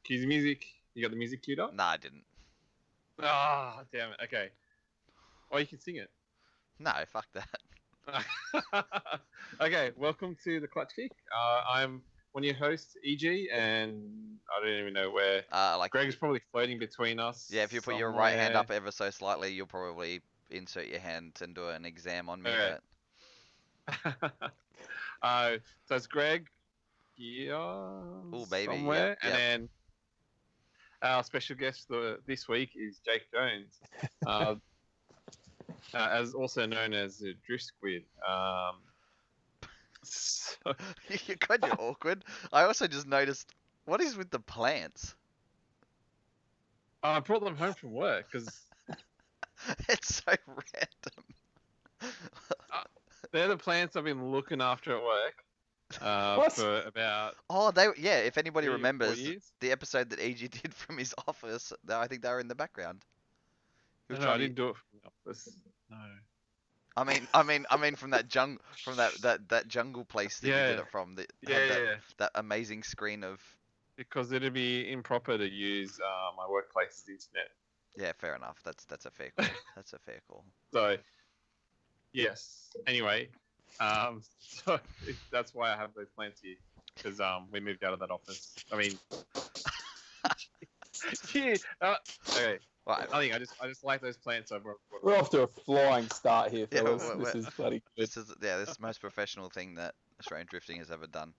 Cue the music. You got the music queued up? Nah, I didn't. Ah, damn it. Okay. Oh, you can sing it. No, fuck that. Okay, welcome to the Clutch Kick. I'm one of your hosts, EG, and I don't even know where. Like, Greg's probably floating between us. yeah, if you put your right hand up ever so slightly, you'll probably insert your hand and do an exam on me. Okay. But So it's Greg here baby, somewhere, yep. and then our special guest this week is Jake Jones, as also known as DriftSquid. So, You're kind of awkward. I also just noticed, what is with the plants? I brought them home from work because It's so random. they're the plants I've been looking after at work for about If anybody 3 or 4 remembers years. the episode that EG did from his office, I think they were in the background. No, I didn't do it from the office. No. I mean from that that jungle place that you did it from. That had that amazing screen of. Because it'd be improper to use my workplace's internet. Yeah, fair enough. That's a fair call. That's a fair call. So, yes. Anyway, so that's why I have those plants here, because we moved out of that office. I mean, okay. Right. I think I just like those plants over. We're off to a flying start here, Yeah, fellas. This is bloody good. This is the most professional thing that Australian drifting has ever done.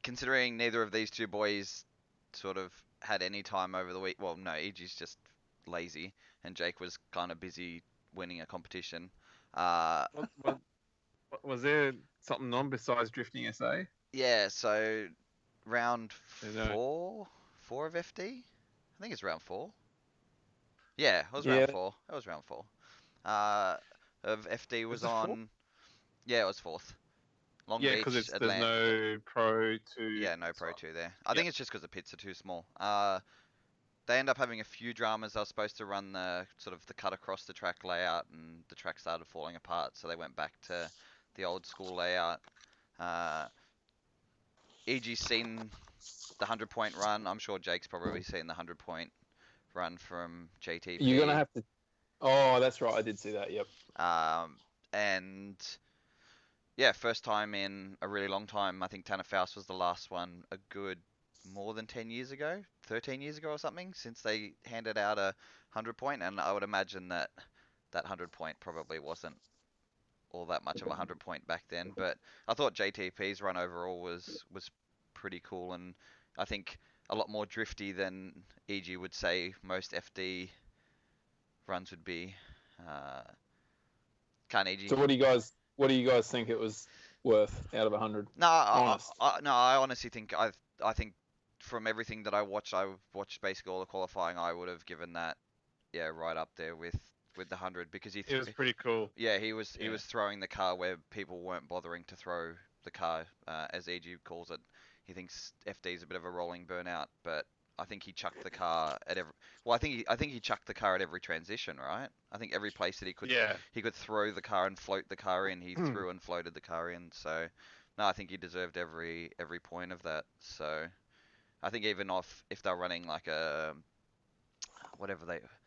Considering neither of these two boys sort of had any time over the week. Well, no, EG's just lazy, and Jake was kind of busy winning a competition. Was there something on besides drifting SA? Yeah, so round four of FD. I think it's round 4. Yeah, it was round 4. That was round 4. Of FD was on. Yeah, it was 4th. Long Beach, because there's Atlanta. no Pro 2. Yeah, no Pro 2 there. I think it's just because the pits are too small. They end up having a few dramas. They were supposed to run the sort of the cut across the track layout, and the track started falling apart, so they went back to the old school layout. EG's seen the 100-point run. I'm sure Jake's probably seen the 100-point run from JTP. You're gonna have to. Oh, that's right. I did see that. Yep. And yeah, first time in a really long time. I think Tanner Faust was the last one a good more than 10 years ago, 13 years ago or something, since they handed out a 100-point. And I would imagine that 100-point probably wasn't all that much of a 100-point back then. But I thought JTP's run overall was pretty cool, and I think a lot more drifty than EG would say most FD runs would be. Can't EG? So what do you guys think it was worth out of 100? No, I honestly think I think from everything that I watched basically all the qualifying. I would have given that right up there with the 100, because it was pretty cool. Yeah, he was throwing the car where people weren't bothering to throw the car, as EG calls it. He thinks FD is a bit of a rolling burnout, but I think he chucked the car at every. Well, I think he chucked the car at every transition, right? I think every place that he could throw the car and float the car in, he threw and floated the car in. So, no, I think he deserved every point of that. So, I think even if they're running like a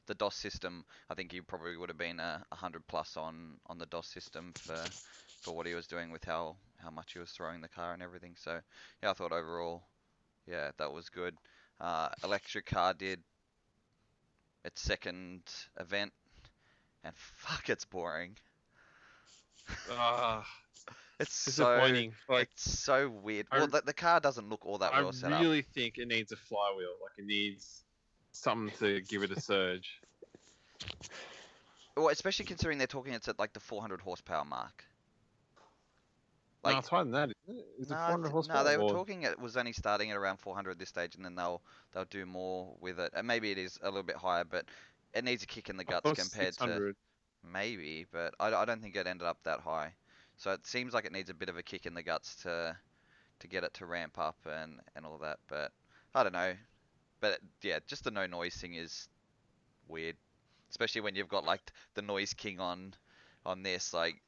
the DOS system, I think he probably would have been 100 plus on the DOS system for what he was doing with how much he was throwing the car and everything. So yeah, I thought overall, yeah, that was good. Electric car did its second event, and fuck, it's boring. It's disappointing. It's so weird. Well, the car doesn't look all that well set up. I really think it needs a flywheel. Like, it needs something to give it a surge. Well, especially considering they're talking it's at like the 400 horsepower mark. Like, no, it's higher than that, isn't it? Is it 400 horsepower? No, they were talking it was only starting at around 400 at this stage, and then they'll do more with it. And maybe it is a little bit higher, but it needs a kick in the guts compared to maybe. But I don't think it ended up that high. So it seems like it needs a bit of a kick in the guts to get it to ramp up and all that. But I don't know. But yeah, just the no noise thing is weird, especially when you've got like the noise king on this, like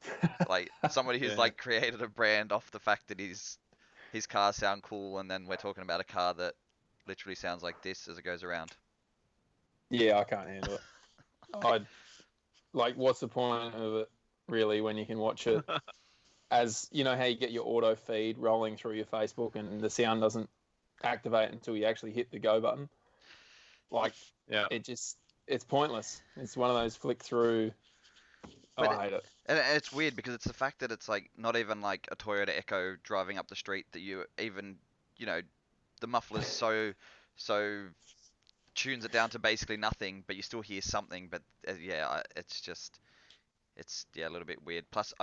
somebody who's like created a brand off the fact that he's his cars sound cool, and then we're talking about a car that literally sounds like this as it goes around. Yeah, I can't handle it. I like. What's the point of it really when you can watch it? As you know how you get your auto feed rolling through your Facebook and the sound doesn't activate until you actually hit the go button. Like Yeah. it's pointless. It's one of those flick through. Oh, But I hate it. And it's weird because it's the fact that it's like not even like a Toyota Echo driving up the street that you even, you know, the muffler's so tunes it down to basically nothing, but you still hear something. But it's a little bit weird. Plus,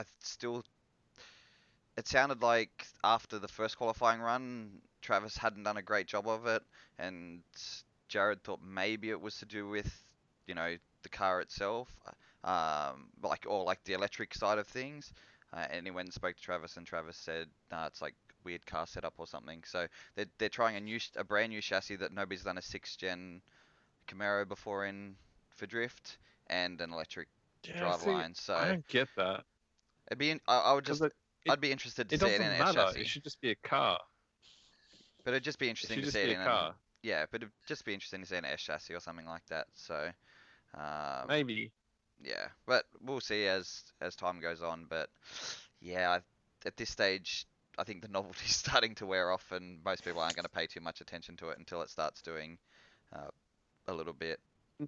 it sounded like after the first qualifying run, Travis hadn't done a great job of it, and Jared thought maybe it was to do with, the car itself, like the electric side of things. And he went and spoke to Travis, and Travis said, "Nah, it's like weird car setup or something." So they're trying a brand new chassis that nobody's done a 6th gen Camaro before in for drift, and an electric Yeah, see, driveline. So I don't get that. I would Because just I'd be interested to it see it in doesn't an S matter. chassis. It should just be a car. But it'd just be It interesting should to just see it be a in car. but it'd just be interesting to see an S chassis or something like that. So, Maybe. yeah, but we'll see as time goes on. But yeah, at this stage, I think the novelty's starting to wear off, and most people aren't going to pay too much attention to it until it starts doing uh, a little bit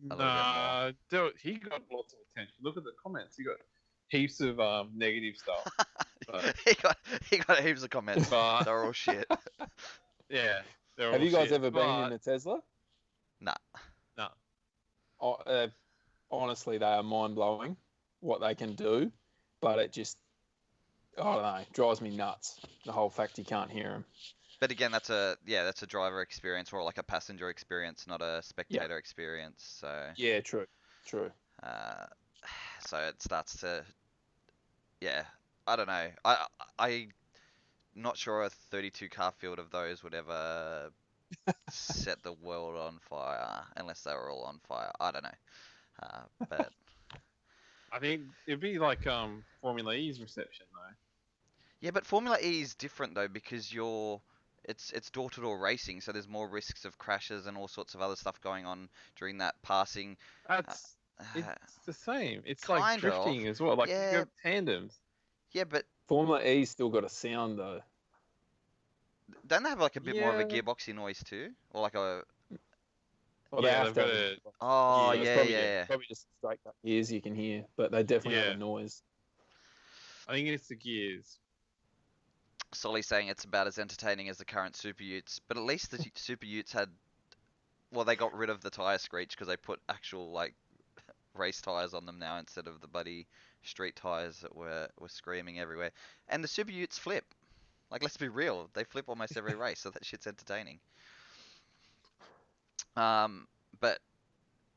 more. Nah, dude, he got lots of attention. Look at the comments. He got heaps of negative stuff. But, he got heaps of comments. but They're all shit. yeah, they're Have all you guys shit, ever been in but- a Tesla? Nah. No. Honestly, they are mind blowing what they can do, but it just, I don't know, drives me nuts. The whole fact you can't hear them. But again, that's a driver experience or like a passenger experience, not a spectator experience. So Yeah, true. uh, so it starts to, yeah, I don't know. I not sure a 32 car field of those would ever set the world on fire unless they were all on fire. I don't know. But I think it'd be like Formula E's reception though. yeah, but Formula E is different though because it's door-to-door racing, so there's more risks of crashes and all sorts of other stuff going on during that passing. That's it's the same. It's kind like of. drifting as well. Like you Yeah. have tandems. Yeah, but Formula E's still got a sound though. don't they have like a bit more of a Yeah. gearboxy noise too, or like a? Well, Yeah, they have they've to got have a- a- Oh Yeah, it's yeah. probably just straight cut gears you can hear, but they definitely have Yeah. a noise. I think it's the gears. Solly's saying it's about as entertaining as the current Super Utes, but at least the Super Utes had, well, they got rid of the tire screech because they put actual like race tires on them now instead of the buddy street tires that were screaming everywhere. And the Super Utes flip. Like, let's be real, they flip almost every race, so that shit's entertaining. But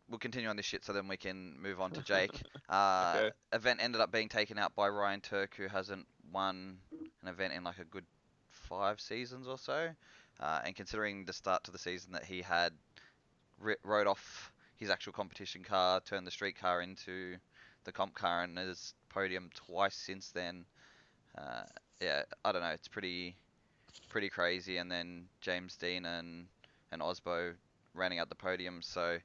we'll continue on this shit so then we can move on to Jake. Okay. Event ended up being taken out by Ryan Turk, who hasn't won an event in like a good 5 seasons or so. And considering the start to the season that he had, rode off his actual competition car, turned the street car into the comp car, and has podium twice since then. Yeah, I don't know. It's pretty crazy. And then James Dean and Osbo rounding out the podium. So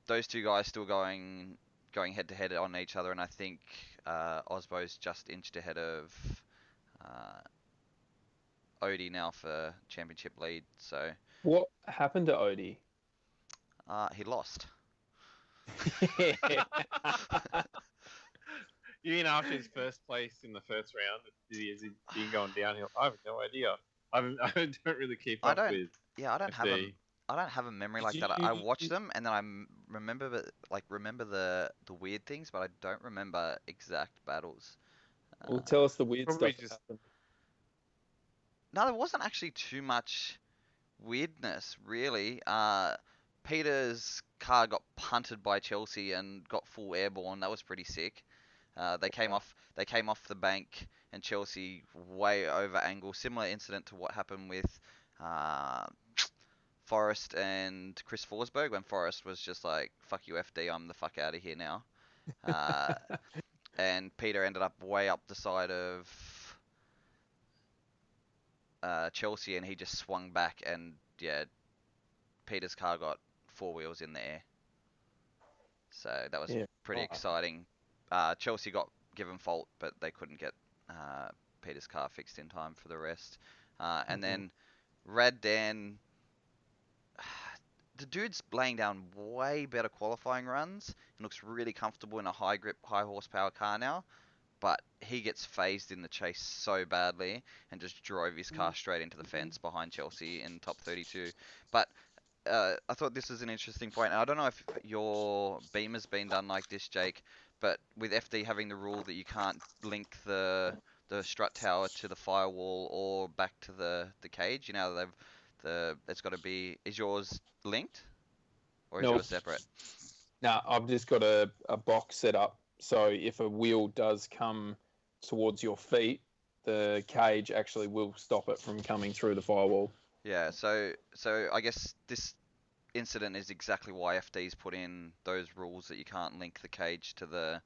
those two guys still going head to head on each other, and I think Osbo's just inched ahead of Odie now for championship lead. So What happened to Odie? he lost. You mean after his first place in the first round, is he going downhill? I have no idea. I don't really keep I up don't- with Yeah, I don't have FD. I don't have a memory like that. I watch them and then I remember the weird things, but I don't remember exact battles. Well, tell us the weird Probably stuff that just- happened. No, there wasn't actually too much weirdness, really. Peter's car got punted by Chelsea and got full airborne. That was pretty sick. They came off the bank, and Chelsea way over angle. Similar incident to what happened with Forrest and Chris Forsberg when Forrest was just like, "Fuck you, FD, I'm the fuck out of here now." And Peter ended up way up the side of Chelsea, and he just swung back, and yeah, Peter's car got 4 wheels in the air. So that was pretty exciting. Chelsea got given fault, but they couldn't get Peter's car fixed in time for the rest. And then Rad Dan, the dude's laying down way better qualifying runs and looks really comfortable in a high grip, high horsepower car now. But he gets phased in the chase so badly and just drove his car straight into the fence behind Chelsea in top 32. But I thought this was an interesting point. And I don't know if your Beamer's been done like this, Jake, but with FD having the rule that you can't link the strut tower to the firewall or back to the cage, you know, it's got to be. Is yours linked or is yours separate? No, I've just got a box set up. So if a wheel does come towards your feet, the cage actually will stop it from coming through the firewall. Yeah, so I guess this incident is exactly why FD's put in those rules that you can't link the cage to the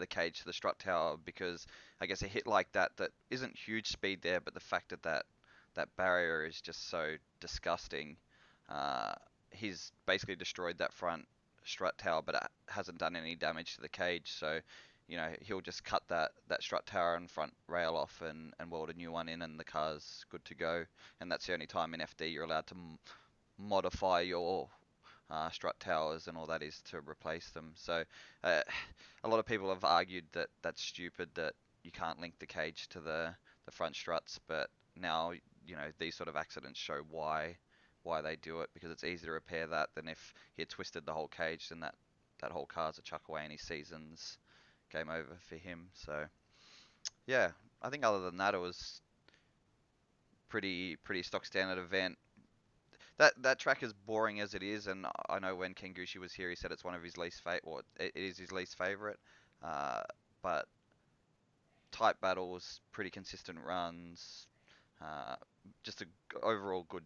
cage to the strut tower, because I guess a hit like that isn't huge speed there, but the fact that barrier is just so disgusting. He's basically destroyed that front strut tower, but it hasn't done any damage to the cage, so you know he'll just cut that strut tower and front rail off and weld a new one in, and the car's good to go. And that's the only time in FD you're allowed to modify your strut towers and all that is to replace them. So a lot of people have argued that that's stupid, that you can't link the cage to the front struts, but now you know these sort of accidents show why they do it, because it's easier to repair that than if he had twisted the whole cage, then that whole car's a chuck away and his season's game over for him. So yeah, I think other than that it was pretty stock standard event. That track is boring as it is, and I know when Kengushi was here, he said it's one of his least favorite. It is his least favorite, but tight battles, pretty consistent runs, just a overall good,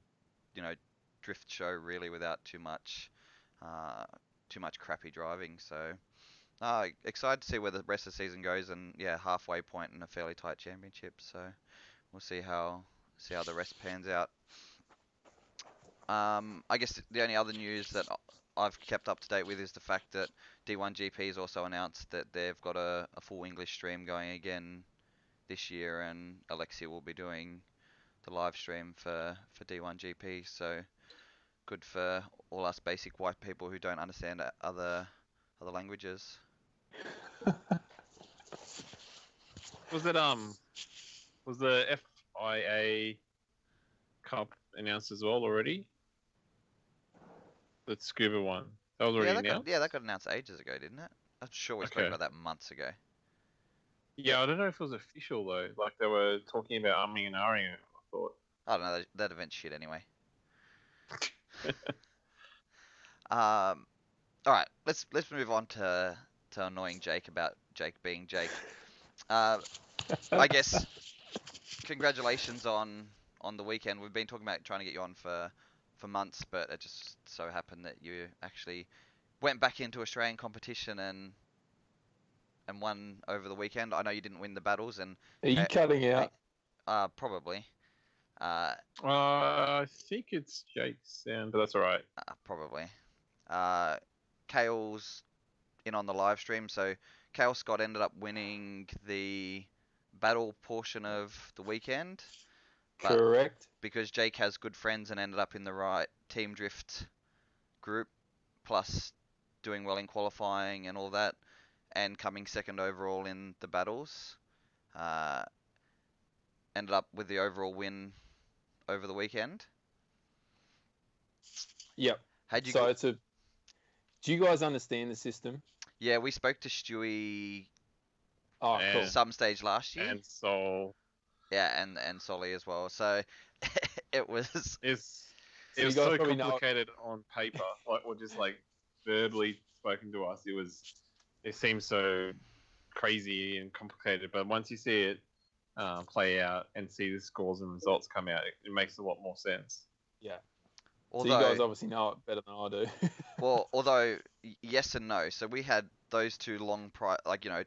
you know, drift show really, without too much crappy driving. So excited to see where the rest of the season goes, and yeah, halfway point in a fairly tight championship. So we'll see how the rest pans out. I guess the only other news that I've kept up to date with is the fact that D1 GP has also announced that they've got a full English stream going again this year, and Alexia will be doing the live stream for D1 GP. So good for all us basic white people who don't understand other languages. Was the FIA Cup announced as well already? The scuba one. That was already announced? That got announced ages ago, didn't it? I'm sure we spoke about that months ago. Yeah, I don't know if it was official though. Like they were talking about umming and ahhing it, I thought. I don't know, that event's shit anyway. Alright, let's move on to annoying Jake about Jake being Jake. I guess congratulations on the weekend. We've been talking about trying to get you on for months, but it just so happened that you actually went back into Australian competition and won over the weekend. I know you didn't win the battles, and are you cutting out? Probably. I think it's Jake's sound, but that's alright. Probably. Kale's in on the live stream, so Kale Scott ended up winning the battle portion of the weekend. Correct. Because Jake has good friends and ended up in the right Team Drift group, plus doing well in qualifying and all that, and coming second overall in the battles, ended up with the overall win over the weekend. Yep. Do you guys understand the system? Yeah, we spoke to Stewie cool. Some stage last year. And Sol. Yeah, and Solly as well. So it was so complicated on paper, or just like verbally spoken to us. It seems so crazy and complicated, but once you see it play out and see the scores and results come out, it makes a lot more sense. Yeah. So you guys obviously know it better than I do. Well, although yes and no. So we had those two long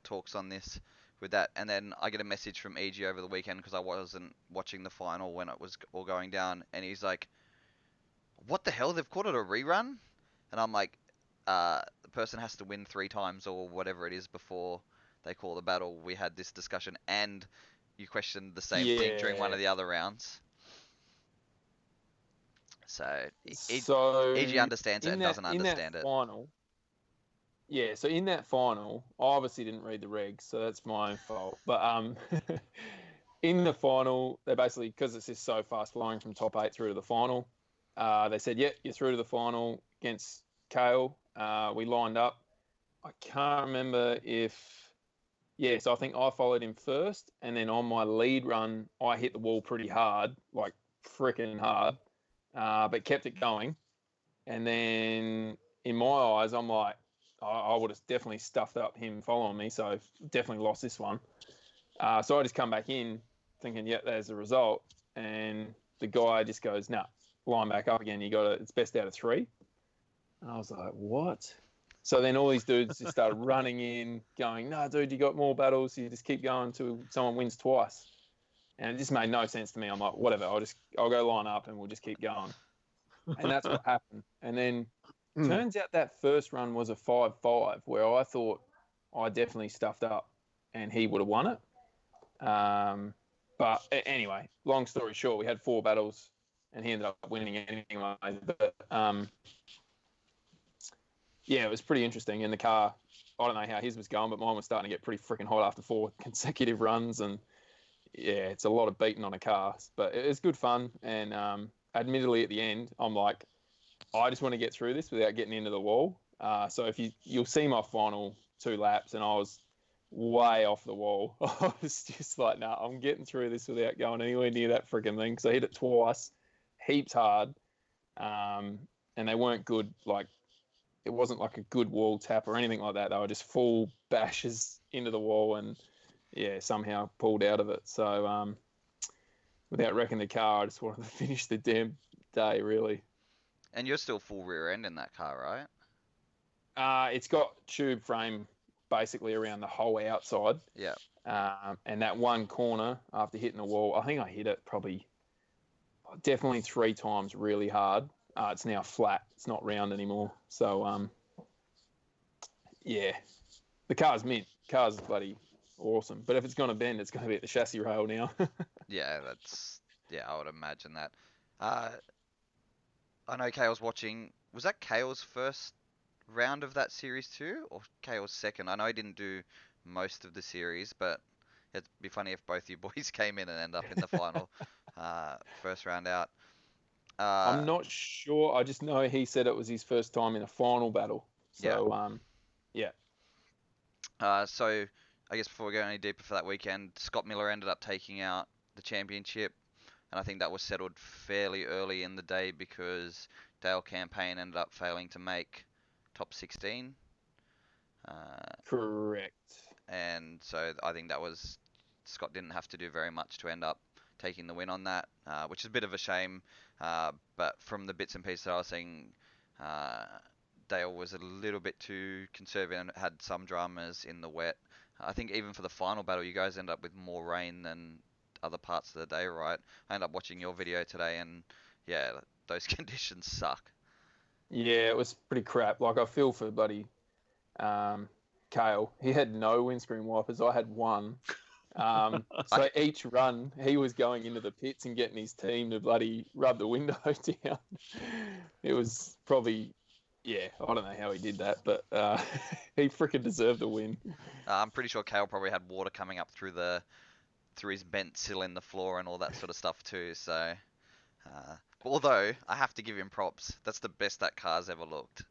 talks on this with that. And then I get a message from EG over the weekend because I wasn't watching the final when it was all going down, and he's like, "What the hell? They've called it a rerun?" And I'm like, "The person has to win 3 times or whatever it is before they call the battle. We had this discussion, and you questioned the same thing during one of the other rounds." So EG understands it and doesn't understand it. Final, yeah, so in that final, I obviously didn't read the regs, so that's my own fault. But in the final, they basically, because it's just so fast flowing from top 8 through to the final, they said, "Yep, you're through to the final against Kale." We lined up. I can't remember if, so I think I followed him first, and then on my lead run, I hit the wall pretty hard, like freaking hard, but kept it going. And then in my eyes, I'm like, I would have definitely stuffed up him following me, so definitely lost this one. So I just come back in thinking, yeah, there's the result. And the guy just goes, nah, line back up again. It's best out of 3. And I was like, what? So then all these dudes just started running in, going, no, dude, you got more battles. You just keep going until someone wins twice. And it just made no sense to me. I'm like, whatever, I'll go line up and we'll just keep going. And that's what happened. And then turns out that first run was a 5-5 where I thought I definitely stuffed up and he would have won it. But anyway, long story short, we had 4 battles and he ended up winning anyway. But yeah, it was pretty interesting. In the car, I don't know how his was going, but mine was starting to get pretty freaking hot after 4 consecutive runs. And yeah, it's a lot of beating on a car, but it was good fun. And admittedly, at the end, I'm like, I just want to get through this without getting into the wall. So if you'll see my final 2 laps, and I was way off the wall. I was just like, nah, I'm getting through this without going anywhere near that freaking thing. So I hit it twice, heaps hard, and they weren't good. Like, it wasn't like a good wall tap or anything like that. They were just full bashes into the wall, and yeah, somehow pulled out of it. So without wrecking the car, I just wanted to finish the damn day, really. And you're still full rear end in that car, right? It's got tube frame basically around the whole outside. Yeah. And that one corner after hitting the wall, I think I hit it definitely 3 times really hard. It's now flat. It's not round anymore. So, yeah, the car's mint. Car's bloody awesome. But if it's going to bend, it's going to be at the chassis rail now. Yeah, I would imagine that. I know Kale's watching. Was that Kale's first round of that series too, or Kale's second? I know he didn't do most of the series, but it'd be funny if both you boys came in and end up in the final, first round out. I'm not sure. I just know he said it was his first time in a final battle. So, yeah. So I guess before we go any deeper for that weekend, Scott Miller ended up taking out the championship, and I think that was settled fairly early in the day because Dale Campaign ended up failing to make top 16. Correct. And so I think that was, Scott didn't have to do very much to end up taking the win on that, which is a bit of a shame. But from the bits and pieces that I was seeing, Dale was a little bit too conservative and had some dramas in the wet. I think even for the final battle, you guys end up with more rain than other parts of the day, right? I ended up watching your video today, and yeah, those conditions suck. Yeah, it was pretty crap. Like, I feel for bloody Kale. He had no windscreen wipers. I had one. So each run, he was going into the pits and getting his team to bloody rub the window down. It was probably, yeah, I don't know how he did that, but he freaking deserved the win. I'm pretty sure Kale probably had water coming up through his bent sill in the floor and all that sort of stuff too. So, although I have to give him props, that's the best that car's ever looked.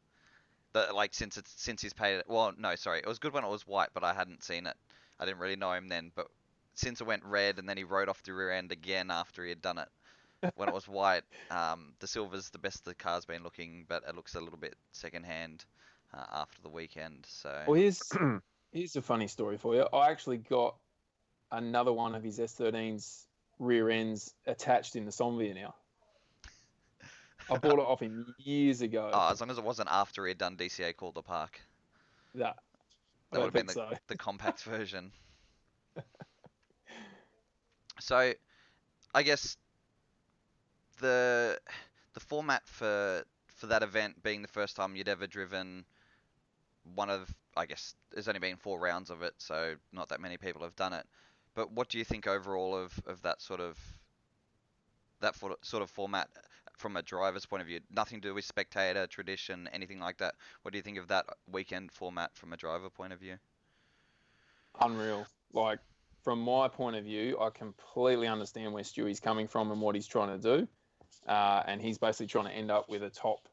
Since he's paid it. Well, no, sorry, it was good when it was white, but I hadn't seen it. I didn't really know him then, but since it went red and then he rode off the rear end again after he had done it, when it was white, the silver's the best the car's been looking, but it looks a little bit secondhand after the weekend. So. Well, here's a funny story for you. I actually got another one of his S13's rear ends attached in the Somvia now. I bought it off him years ago. Oh, as long as it wasn't after he had done DCA Calder Park. That would have been the compact version. So I guess the format for that event being the first time you'd ever driven one of, I guess there's only been 4 rounds of it, so not that many people have done it. But what do you think overall of that sort of format from a driver's point of view? Nothing to do with spectator, tradition, anything like that. What do you think of that weekend format from a driver point of view? Unreal. Like, from my point of view, I completely understand where Stewie's coming from and what he's trying to do. And he's basically trying to end up with a top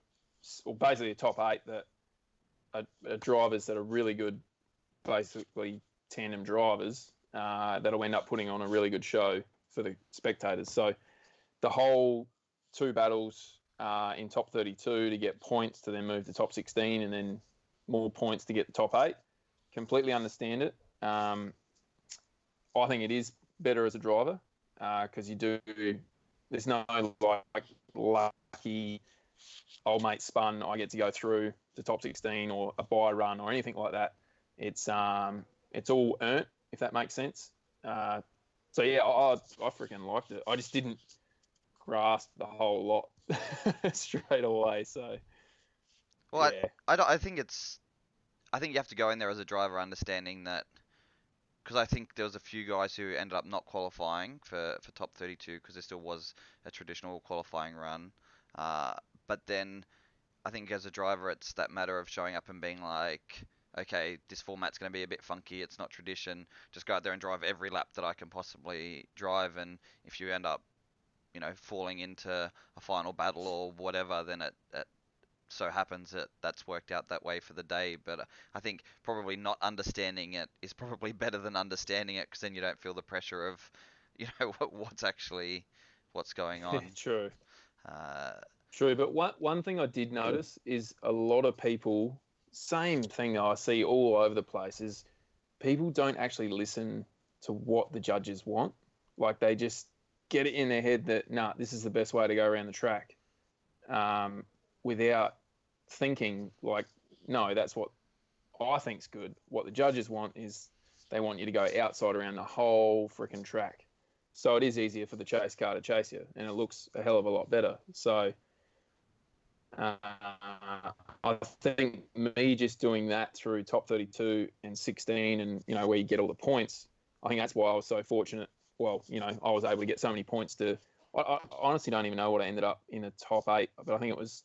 8 that are drivers that are really good, basically tandem drivers, that'll end up putting on a really good show for the spectators. So the whole 2 battles in top 32 to get points to then move to top 16 and then more points to get the top 8, completely understand it. I think it is better as a driver because there's no like lucky old mate spun, I get to go through the top 16 or a buy run or anything like that. It's all earned, if that makes sense. So yeah, I freaking liked it. I just didn't grasp the whole lot straight away. So well, yeah. I think you have to go in there as a driver understanding that, because I think there was a few guys who ended up not qualifying for top 32 because there still was a traditional qualifying run. But then I think as a driver, it's that matter of showing up and being like, okay, this format's going to be a bit funky. It's not tradition. Just go out there and drive every lap that I can possibly drive. And if you end up, falling into a final battle or whatever, then it so happens that that's worked out that way for the day. But I think probably not understanding it is probably better than understanding it, because then you don't feel the pressure of, what's going on. True. Uh, True, but one thing I did notice is a lot of people, same thing I see all over the place, is people don't actually listen to what the judges want. Like, they just get it in their head that, nah, this is the best way to go around the track, without thinking, like, no, that's what I think's good. What the judges want is they want you to go outside around the whole freaking track. So it is easier for the chase car to chase you, and it looks a hell of a lot better. So I think me just doing that through top 32 and 16 and, where you get all the points, I think that's why I was so fortunate. Well, I was able to get so many points I honestly don't even know what I ended up in the top 8, but I think it was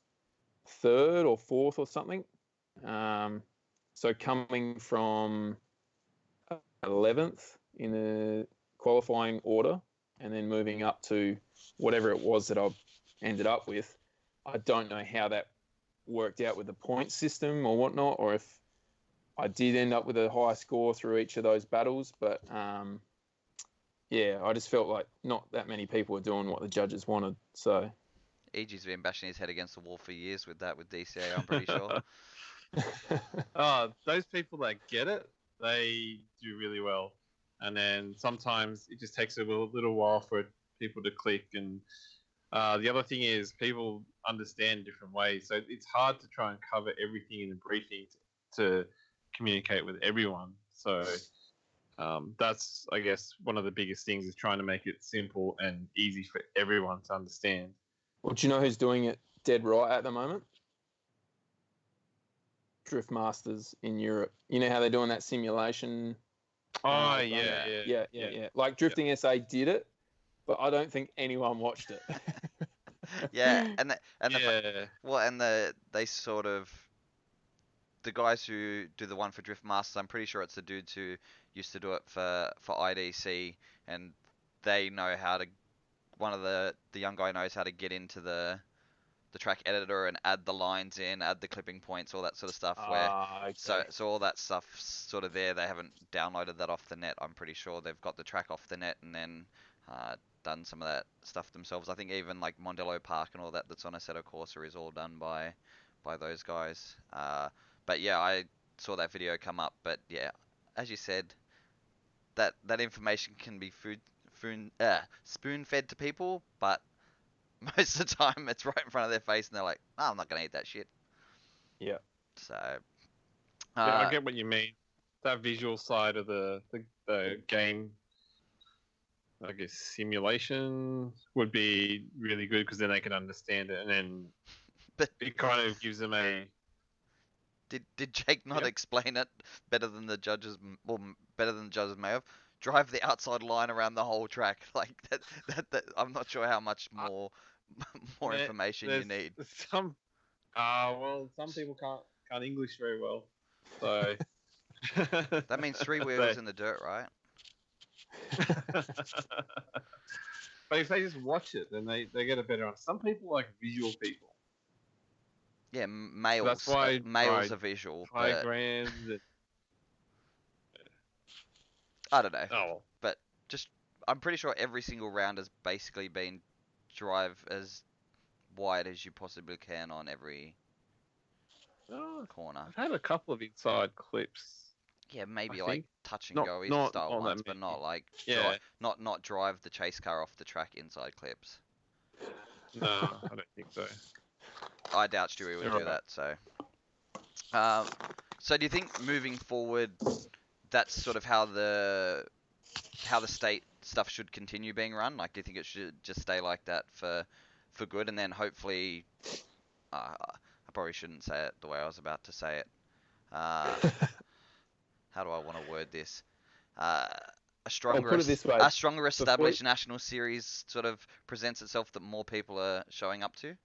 3rd or 4th or something. So coming from 11th in the qualifying order and then moving up to whatever it was that I ended up with, I don't know how that worked out with the point system or whatnot, or if I did end up with a high score through each of those battles. But yeah, I just felt like not that many people were doing what the judges wanted. So EG's been bashing his head against the wall for years with DCA, I'm pretty sure. Those people that get it, they do really well. And then sometimes it just takes a little while for people to click. And the other thing is people understand different ways. So it's hard to try and cover everything in a briefing to communicate with everyone. So that's, I guess, one of the biggest things is trying to make it simple and easy for everyone to understand. Well, do you know who's doing it dead right at the moment? Drift Masters in Europe. You know how they're doing that simulation? Oh, yeah. Like Drifting SA did it, but I don't think anyone watched it. Yeah, they sort of, the guys who do the one for Drift Masters, I'm pretty sure it's the dudes who used to do it for IDC, and they know how to. One of the young guy knows how to get into the track editor and add the lines in, add the clipping points, all that sort of stuff. Okay. So all that stuff's sort of there. They haven't downloaded that off the net. I'm pretty sure they've got the track off the net and then done some of that stuff themselves. I think even like Mondello Park and all that's on Assetto Corsa is all done by those guys. But yeah, I saw that video come up. But yeah, as you said, that information can be spoon-fed to people, but most of the time it's right in front of their face and they're like, oh, I'm not going to eat that shit. Yeah. So. Yeah, I get what you mean. That visual side of the the game, I guess, simulation would be really good because then they can understand it, and then But it kind of gives them a. did Jake not Yep. explain it better than the judges, or better than the judges may have? Drive the outside line around the whole track. Like that I'm not sure how much more information you need. Some. Well, some people can't English very well, so. That means three They- wheels in the dirt, right? But if they just watch it, then they get a better. Some people like visual people. Yeah, males. That's why males are visual, High but grand. I don't know. Oh, But just, I'm pretty sure every single round has basically been drive as wide as you possibly can on every corner. I've had a couple of inside clips. Yeah, maybe I like think. touch and Not- go not style that ones, but many. not like Yeah. not drive the chase car off the track inside clips. No, I don't think so. I doubt Stewie would You're do right. that. So do you think moving forward, that's sort of how the state stuff should continue being run? Like, do you think it should just stay like that for good, and then hopefully, I probably shouldn't say it the way I was about to say it. How do I want to word this? A stronger, put it this way. a stronger established national series sort of presents itself that more people are showing up to,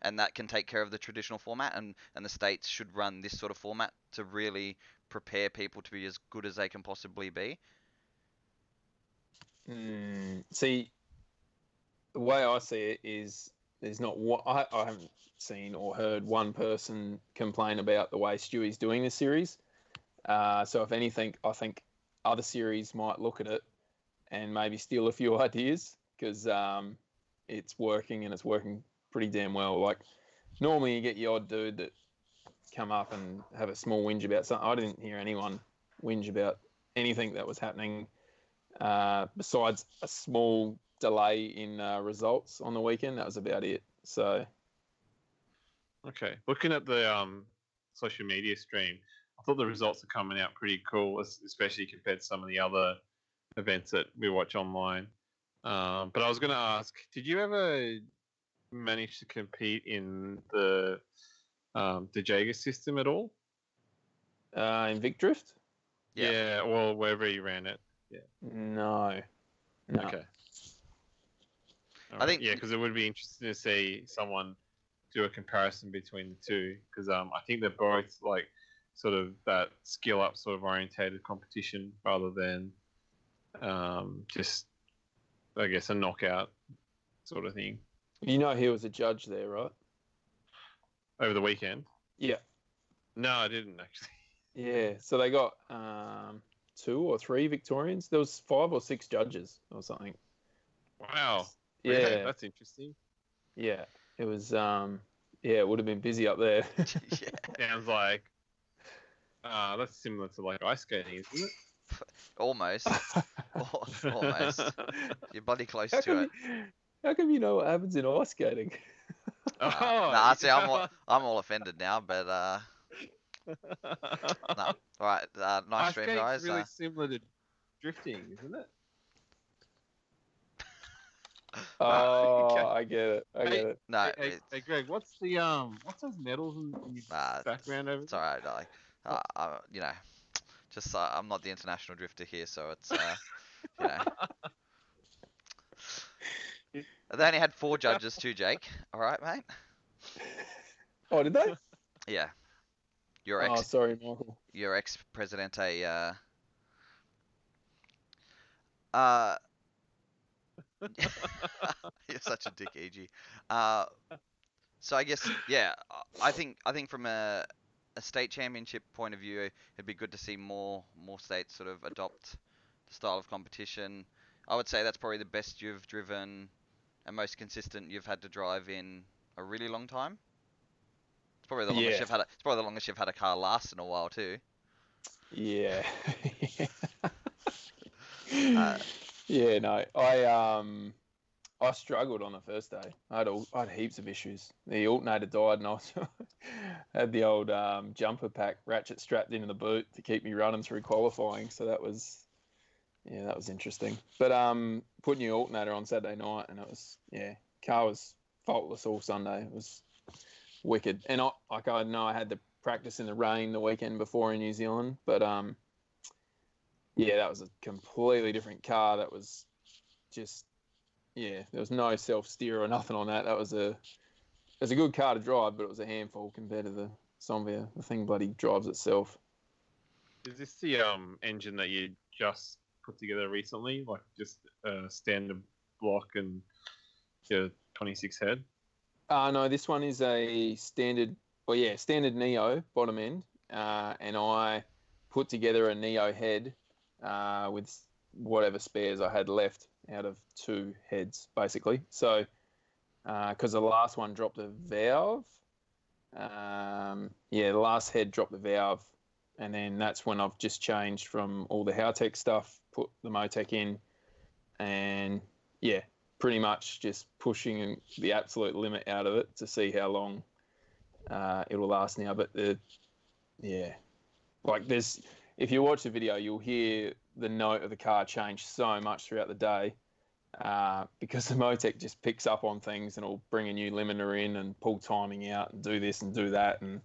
and that can take care of the traditional format, and the states should run this sort of format to really prepare people to be as good as they can possibly be. See, the way I see it is there's not what I haven't seen or heard one person complain about the way Stewie's doing this series. So if anything, I think other series might look at it and maybe steal a few ideas because it's working and it's working pretty damn well. Like normally you get your odd dude that come up and have a small whinge about something. I didn't hear anyone whinge about anything that was happening besides a small delay in results on the weekend. That was about it. So Okay, looking at the social media stream, I thought the results are coming out pretty cool, especially compared to some of the other events that we watch online. But I was going to ask, did you ever manage to compete in the Jaeger system at all? in Vic Drift? Yeah. Well, wherever you ran it. No. Okay. I think- because it would be interesting to see someone do a comparison between the two, because I think they're both like sort of that skill up sort of orientated competition rather than just, I guess, a knockout sort of thing. You know he was a judge there, right? Over the weekend? Yeah. No, I didn't actually. Yeah. So they got 2 or 3 Victorians. There was 5 or 6 judges or something. Wow. Yeah. Okay, that's interesting. Yeah. It was it would have been busy up there. Yeah. Sounds like that's similar to like ice skating, isn't it? Almost. Almost. You're bloody close How to it. How come you know what happens in ice skating? Nah, see, I'm all offended now, but no. All right, nice Ice stream, skating's guys. really similar to drifting, isn't it? Oh, I get it. I get it. No, Hey, Greg, what's those medals in your background over it's all right. Like, you know, just I'm not the international drifter here, so it's you know. They only had 4 judges too, Jake. All right, mate. Oh, did they? Yeah. Your Oh, sorry, Michael. Your ex Presidente. You're such a dick, EG. So I guess, yeah, I think from a state championship point of view, it'd be good to see more states sort of adopt the style of competition. I would say that's probably the best you've driven and most consistent you've had to drive in a really long time. It's probably the longest it's probably the longest you've had a car last in a while too. Yeah. Yeah, no. I struggled on the first day. I had heaps of issues. The alternator died, and I had the old jumper pack ratchet strapped into the boot to keep me running through qualifying. So that was Yeah, that was interesting. But put new alternator on Saturday night, and it was car was faultless all Sunday. It was wicked. And I know I had to practice in the rain the weekend before in New Zealand, but that was a completely different car. That was just there was no self steer or nothing on that. It was a good car to drive, but it was a handful compared to the Somvia. The thing bloody drives itself. Is this the engine that you just put together recently, like just a standard block and your 26 head? No, this one is a standard Neo bottom end, and I put together a Neo head with whatever spares I had left out of 2 heads, basically. So, because the last one dropped a valve, the last head dropped the valve, and then that's when I've just changed from all the Howtech stuff, put the Motec in, and pretty much just pushing the absolute limit out of it to see how long it'll last now. But if you watch the video, you'll hear the note of the car change so much throughout the day because the Motec just picks up on things and it'll bring a new limiter in and pull timing out and do this and do that. And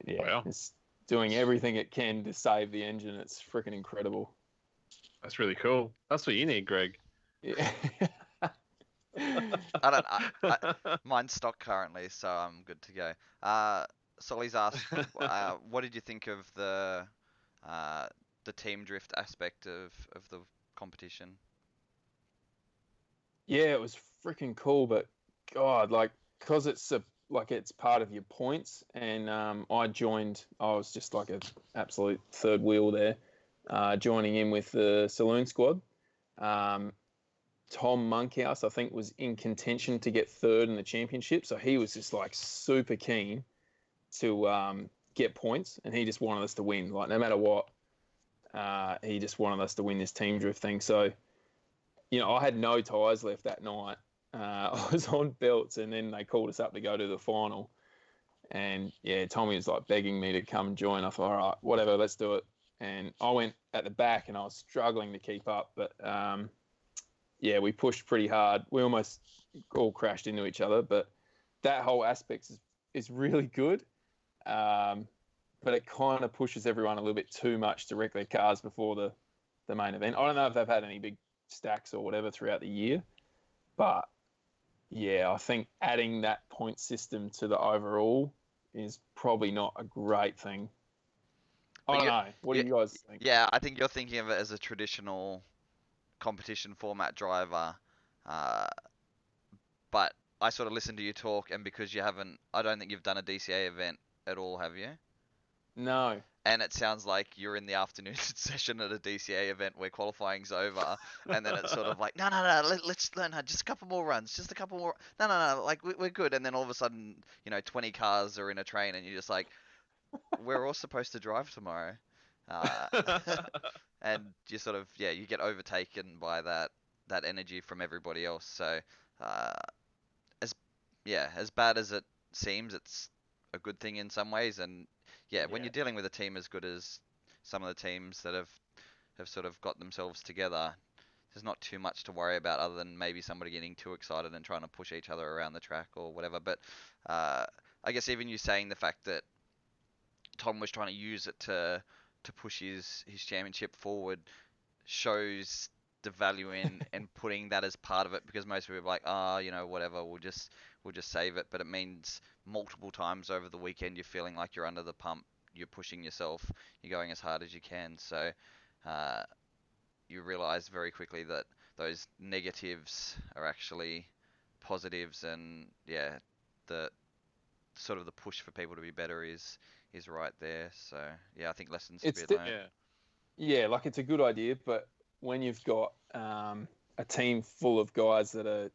it's doing everything it can to save the engine. It's freaking incredible. That's really cool. That's what you need, Greg. Yeah. Mine's stock currently, so I'm good to go. Solly's asked, what did you think of the team drift aspect of the competition? Yeah, it was freaking cool, but God, because it's it's part of your points, and I was just like an absolute third wheel there, joining in with the saloon squad. Tom Monkhouse, I think, was in contention to get third in the championship. So he was just super keen to get points, and he just wanted us to win. No matter what, he just wanted us to win this team drift thing. So, I had no tyres left that night. I was on belts, and then they called us up to go to the final. And Tommy was begging me to come join. I thought, all right, whatever, let's do it. And I went at the back, and I was struggling to keep up, but we pushed pretty hard. We almost all crashed into each other, but that whole aspect is really good. But it kind of pushes everyone a little bit too much to wreck their cars before the main event. I don't know if they've had any big stacks or whatever throughout the year, but I think adding that point system to the overall is probably not a great thing. I don't know. What do you guys think? Yeah, I think you're thinking of it as a traditional competition format driver, but I sort of listened to you talk, and because I don't think you've done a DCA event at all, have you? No. And it sounds like you're in the afternoon session at a DCA event where qualifying's over, and then it's sort of like, no, let's learn just a couple more runs, just a couple more. No, we're good. And then all of a sudden, 20 cars are in a train, and you're just like, we're all supposed to drive tomorrow. And you sort of, you get overtaken by that energy from everybody else. So, as bad as it seems, it's a good thing in some ways. And when you're dealing with a team as good as some of the teams that have sort of got themselves together, there's not too much to worry about other than maybe somebody getting too excited and trying to push each other around the track or whatever. But I guess even you saying the fact that Tom was trying to use it to push his championship forward shows the value in and putting that as part of it, because most people are like, whatever, we'll just save it. But it means multiple times over the weekend you're feeling like you're under the pump, you're pushing yourself, you're going as hard as you can. So you realize very quickly that those negatives are actually positives, and the sort of the push for people to be better is right there. So I think lessons to be learned. It's a good idea, but when you've got a team full of guys that are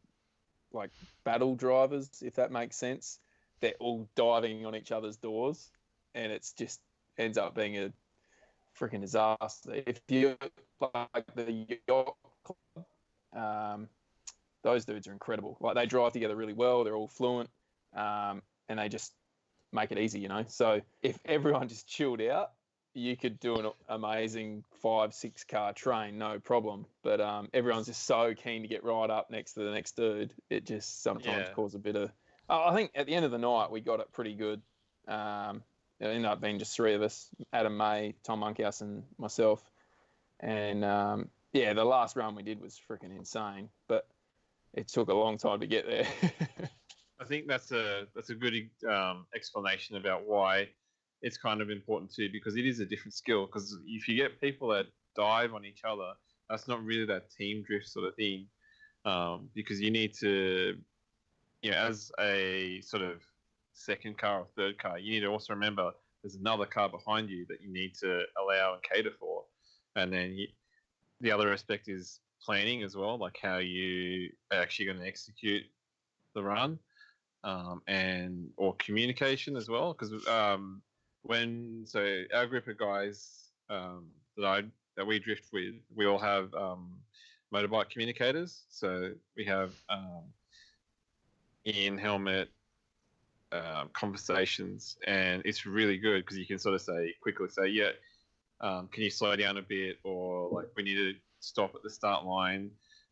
like battle drivers, if that makes sense, they're all diving on each other's doors, and it's just ends up being a freaking disaster. If you like the yacht club, those dudes are incredible. They drive together really well. They're all fluent, and they just make it easy, So if everyone just chilled out you could do an amazing 5-6 car train, no problem. But everyone's just so keen to get right up next to the next dude. It just sometimes causes a bit of. I think at the end of the night we got it pretty good. It ended up being just three of us: Adam May, Tom Monkhouse, and myself. And the last run we did was freaking insane, but it took a long time to get there. I think that's a good explanation about why it's kind of important too, because it is a different skill. Because if you get people that dive on each other, that's not really that team drift sort of thing. Because you need to, as a sort of second car or third car, you need to also remember there's another car behind you that you need to allow and cater for. And then the other aspect is planning as well, like how you are actually going to execute the run, or communication as well. Because our group of guys that we drift with, we all have motorbike communicators. So we have in helmet conversations, and it's really good because you can sort of quickly say, can you slow down a bit, or like we need to stop at the start line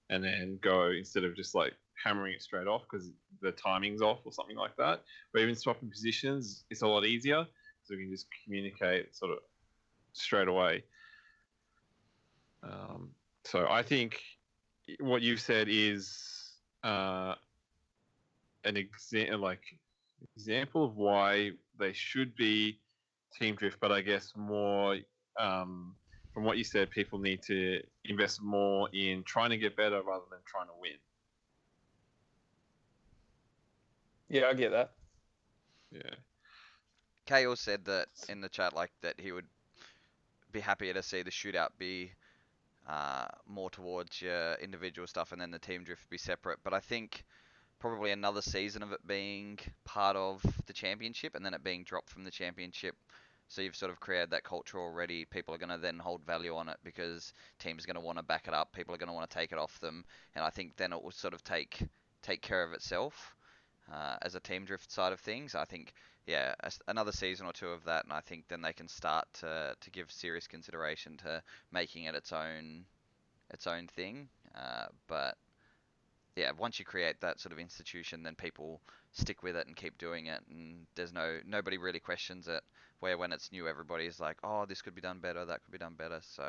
and then go, instead of just like hammering it straight off because the timing's off or something like that. But even swapping positions, it's a lot easier, so we can just communicate sort of straight away. So I think what you've said is an example of why they should be team drift, but I guess more from what you said, people need to invest more in trying to get better rather than trying to win. Yeah, I get that. Yeah. Kale said that in the chat, like that he would be happier to see the shootout be more towards your individual stuff, and then the team drift be separate. But I think probably another season of it being part of the championship and then it being dropped from the championship. So you've sort of created that culture already. People are going to then hold value on it because teams are going to want to back it up. People are going to want to take it off them. And I think then it will sort of take care of itself as a team drift side of things. I think, another season or two of that, and I think then they can start to give serious consideration to making it its own thing. But yeah, once you create that sort of institution, then people stick with it and keep doing it, and there's nobody really questions it. Where when it's new, everybody's like, oh, this could be done better, that could be done better. So,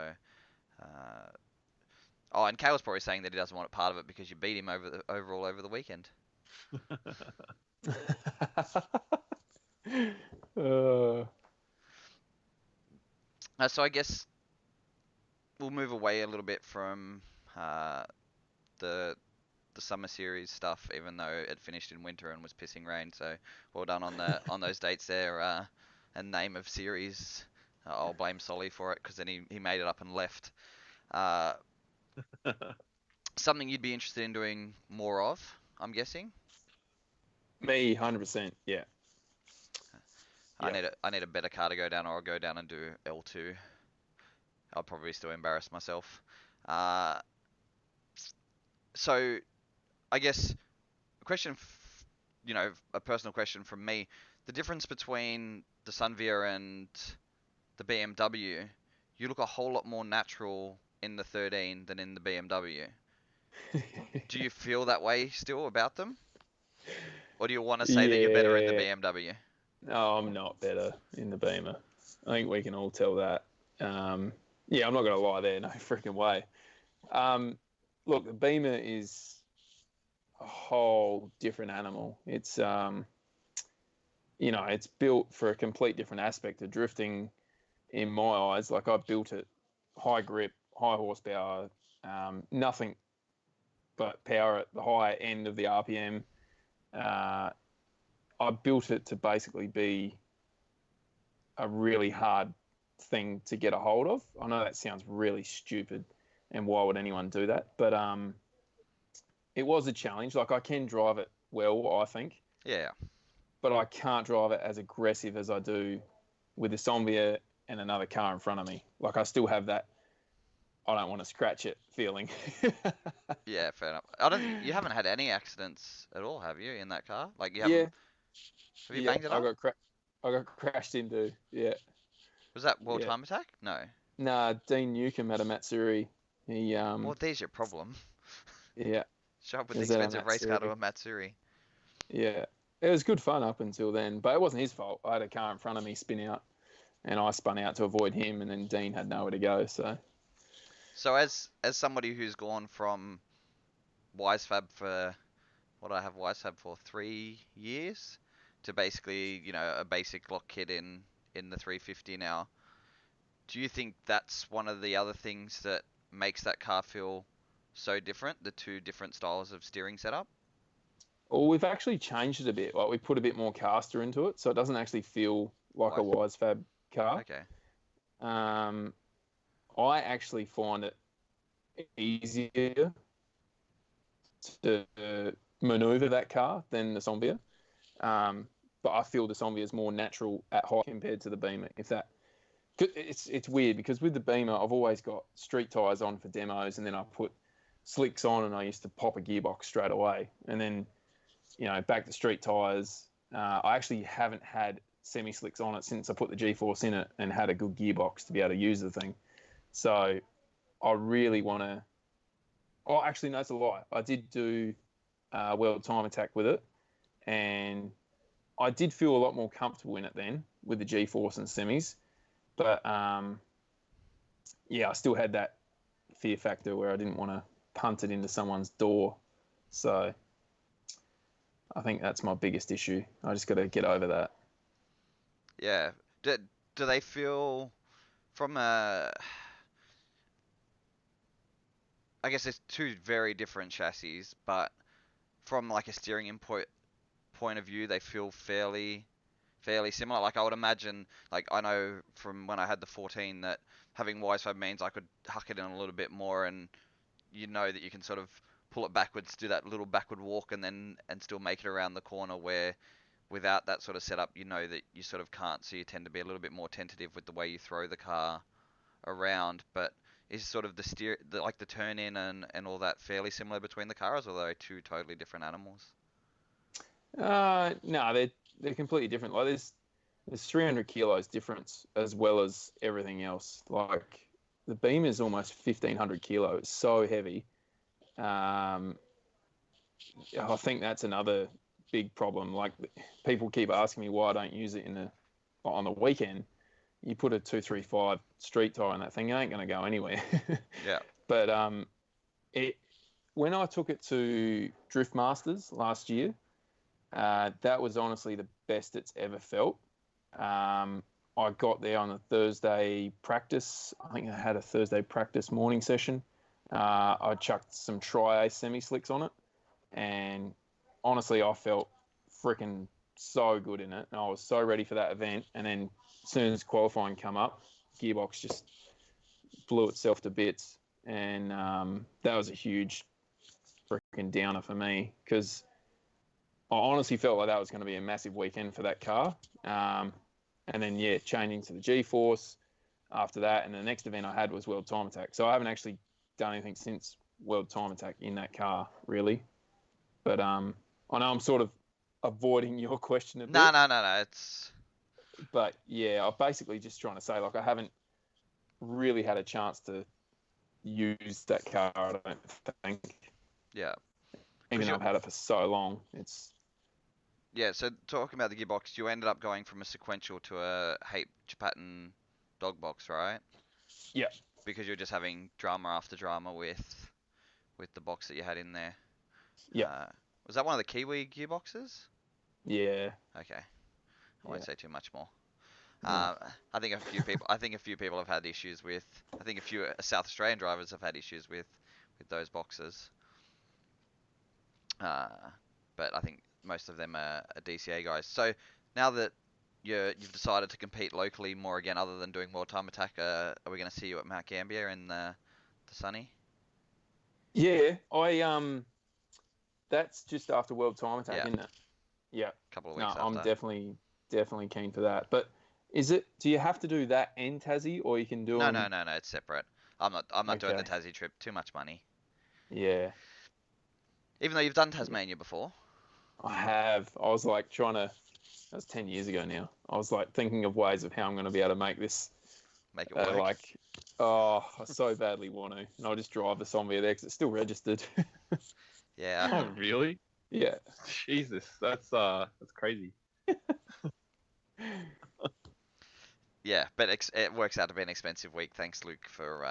and Kale's probably saying that he doesn't want it part of it because you beat him over the weekend. So I guess we'll move away a little bit from the summer series stuff, even though it finished in winter and was pissing rain. So well done on those dates there. And name of series, I'll blame Solly for it because then he made it up and left. Something you'd be interested in doing more of, I'm guessing. Me, 100%. Yeah. I need a better car to go down, or I'll go down and do L2. I'll probably still embarrass myself. So I guess a question, a personal question from me. The difference between the Sunvia and the BMW, you look a whole lot more natural in the 13 than in the BMW. Do you feel that way still about them? Or do you want to say that you're better in the BMW? No, I'm not better in the Beamer. I think we can all tell that. I'm not going to lie there. No freaking way. Look, the Beamer is a whole different animal. It's, it's built for a complete different aspect of drifting in my eyes. Like, I built it high grip, high horsepower, nothing but power at the higher end of the RPM. I built it to basically be a really hard thing to get a hold of. I know that sounds really stupid, and why would anyone do that? But it was a challenge. Like, I can drive it well, I think. Yeah. But I can't drive it as aggressive as I do with the Somvia and another car in front of me. Like, I still have that I don't want to scratch it feeling. Yeah, fair enough. You haven't had any accidents at all, have you, in that car? Like, you haven't. Have you banged it up? I got crashed into. Yeah. Was that World Yeah. Time Attack? No. Nah, Dean Newcomb had a Matsuri. He Well, there's your problem. yeah, Show up with he the was at a expensive race car to Matsuri. a Matsuri. Yeah, it was good fun up until then, but it wasn't his fault. I had a car in front of me spin out, and I spun out to avoid him, and then Dean had nowhere to go. So as somebody who's gone from Wisefab for what I have Wisefab for 3 years to basically, a basic lock kit in the 350 now, do you think that's one of the other things that makes that car feel so different, the two different styles of steering setup? well, we've actually changed it a bit. Like we put a bit more caster into it, so it doesn't actually feel like a Wisefab car. Okay. I actually find it easier to maneuver that car than the Sonvia. But I feel the Sonvia is more natural at height compared to the Beamer. It's weird because with the Beamer, I've always got street tires on for demos, and then I put slicks on, and I used to pop a gearbox straight away. And then, back to street tires. I actually haven't had semi slicks on it since I put the G-force in it and had a good gearbox to be able to use the thing. So I really want to. Oh, actually, no, it's a lie. I did do World Time Attack with it, and I did feel a lot more comfortable in it then with the G-force and semis. But yeah, I still had that fear factor where I didn't want to punt it into someone's door. So I think that's my biggest issue. I just got to get over that. Yeah. Do they feel from a... I guess there's two very different chassis, but from like a steering input point of view, they feel fairly similar. Like I would imagine, like I know from when I had the 14 that having Wisefab means I could huck it in a little bit more, and that you can sort of pull it backwards, do that little backward walk, and still make it around the corner. Where without that sort of setup, that you sort of can't. So you tend to be a little bit more tentative with the way you throw the car around. But is sort of the turn in and all that fairly similar between the cars, or are they two totally different animals? No, they're completely different. Like there's 300 kilos difference as well as everything else. Like the Beam is almost 1,500 kilos. It's so heavy. I think that's another big problem. Like people keep asking me why I don't use it on the weekend. You put a 235 street tire on that thing, it ain't going to go anywhere. Yeah. But when I took it to Drift Masters last year, that was honestly the best it's ever felt. I got there on a Thursday practice. I think I had a Thursday practice morning session. I chucked some Tri-A semi-slicks on it. And honestly, I felt freaking so good in it. And I was so ready for that event. And then as soon as qualifying come up, gearbox just blew itself to bits. And that was a huge freaking downer for me because I honestly felt like that was going to be a massive weekend for that car. And then, changing to the G-Force after that. And the next event I had was World Time Attack. So I haven't actually done anything since World Time Attack in that car, really. But I know I'm sort of avoiding your question a bit. No. It's... But, yeah, I'm basically just trying to say, like, I haven't really had a chance to use that car, I don't think. Yeah. Even though I've had it for so long, it's... Yeah, so talking about the gearbox, you ended up going from a sequential to a Hape pattern dog box, right? Yeah. Because you're just having drama after drama with the box that you had in there. Yeah. Was that one of the Kiwi gearboxes? Yeah. Okay. I won't say too much more. No. I think a few people have had issues with. I think a few South Australian drivers have had issues with those boxes. But I think most of them are DCA guys. So now that you've decided to compete locally more again, other than doing World Time Attack, are we going to see you at Mount Gambier in the Sunny? Yeah, that's just after World Time Attack, isn't it? Yeah. A couple of weeks after. I'm definitely keen for that. But do you have to do that and Tassie, or you can do No, it's separate. I'm not doing the Tassie trip. Too much money. Yeah. Even though you've done Tasmania before. I have. That was 10 years ago now. I was like thinking of ways of how I'm going to be able to make this Make it work. Like, oh, I so badly want to. And I'll just drive us on there because it's still registered. Yeah. Oh, really? Yeah. Jesus, that's crazy. Yeah, but it works out to be an expensive week. Thanks, Luke, for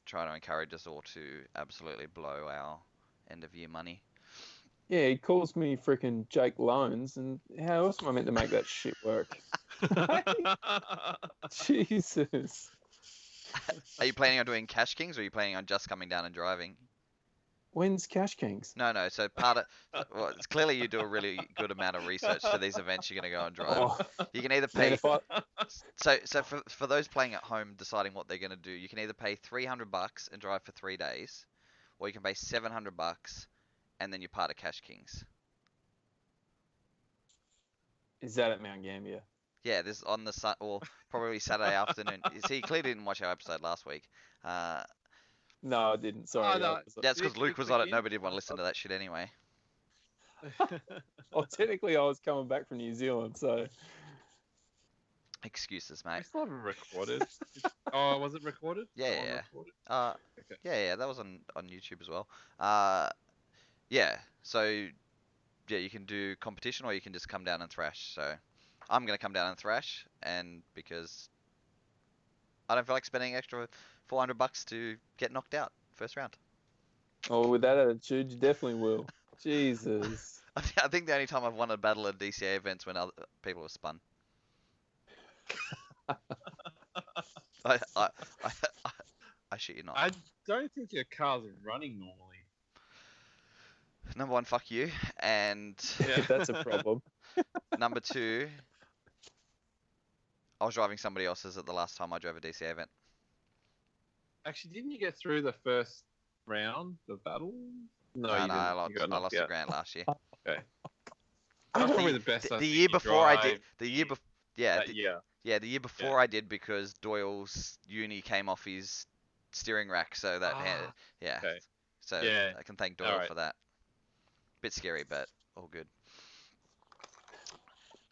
trying to encourage us all to absolutely blow our end of year money. Yeah, he calls me freaking Jake Loans, and how else am I meant to make that shit work? Jesus. Are you planning on doing Cash Kings, or are you planning on just coming down and driving? When's Cash Kings? No. So part of well, it's clearly you do a really good amount of research to these events you're going to go and drive. Oh, You can either man, pay. if I, So for those playing at home deciding what they're going to do, you can either pay $300 and drive for 3 days, or you can pay $700 and then you're part of Cash Kings. is that at Mount Gambier? Yeah, this is on the sun, or probably Saturday afternoon. See, you clearly didn't watch our episode last week. No, I didn't. Sorry. no. That's because Luke was on it. Nobody did want to listen to that shit anyway. Well, technically, I was coming back from New Zealand, so. Excuses, mate. It's not recorded. Oh, was it recorded? Yeah, That one yeah. recorded? Okay. Yeah, that was on YouTube as well. Yeah. So, yeah, you can do competition or you can just come down and thrash. So, I'm gonna come down and thrash, and because I don't feel like spending extra $400 to get knocked out first round. Oh, with that attitude, you definitely will. Jesus. I think the only time I've won a battle at DCA events when other people have spun. I shit you not. I don't think your car's running normally. Number one, fuck you, and Yeah. That's a problem. number two, I was driving somebody else's at the last time I drove a DCA event. Actually, didn't you get through the first round of battle? No, you No, didn't. I You got lost knocked a out. grant last year. Okay. That's probably the best. The year before I did. The year before. Yeah. Yeah. The year before I did because Doyle's uni came off his steering rack, so that yeah. Okay. So Yeah. I can thank Doyle Alright. for that. Bit scary, but all good.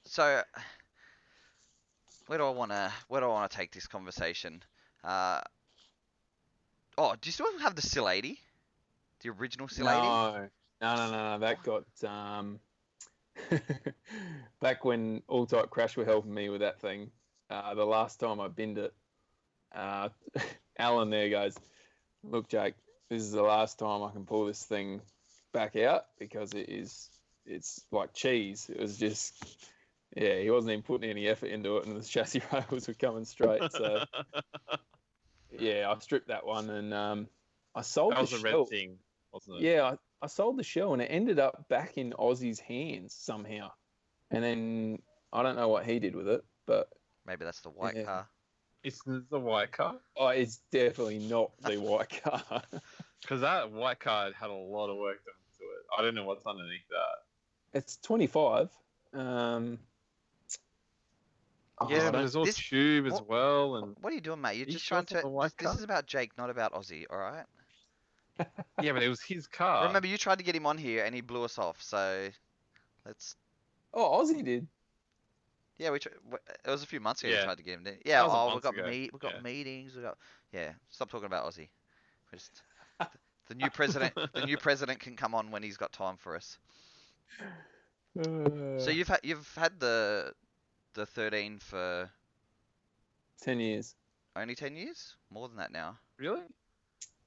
So where do I wanna take this conversation? Do you still have the SIL 80? The original SIL 80? No. That got back when All Type Crash were helping me with that thing. The last time I binned it, Alan there goes, "Look, Jake, this is the last time I can pull this thing back out because it's like cheese." It was just, yeah, he wasn't even putting any effort into it, and the chassis rails were coming straight. So yeah, I stripped that one, and I sold That was the a red shell. thing, wasn't it? Yeah, I sold the shell, and it ended up back in Ozzy's hands somehow. And then I don't know what he did with it, but Maybe that's the white Yeah. car. It's the white car. it's definitely not the white car. Because that white car had a lot of work done to it. I don't know what's underneath that. It's 25. Yeah, I but don't- there's all this- tube as well, and What are you doing, mate? You're You just sure trying it's not to. the white This car? is about Jake, not about Ozzy. All right. yeah, but it was his car. Remember, you tried to get him on here and he blew us off. So let's. Oh, Ozzy did. Yeah, it was a few months ago. Yeah. We tried to get him. Yeah. That was a Oh, month we got ago. we got Yeah. meetings. We got. Yeah. Stop talking about Ozzy. We're just, the new president. The new president can come on when he's got time for us. So you've had the 13 for 10 years. only 10 years? More than that now. Really?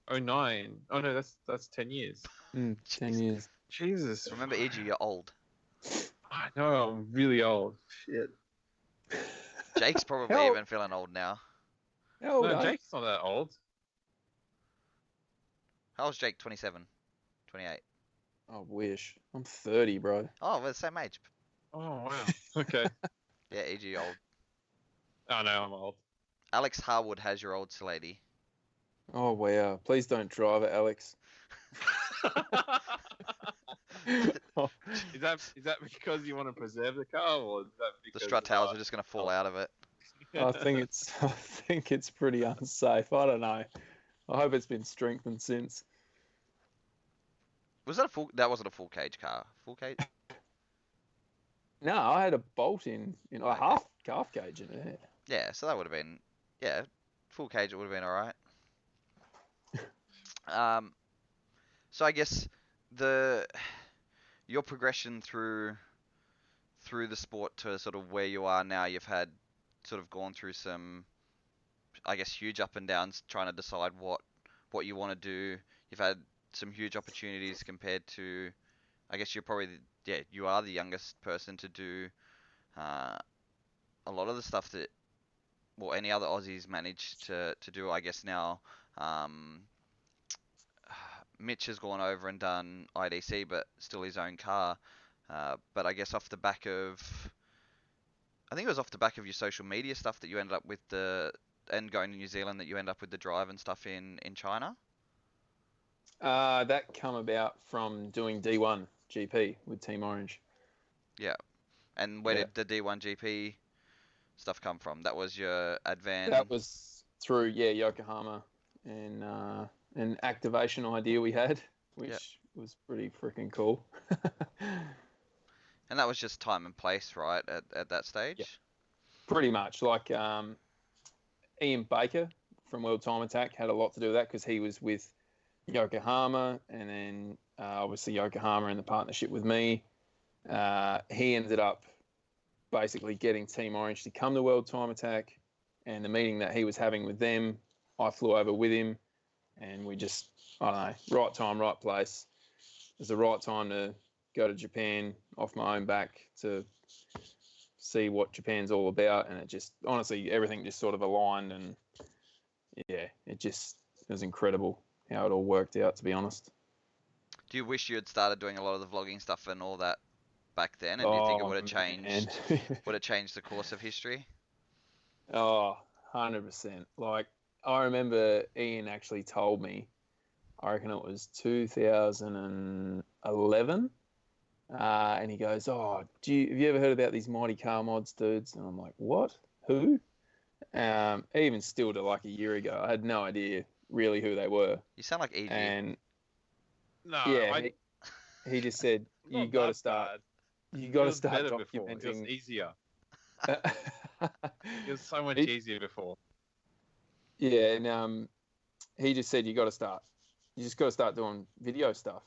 09. Oh no, that's 10 years. 10 years. Jesus. Remember, EG, you're old. I know, I'm really old. Shit. Jake's probably How- even feeling old now. How old No, are you? Jake's not that old. How old's Jake? 27, 28. I wish. I'm 30, bro. Oh, we're the same age. Oh wow. Okay. Yeah, EG old. Oh no, I'm old. Alex Harwood has your old lady. Oh, wow. Please don't drive it, Alex. Is that because you want to preserve the car, or is that The because strut towers are just gonna fall out of it. I think it's pretty unsafe. I don't know. I hope it's been strengthened since. Was that a full? That wasn't a full cage car. Full cage. No, I had a bolt in a Okay. half cage in it. Yeah, so that would have been. Yeah, Full cage, it would have been alright. So I guess your progression through the sport to sort of where you are now, you've had sort of gone through some, I guess, huge up and downs trying to decide what you want to do. You've had some huge opportunities compared to, I guess you're probably, you are the youngest person to do a lot of the stuff that, well, any other Aussies managed to do, I guess now. Mitch has gone over and done IDC, but still his own car. But I guess I think it was off the back of your social media stuff that you ended up with and going to New Zealand, that you end up with the drive and stuff in China. That come about from doing D1 GP with Team Orange. Yeah. And where did the D1 GP stuff come from? That was your Advan? That was through, Yokohama, and an activation idea we had, which was pretty freaking cool. And that was just time and place, right, at that stage? Yeah. Pretty much. Like Ian Baker from World Time Attack had a lot to do with that, because he was with Yokohama, and then obviously Yokohama in the partnership with me. He ended up basically getting Team Orange to come to World Time Attack, and the meeting that he was having with them, I flew over with him, and we just, I don't know, right time, right place. It was the right time to go to Japan off my own back to see what Japan's all about, and it just, honestly, everything just sort of aligned, and it was incredible how it all worked out, to be honest. Do you wish you had started doing a lot of the vlogging stuff and all that back then, and do you think it would have changed the course of history? 100%. Like, I remember Ian actually told me, I reckon it was 2011, and he goes, have you ever heard about these Mighty Car Mods dudes? And I'm like, what? Who? Even still to like a year ago, I had no idea really who they were. You sound like EG. And no, he just said, you got to start. You got to start documenting. It was easier. It was so much easier before. Yeah, and he just said, you got to start. You just got to start doing video stuff.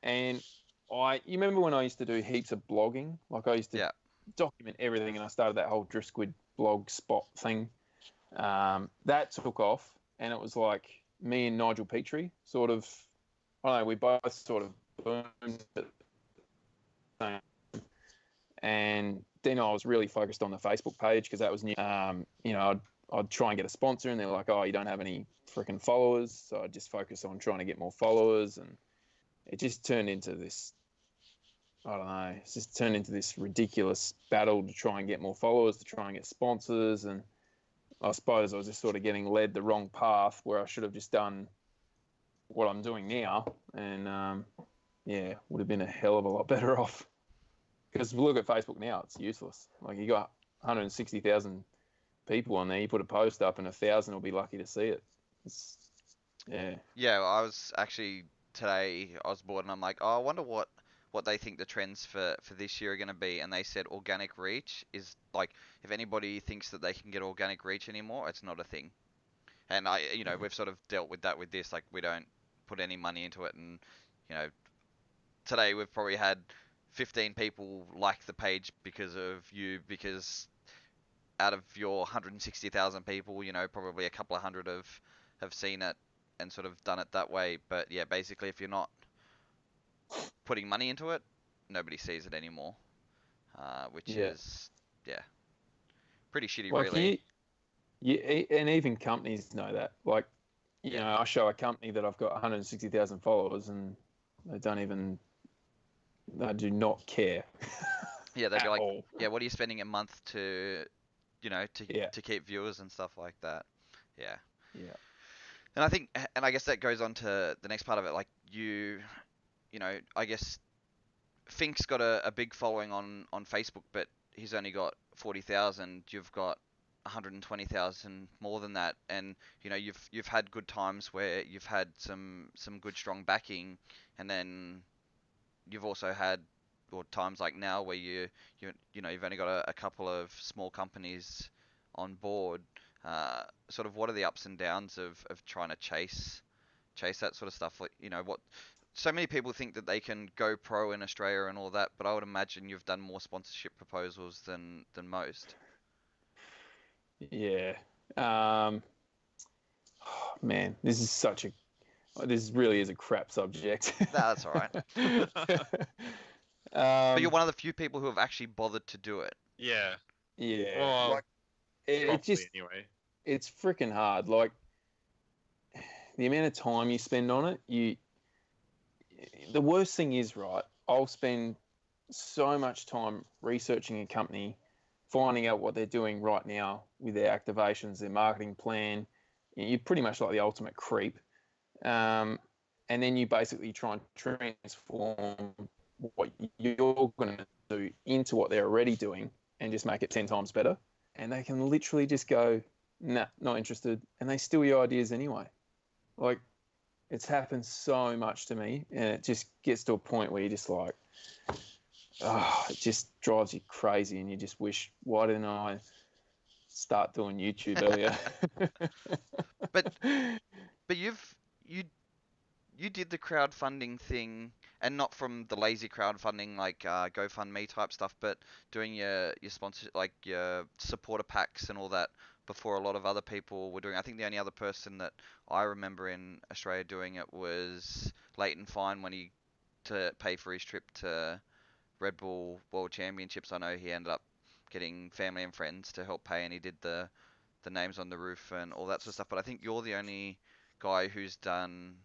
And you remember when I used to do heaps of blogging? Like, I used to document everything, and I started that whole DriftSquid blog spot thing. That took off, and it was like me and Nigel Petrie sort of, I don't know, we both sort of boomed at the same. And then I was really focused on the Facebook page, because that was new. I'd try and get a sponsor, and they're like, oh, you don't have any freaking followers. So I'd just focus on trying to get more followers, and it just turned into this, I don't know, it's just turned into this ridiculous battle to try and get more followers, to try and get sponsors. And I suppose I was just sort of getting led the wrong path, where I should have just done what I'm doing now, and would have been a hell of a lot better off. Because look at Facebook now, it's useless. Like, you got 160,000 people on there, you put a post up, and 1,000 will be lucky to see it. Yeah, I was actually, today, I was bored, and I'm like, I wonder what they think the trends for this year are going to be. And they said organic reach is, like, if anybody thinks that they can get organic reach anymore, it's not a thing. And we've sort of dealt with that with this, like, we don't put any money into it. And, today we've probably had 15 people like the page because of you, because out of your 160,000 people, probably a couple of hundred have seen it and sort of done it that way. But yeah, basically, if you're not putting money into it, nobody sees it anymore, which is pretty shitty, really. And even companies know that. Like, I show a company that I've got 160,000 followers, and they do not care. Yeah, they'd be like, what are you spending a month to keep viewers and stuff like that? Yeah. And I guess that goes on to the next part of it. Like, I guess Fink's got a big following on Facebook, but he's only got 40,000. You've got 120,000 more than that, and you've had good times where you've had some good strong backing, and then you've also had times like now where you've only got a couple of small companies on board. sort of what are the ups and downs of trying to chase that sort of stuff? Like, what so many people think that they can go pro in Australia and all that, but I would imagine you've done more sponsorship proposals than most. Yeah. Man, this really is a crap subject. Nah, that's all right. But you're one of the few people who have actually bothered to do it. Yeah. Yeah. Well, like it just anyway. It's freaking hard. Like the amount of time you spend on it, the worst thing is, right, I'll spend so much time researching a company, finding out what they're doing right now with their activations, their marketing plan. You're pretty much like the ultimate creep. And then you basically try and transform what you're going to do into what they're already doing and just make it 10 times better. And they can literally just go, nah, not interested. And they steal your ideas anyway. Like, it's happened so much to me, and it just gets to a point where you're just like, it just drives you crazy, and you just wish, why didn't I start doing YouTube earlier? but you did the crowdfunding thing, and not from the lazy crowdfunding like GoFundMe type stuff, but doing your sponsor, like your supporter packs and all that before a lot of other people were doing. I think the only other person that I remember in Australia doing it was Leighton Fine when he to pay for his trip to Red Bull World Championships. I know he ended up getting family and friends to help pay, and he did the names on the roof and all that sort of stuff. But I think you're the only guy who's done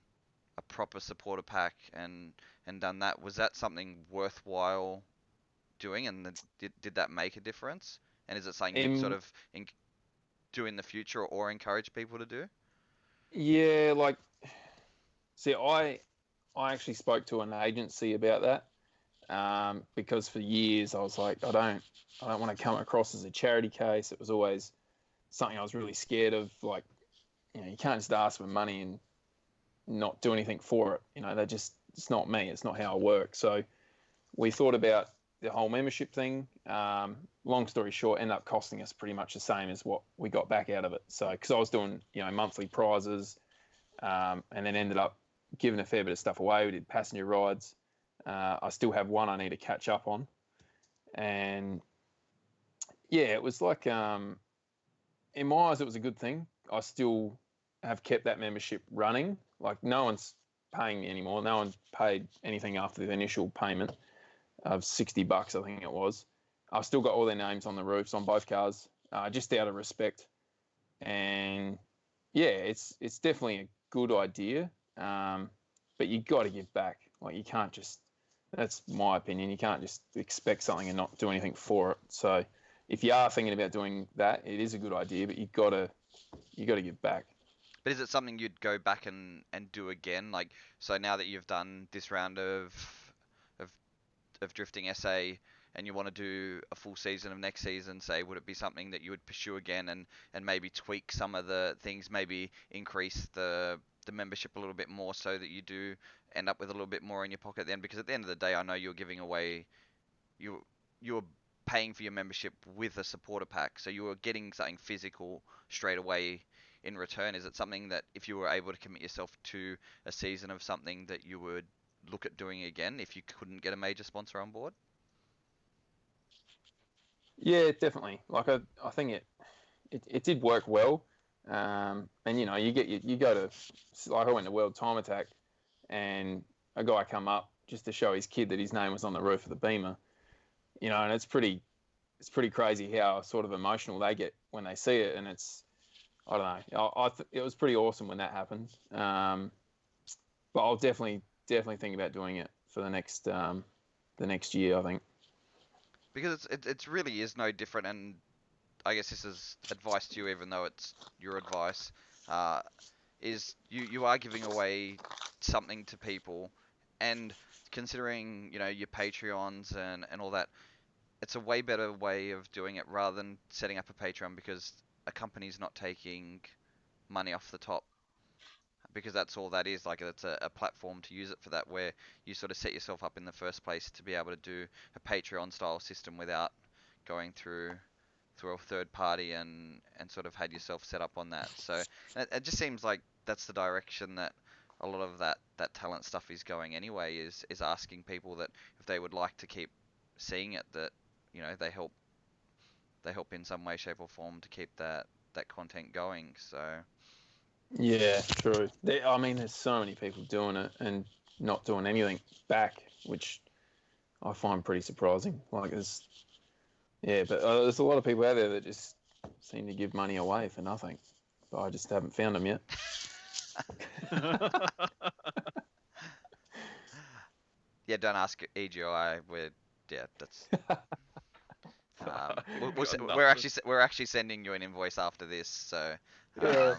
a proper supporter pack and done that. Was that something worthwhile doing, and did that make a difference? And is it something you'd sort of do in the future or encourage people to do? Yeah, like, see, I actually spoke to an agency about that because for years I was like, I don't want to come across as a charity case. It was always something I was really scared of. Like, you can't just ask for money and not do anything for it. It's not me. It's not how I work. So we thought about the whole membership thing. Long story short, ended up costing us pretty much the same as what we got back out of it. So, because I was doing, monthly prizes, and then ended up giving a fair bit of stuff away. We did passenger rides. I still have one I need to catch up on. And yeah, it was like, in my eyes, it was a good thing. I still have kept that membership running. Like, no one's paying me anymore. No one's paid anything after the initial payment of $60, I think it was. I've still got all their names on the roofs on both cars, just out of respect. And yeah, it's definitely a good idea, but you got to give back. Like, you can't just. That's my opinion. You can't just expect something and not do anything for it. So, if you are thinking about doing that, it is a good idea, but you got to give back. But is it something you'd go back and do again? Like, so now that you've done this round of drifting SA and you want to do a full season of next season, say, would it be something that you would pursue again and maybe tweak some of the things, maybe increase the membership a little bit more so that you do end up with a little bit more in your pocket then? Because at the end of the day, I know you're giving away, you're paying for your membership with a supporter pack, so you are getting something physical straight away in return. Is it something that if you were able to commit yourself to a season of something that you would look at doing again if you couldn't get a major sponsor on board? Yeah, definitely. Like, I think it did work well. And you go to, like, I went to World Time Attack, and a guy come up just to show his kid that his name was on the roof of the Beamer. And it's pretty crazy how sort of emotional they get when they see it, and I don't know. It was pretty awesome when that happened. But I'll definitely think about doing it for the next year, I think. Because it really is no different, and I guess this is advice to you, even though it's your advice. Is you are giving away something to people, and considering your Patreons and all that, it's a way better way of doing it rather than setting up a Patreon, because a company's not taking money off the top, because that's all that is. Like, it's a platform to use it for that, where you sort of set yourself up in the first place to be able to do a Patreon style system without going through through a third party and sort of had yourself set up on that. So it just seems like that's the direction that a lot of that talent stuff is going anyway, is asking people that if they would like to keep seeing it, that they help in some way, shape or form to keep that content going. So Yeah, true. I mean, there's so many people doing it and not doing anything back, which I find pretty surprising. Like, there's a lot of people out there that just seem to give money away for nothing, but I just haven't found them yet. Yeah, don't ask EGI. That's. We're actually sending you an invoice after this, so. Yeah,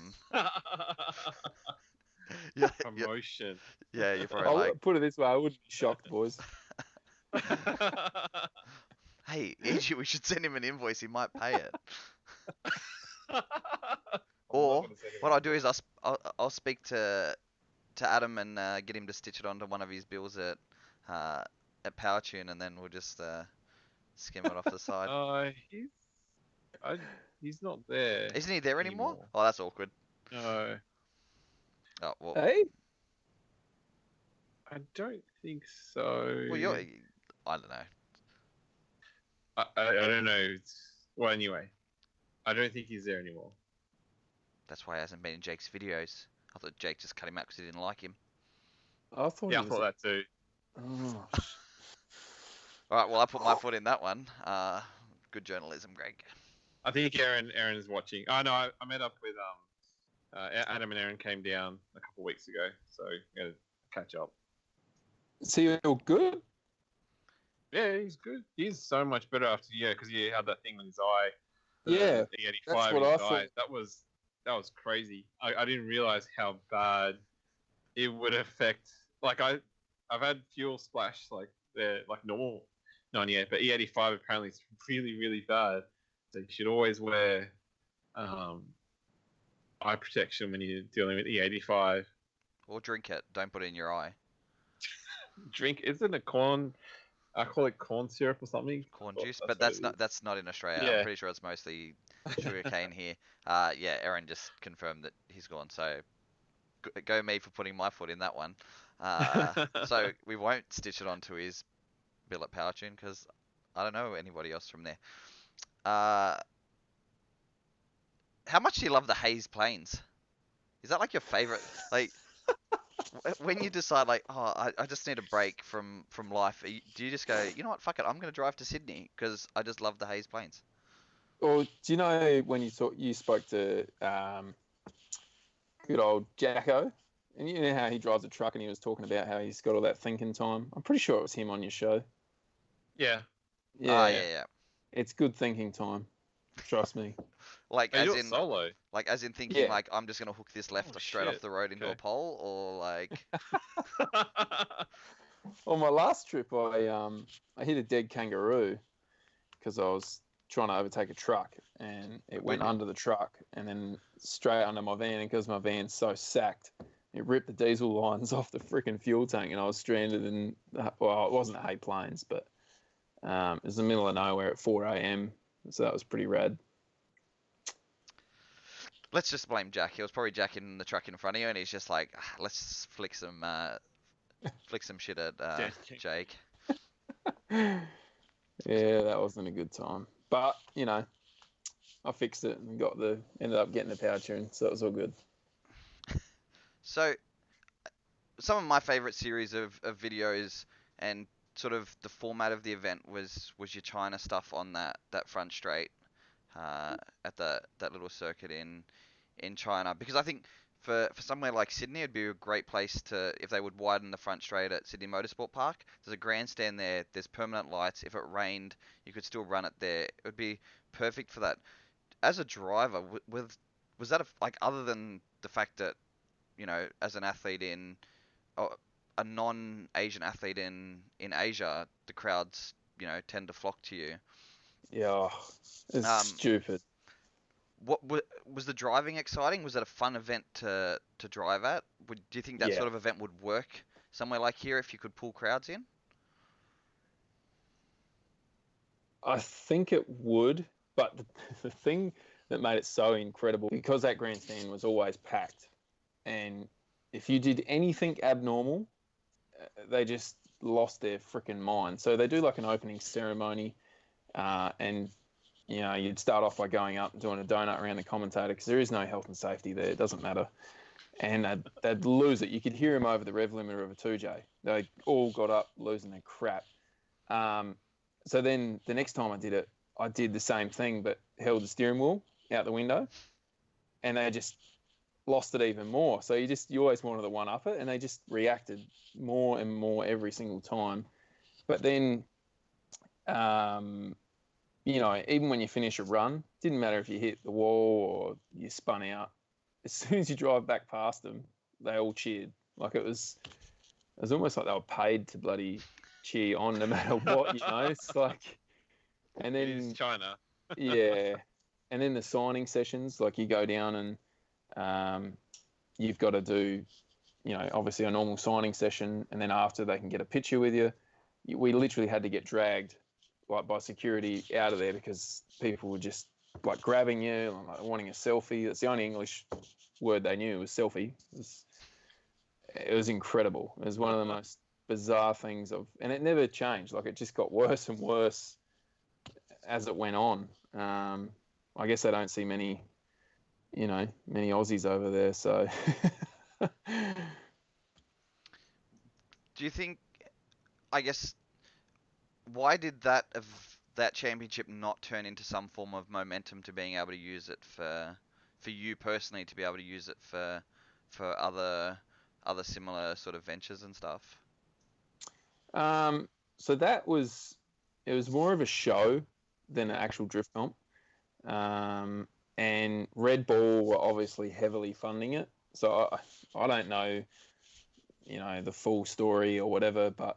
Promotion. Yeah, you're probably I'll like. put it this way: I wouldn't be shocked, boys. Hey, EG, we should send him an invoice. He might pay it. Or what I'll do is I'll speak to Adam and get him to stitch it onto one of his bills at PowerTune, and then we'll just skim it off the side. He's not there. Isn't he there anymore? Oh, that's awkward. No. Oh well. Hey, I don't think so. Well, I don't know. I don't know. Well, anyway, I don't think he's there anymore. That's why he hasn't been in Jake's videos. I thought Jake just cut him out because he didn't like him. I thought that too. Oh. All right, well, I put my foot in that one. Good journalism, Greg. I think Aaron is watching. Oh no, I met up with Adam and Aaron came down a couple of weeks ago, so we gotta catch up. Is he all good? Yeah, he's good. He's so much better after because he had that thing on his eye. Yeah, E85 that's what I thought. That was crazy. I didn't realize how bad it would affect. Like I've had fuel splash like normal 98, but E85 apparently is really, really bad. So you should always wear eye protection when you're dealing with E85. Or drink it. Don't put it in your eye. Isn't it corn? I call it corn syrup or something. Corn juice, but that's not in Australia. Yeah. I'm pretty sure it's mostly sugarcane here. Yeah, Aaron just confirmed that he's gone. So go me for putting my foot in that one. So we won't stitch it onto his bill at PowerTune because I don't know anybody else from there. How much do you love the Hayes Plains? Is that like your favorite? Like, when you decide like, oh, I just need a break from life, do you just go, you know what, fuck it, I'm gonna drive to Sydney because I just love the Hayes Plains? Or do you know when you spoke to good old Jacko, and you know how he drives a truck and he was talking about how he's got all that thinking time? I'm pretty sure it was him on your show. Yeah. Yeah. It's good thinking time. Trust me. Like as in solo. Like as in thinking like I'm just gonna hook this left straight off the road into Okay. a pole, or like. On my last trip, I hit a dead kangaroo because I was trying to overtake a truck and it went under the truck and then straight under my van, and because my van's so sacked, it ripped the diesel lines off the freaking fuel tank and I was stranded in, well, it wasn't Hay Plains, but it was the middle of nowhere at 4 a.m. So that was pretty rad. Let's just blame Jack. He was probably jacking the truck in front of you, and he's just like, let's flick some shit at Jake. Yeah, that wasn't a good time. But, I fixed it and ended up getting the PowerTune, so it was all good. So, some of my favorite series of videos and sort of the format of the event was your China stuff on that front straight at that little circuit in China, because I think for somewhere like Sydney, it'd be a great place to, if they would widen the front straight at Sydney Motorsport Park. There's a grandstand there. There's permanent lights. If it rained, you could still run it there. It would be perfect for that. As a driver, was that like, other than the fact that, as an athlete a non-Asian athlete in Asia, the crowds, tend to flock to you. Yeah, it's stupid. What was the driving exciting? Was it a fun event to drive at? Do you think that sort of event would work somewhere like here if you could pull crowds in? I think it would. But the thing that made it so incredible, because that grandstand was always packed, and if you did anything abnormal, they just lost their freaking mind. So they do like an opening ceremony, and you'd start off by going up and doing a donut around the commentator because there is no health and safety there. It doesn't matter. And they'd lose it. You could hear them over the rev limiter of a 2J. They all got up losing their crap. So then the next time I did the same thing, but held the steering wheel out the window, and they just lost it even more. So you always wanted to one up it, and they just reacted more and more every single time. But then, even when you finish a run, didn't matter if you hit the wall or you spun out. As soon as you drive back past them, they all cheered. Like it was almost like they were paid to bloody cheer on no matter what. It's like, and then it's China. Yeah, and then the signing sessions, like you go down and you've got to do, obviously a normal signing session, and then after they can get a picture with you. We literally had to get dragged like by security out of there because people were just like grabbing you, like wanting a selfie. That's the only English word they knew was selfie. It was incredible. It was one of the most bizarre things and it never changed. Like it just got worse and worse as it went on. I guess I don't see many Aussies over there. So, Do you think? I guess why did that championship not turn into some form of momentum to being able to use it for you personally to be able to use it for other similar sort of ventures and stuff? So it was more of a show than an actual drift comp. And Red Bull were obviously heavily funding it. So I don't know, the full story or whatever, but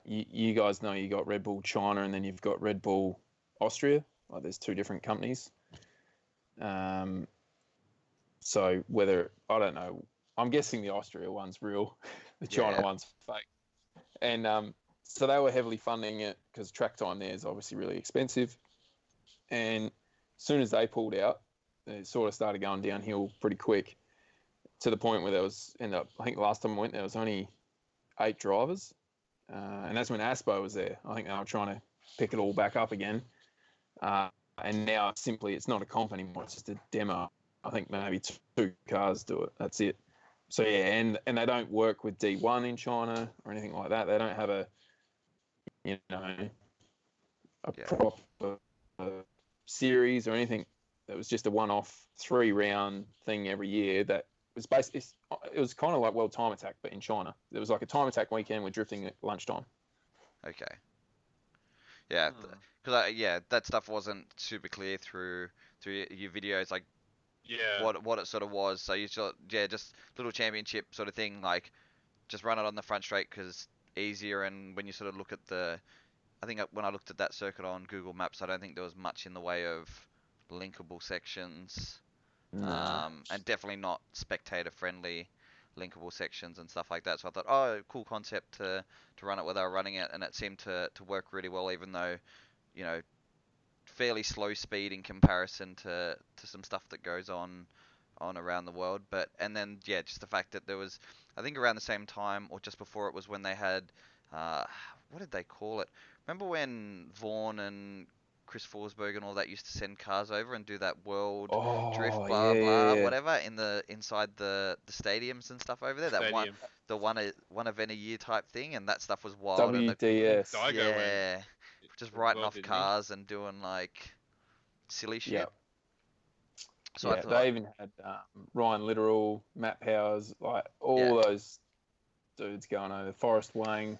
you guys know you got Red Bull China and then you've got Red Bull Austria. Like there's two different companies. So I don't know. I'm guessing the Austria one's real, the China one's fake. And so they were heavily funding it because track time there is obviously really expensive. And as soon as they pulled out, it sort of started going downhill pretty quick to the point where I think the last time I went there was only 8 drivers. And that's when Aspo was there. I think they were trying to pick it all back up again. And now it's not a comp anymore. It's just a demo. I think maybe 2 cars do it. That's it. So yeah, and they don't work with D1 in China or anything like that. They don't have a proper series or anything. It was just a one-off 3-round thing every year that was it was kind of like World Time Attack, but in China. There was like a time attack weekend with drifting at lunchtime. Okay. Yeah, because that stuff wasn't super clear through your videos, like what it sort of was. So you just little championship sort of thing, like just run it on the front straight because easier. And when you sort of look at I think when I looked at that circuit on Google Maps, I don't think there was much in the way of linkable sections. And definitely not spectator-friendly linkable sections and stuff like that. So I thought, oh, cool concept to run it where they were running it, and it seemed to work really well, even though, fairly slow speed in comparison to some stuff that goes on around the world. And then just the fact that there was, I think around the same time or just before it was when they had, what did they call it? Remember when Vaughn and Chris Forsberg and all that used to send cars over and do that world drift blah whatever inside the stadiums and stuff over there. That one event a year type thing, and that stuff was wild. WDS. And just writing off cars and doing like silly shit. Yep. So I thought, they even had Ryan Littoral, Matt Powers, like all those dudes going over. Forrest Wang.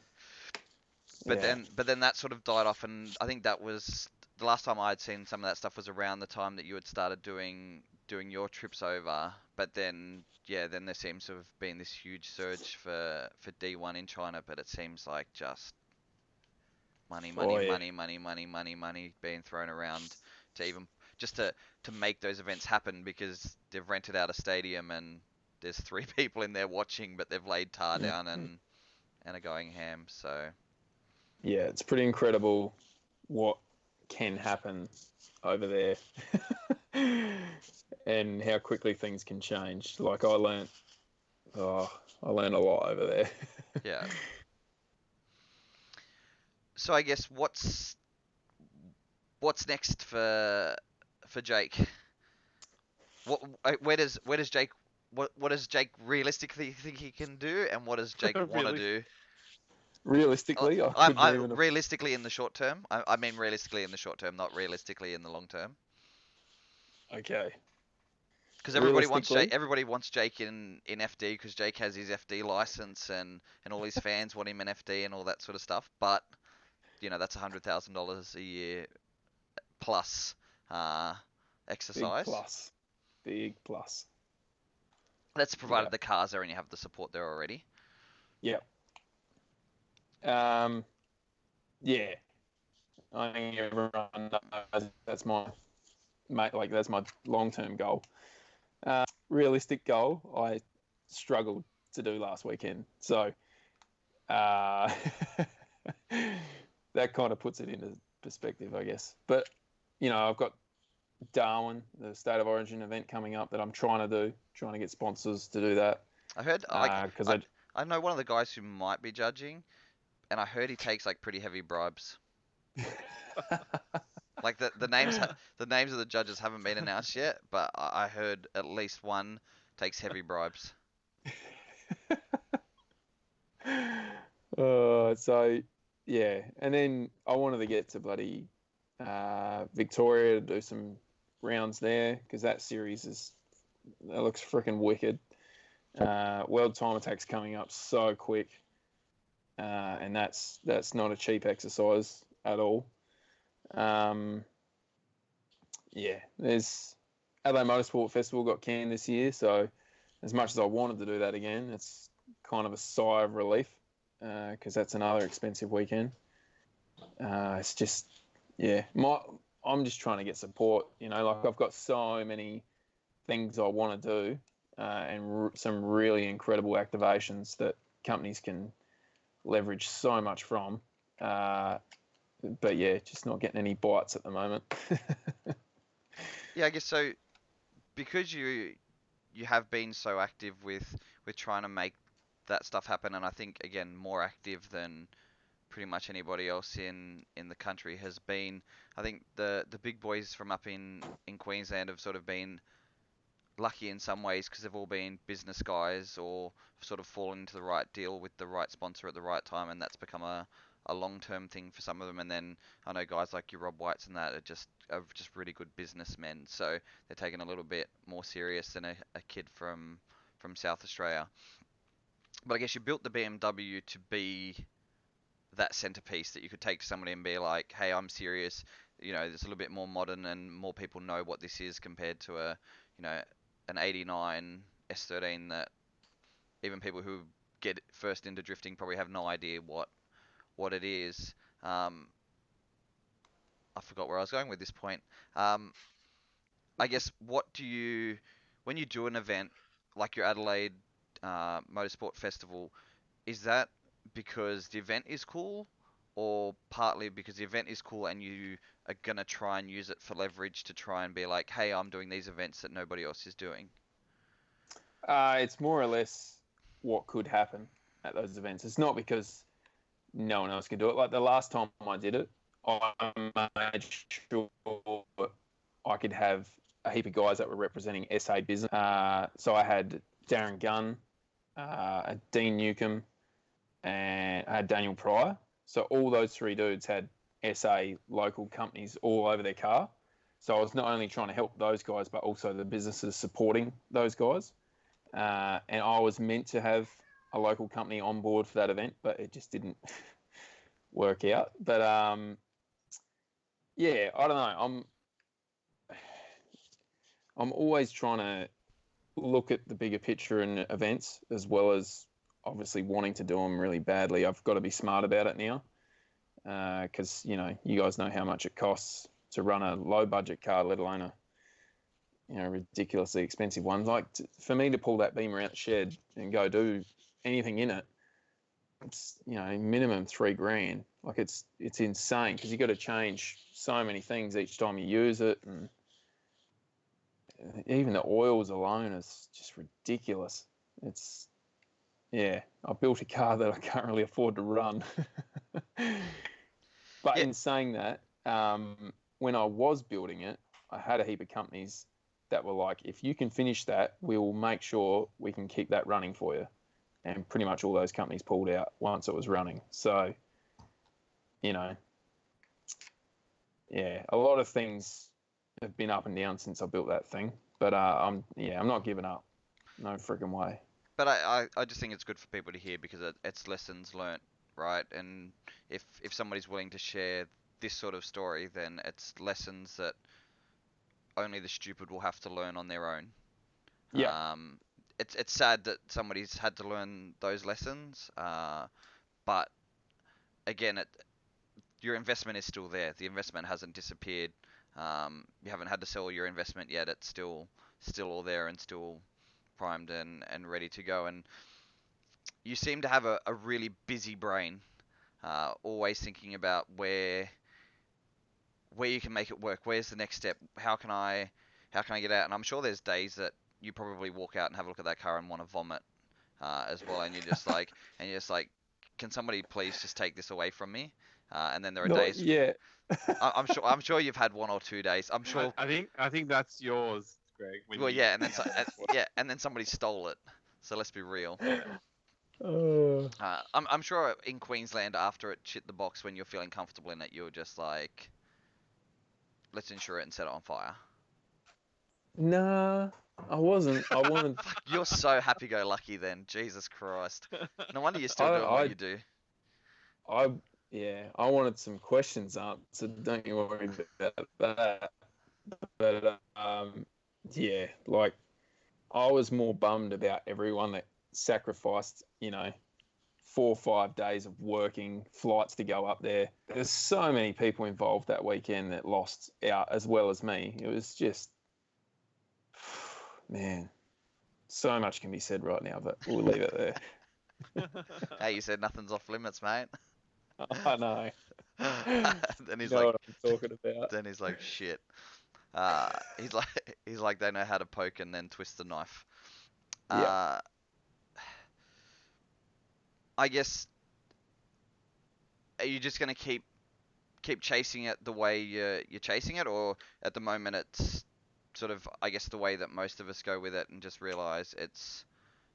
But then that sort of died off, and I think that was the last time I had seen some of that stuff was around the time that you had started doing your trips over. But then then there seems to have been this huge surge for D1 in China, but it seems like just money being thrown around to even just to make those events happen, because they've rented out a stadium and there's 3 people in there watching, but they've laid tar down and are going ham. So yeah, it's pretty incredible what can happen over there, and how quickly things can change. Like I learned a lot over there. Yeah. So I guess what's next for Jake? Where does Jake what does Jake realistically think he can do, and what does Jake want to do? Realistically, I I'm couldn't even. realistically in the short term. I mean realistically in the short term, not realistically in the long term. Okay. Because everybody wants Jake in FD because Jake has his FD license and all his fans want him in FD and all that sort of stuff. But that's $100,000 a year plus exercise. Big plus. That's provided the car's there and you have the support there already. Yeah. Yeah. I think everyone knows that's my long-term goal. Realistic goal, I struggled to do last weekend. So that kind of puts it into perspective, I guess. But, I've got Darwin, the State of Origin event coming up that I'm trying to get sponsors to do that. I heard, I know one of the guys who might be judging, and I heard he takes like pretty heavy bribes. Like the names of the judges haven't been announced yet, but I heard at least one takes heavy bribes. So yeah, and then I wanted to get to bloody Victoria to do some rounds there because that series looks freaking wicked. World Time Attack's coming up so quick, and that's not a cheap exercise at all. There's Adelaide Motorsport Festival got canned this year, so as much as I wanted to do that again, it's kind of a sigh of relief because that's another expensive weekend. It's just, I'm just trying to get support. Like I've got so many things I want to do and some really incredible activations that companies can leverage so much from. But yeah, just not getting any bites at the moment. Yeah, I guess so. Because you have been so active with trying to make that stuff happen, and I think again more active than pretty much anybody else in the country has been. I think the big boys from up in Queensland have sort of been lucky in some ways because they've all been business guys or sort of fallen into the right deal with the right sponsor at the right time, and that's become a long-term thing for some of them. And then I know guys like your Rob Whites and that are just really good businessmen, so they're taken a little bit more serious than a kid from South Australia. But I guess you built the BMW to be that centerpiece that you could take to somebody and be like, hey, I'm serious. It's a little bit more modern and more people know what this is compared to an 89 S13 that even people who get first into drifting probably have no idea what it is. I forgot where I was going with this point. I guess when you do an event like your Adelaide Motorsport Festival, is that because the event is cool, or partly because the event is cool and you are gonna try and use it for leverage to try and be like, hey, I'm doing these events that nobody else is doing? It's more or less what could happen at those events. It's not because no one else can do it. Like the last time I did it, I made sure I could have a heap of guys that were representing SA business. So I had Darren Gunn, Dean Newcomb, and I had Daniel Pryor. So all those three dudes had SA local companies all over their car. So I was not only trying to help those guys, but also the businesses supporting those guys. And I was meant to have a local company on board for that event, but it just didn't work out. But yeah, I don't know. I'm always trying to look at the bigger picture in events, as well as obviously wanting to do them really badly. I've got to be smart about it now, because you guys know how much it costs to run a low budget car, let alone a ridiculously expensive one. Like for me to pull that Beamer out the shed and go do anything in it, it's minimum $3,000. Like it's insane because you got to change so many things each time you use it, and even the oils alone is just ridiculous. It's I built a car that I can't really afford to run. But in saying that, when I was building it, I had a heap of companies that were like, if you can finish that, we will make sure we can keep that running for you. And pretty much all those companies pulled out once it was running. So, you know, a lot of things have been up and down since I built that thing. But I'm not giving up. No freaking way. But I just think it's good for people to hear because it's lessons learnt, right? And if somebody's willing to share this sort of story, then it's lessons that only the stupid will have to learn on their own. Yeah. It's sad that somebody's had to learn those lessons, but again, your investment is still there. The investment hasn't disappeared. You haven't had to sell your investment yet. It's still all there and still primed and ready to go. And you seem to have a really busy brain, always thinking about where you can make it work. Where's the next step? How can I get out? And I'm sure there's days that you probably walk out and have a look at that car and want to vomit as well. And you're just like, can somebody please just take this away from me? And then there are days. Yeah. I'm sure you've had 1 or 2 days. I'm sure. I think that's yours, Greg. And then somebody stole it. So let's be real. Yeah. I'm sure in Queensland after it shit the box, when you're feeling comfortable in it, you're just like, let's insure it and set it on fire. Nah, I wasn't. I wanted. You're so happy-go-lucky then. Jesus Christ. No wonder you're still doing what you do. I wanted some questions answered. Don't you worry about that. But like I was more bummed about everyone that sacrificed, 4 or 5 days of working, flights to go up there. There's so many people involved that weekend that lost out as well as me. It was just, man, so much can be said right now, but we'll leave it there. Hey, you said nothing's off limits, mate. I know. Then he's you know like, what I'm talking about. Then he's like, shit. He's like, they know how to poke and then twist the knife. Yeah. I guess, are you just gonna keep chasing it the way you're chasing it, or at the moment it's sort of, I guess, the way that most of us go with it and just realize it's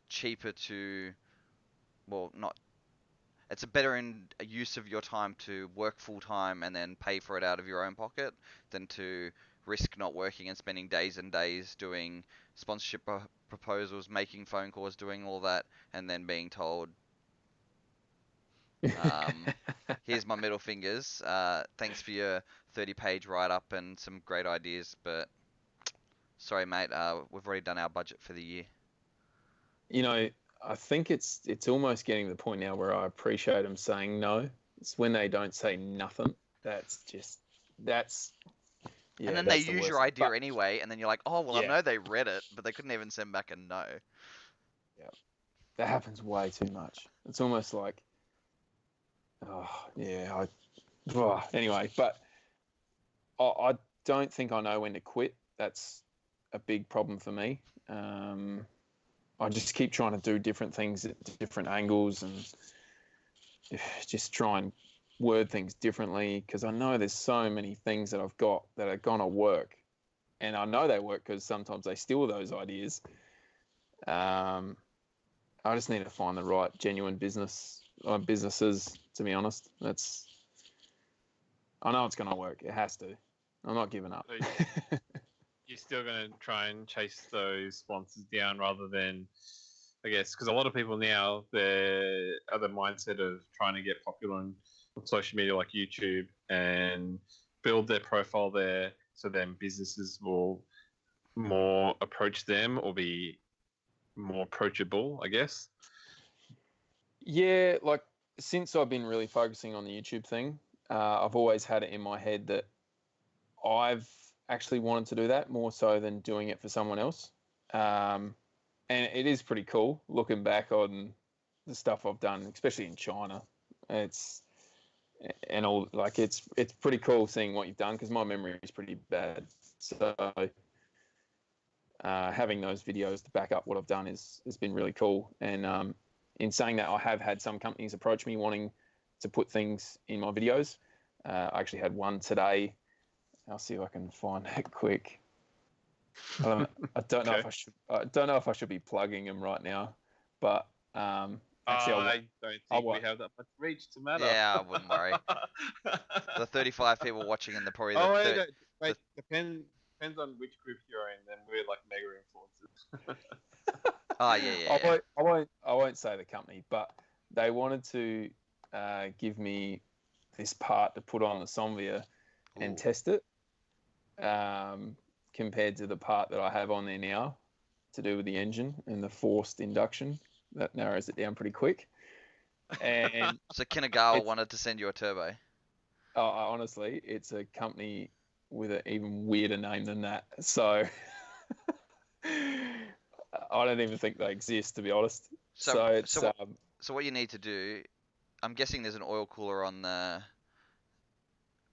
cheaper to, well, not, it's a better use of your time to work full time and then pay for it out of your own pocket than to risk not working and spending days and days doing sponsorship proposals, making phone calls, doing all that, and then being told, here's my middle fingers. Thanks for your 30-page write-up and some great ideas, but sorry, mate. We've already done our budget for the year. I think it's almost getting to the point now where I appreciate them saying no. It's when they don't say nothing. And then they use your idea anyway, and then you're like, oh, well, Yeah. I know they read it, but they couldn't even send back a no. Yeah, that happens way too much. It's almost like, anyway, but I don't think I know when to quit. That's a big problem for me. I just keep trying to do different things at different angles and just try and word things differently, because I know there's so many things that I've got that are going to work. And I know they work because sometimes they steal those ideas. I just need to find the right genuine businesses, to be honest. I know it's going to work. It has to. I'm not giving up. So you're still going to try and chase those sponsors down rather than, I guess, because a lot of people now, they're of the mindset of trying to get popular on social media like YouTube and build their profile there, so then businesses will more approach them or be more approachable, I guess. Yeah, like since I've been really focusing on the YouTube thing, I've always had it in my head that I've actually wanted to do that more so than doing it for someone else. And it is pretty cool looking back on the stuff I've done, especially in China. and all. Like it's pretty cool seeing what you've done because my memory is pretty bad. So having those videos to back up what I've done has been really cool. And in saying that, I have had some companies approach me wanting to put things in my videos. I actually had one today. I'll see if I can find it quick. I don't know if I should. I don't know if I should be plugging them right now, but actually, I don't think we have that much reach to matter. Yeah, I wouldn't worry. The 35 people watching and the probably Oh the wait, depends on which group you're in. Then we're like mega influencers. Oh yeah. I won't say the company, but they wanted to give me this part to put on the Somvia and test it, compared to the part that I have on there now to do with the engine and the forced induction. That narrows it down pretty quick. And So Kinagawa wanted to send you a turbo. Honestly, it's a company with an even weirder name than that. So I don't even think they exist, to be honest. So what you need to do, I'm guessing there's an oil cooler on the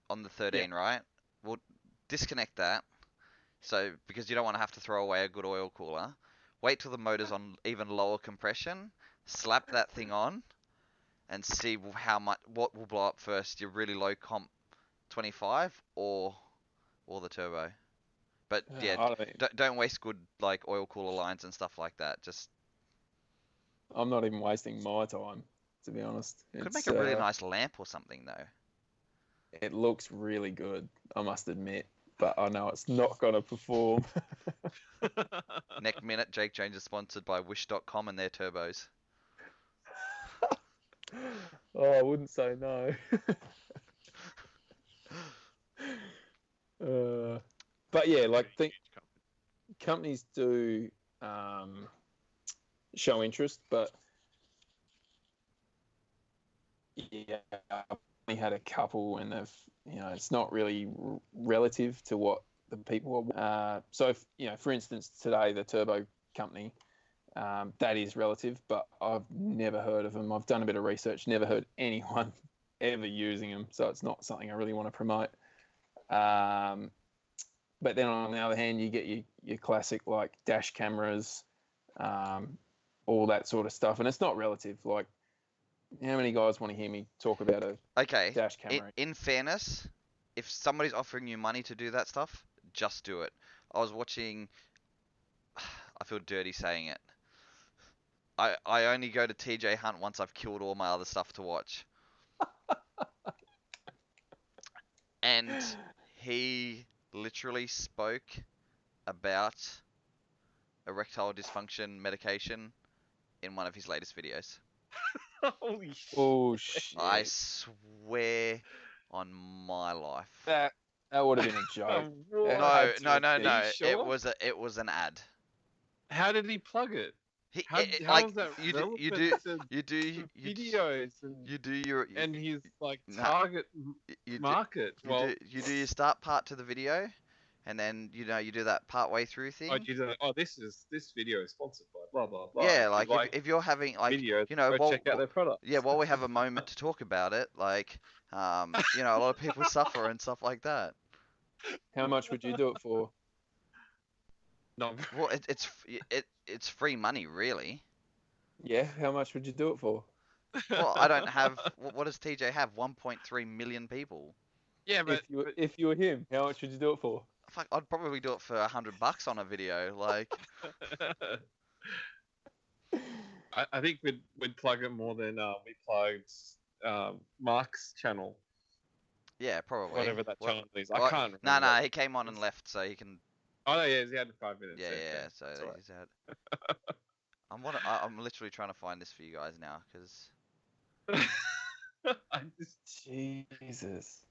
13, right? Well, disconnect that. So because you don't want to have to throw away a good oil cooler, wait till the motor's on even lower compression, slap that thing on, and see what will blow up first, your really low comp 25 or the turbo. But yeah, don't waste good like oil cooler lines and stuff like that. Just I'm not even wasting my time, to be honest. Could make a really nice lamp or something though. It looks really good, I must admit, but I know it's not going to perform. Next minute, Jake Jones is sponsored by Wish.com and their turbos. Oh, I wouldn't say no. But yeah, like companies do show interest, but yeah, I've only had a couple, and they've, it's not really relative to what the people are. So if, for instance, today the turbo company, that is relative, but I've never heard of them. I've done a bit of research, never heard anyone ever using them, so it's not something I really want to promote. But then on the other hand, you get your classic like dash cameras, all that sort of stuff, and it's not relative. Like, how many guys want to hear me talk about a dash camera? In fairness, if somebody's offering you money to do that stuff, just do it. I was watching. I feel dirty saying it. I only go to TJ Hunt once I've killed all my other stuff to watch. And he literally spoke about erectile dysfunction medication in one of his latest videos. Holy shit. Oh shit. I swear on my life. That would have been a joke. No. Sure? It was an ad. How did he plug it? How is that you do videos and you do your and his like target market. You do your start part to the video, and then you do that part way through thing. This video is sponsored by blah blah blah. Yeah, like if you're having like videos, check out their product. Yeah, while we have a moment to talk about it, like a lot of people suffer and stuff like that. How much would you do it for? No. Well, it's free money, really. Yeah, how much would you do it for? Well, I don't have. What does TJ have? 1.3 million people. Yeah, but if you were him, how much would you do it for? Fuck, I'd probably do it for $100 on a video, like. I think we'd plug it more than we plugged Mark's channel. Yeah, probably. Whatever that channel is, I can't remember. No, he came on and left, so he can. Oh no, yeah, he had 5 minutes. Yeah, so he's out. I'm literally trying to find this for you guys now, because. Jesus.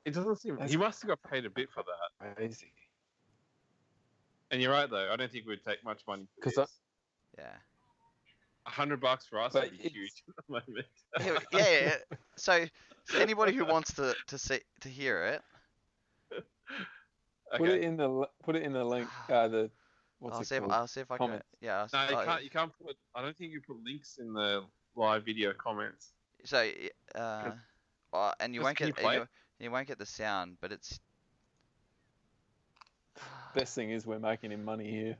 It doesn't seem. He must have got paid a bit for that. Crazy. And you're right though. I don't think we'd take much money for this. Yeah. $100 for us would be huge at the moment. Yeah. So anybody who wants to hear it. Okay. Put it in the link. I'll see if I can. Yeah. No, you can't put. I don't think you put links in the live video comments. So And you Just won't can get you play it? you won't get the sound, but it's Best thing is we're making him money here.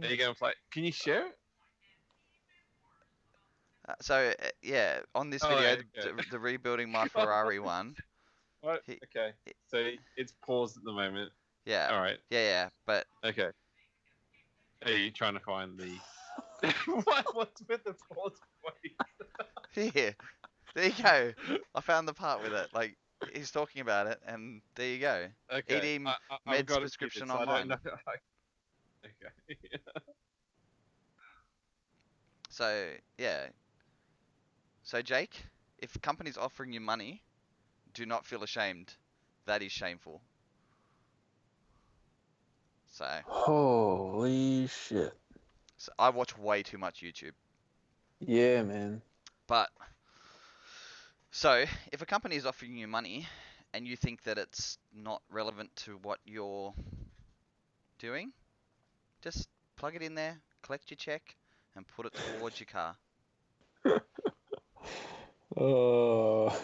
Are you gonna play? Can you share it? so yeah. On this Oh, video, okay. the rebuilding my Ferrari one. What? He, Okay. So it's paused at the moment. yeah, All right. yeah. But Okay. Are you trying to find the? What's with the pause? here, there you go. I found the part with it. Like he's talking about it, and there you go. Okay. Eating I've meds got it prescription muted, so I don't online. know. Okay. So yeah. So Jake, if a company's offering you money, do not feel ashamed. That is shameful. So, Holy shit. so I watch way too much YouTube. Yeah, man. But so if a company is offering you money and you think that it's not relevant to what you're doing, just plug it in there, collect your check, and put it towards your car. Oh.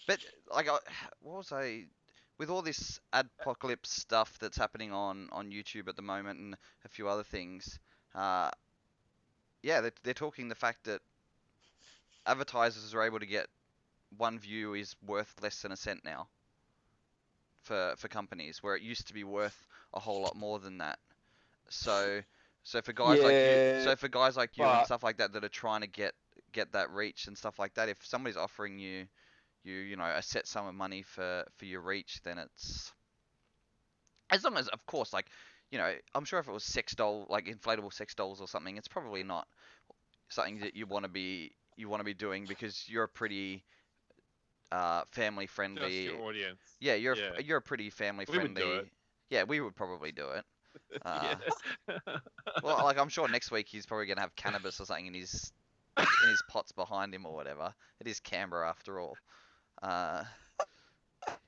But like, what was I? With all this apocalypse stuff that's happening on YouTube at the moment and a few other things, yeah, they're talking the fact that advertisers are able to get one view is worth less than a cent now for companies, where it used to be worth a whole lot more than that. So for guys like you, Yeah, and but stuff like that are trying to get that reach and stuff like that, if somebody's offering you know a set sum of money for your reach, then it's as long as, of course, like, you know, I'm sure if it was sex doll, like inflatable sex dolls or something, it's probably not something that you want to be doing, because you're a pretty family Just friendly. your audience. Yeah, Yeah. you're a pretty family We would do friendly. it. Yeah, we would probably do it. Yeah. Well, like I'm sure next week he's probably gonna have cannabis or something in his pots behind him or whatever. It is Canberra after all. Uh,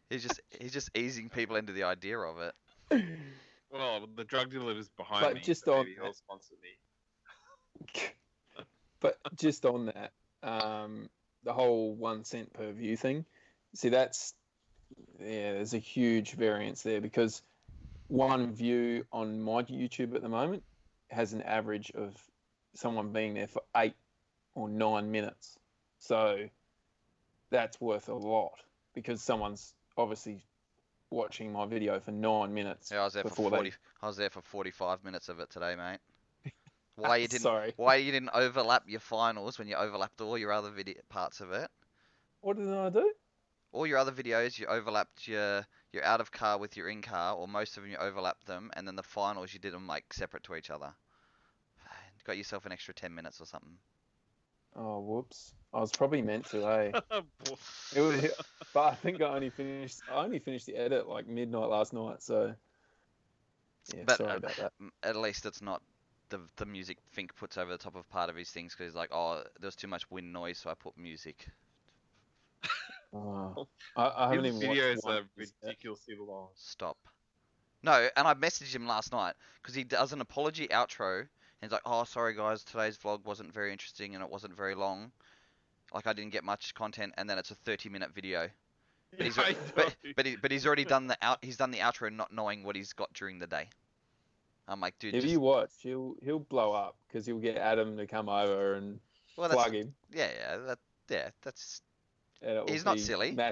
he's just easing people into the idea of it. Well, the drug dealer is behind but me, just so on maybe he'll sponsor me. but just on that, the whole 1 cent per view thing. See, there's a huge variance there, because one view on my YouTube at the moment has an average of someone being there for 8 or 9 minutes. So that's worth a lot, because someone's obviously watching my video for 9 minutes. Yeah, I was there before for 40. I was there for 45 minutes of it today, mate. Sorry. Why you didn't overlap your finals when you overlapped all your other video parts of it? What did I do? All your other videos, you overlapped your out of car with your in car, or most of them you overlapped them, and then the finals you did them like separate to each other. Got yourself an extra 10 minutes or something. Oh, whoops! I was probably meant to, eh? It was, but I think I only finished the edit like midnight last night. So yeah, But sorry about that. at least it's not the music Fink puts over the top of part of his things, because he's like, oh, there's too much wind noise, so I put music. Oh, I haven't His even watched videos one are of his yet. ridiculously long. Stop. No, and I messaged him last night because he does an apology outro, and he's like, "Oh, sorry guys, today's vlog wasn't very interesting and it wasn't very long. Like I didn't get much content, and then it's a 30-minute video." But he's but he's already done he's done the outro not knowing what he's got during the day. I'm like, dude, If just you watch, he'll blow up, because he'll get Adam to come over and plug him. yeah, that's And it will he's not be silly. No,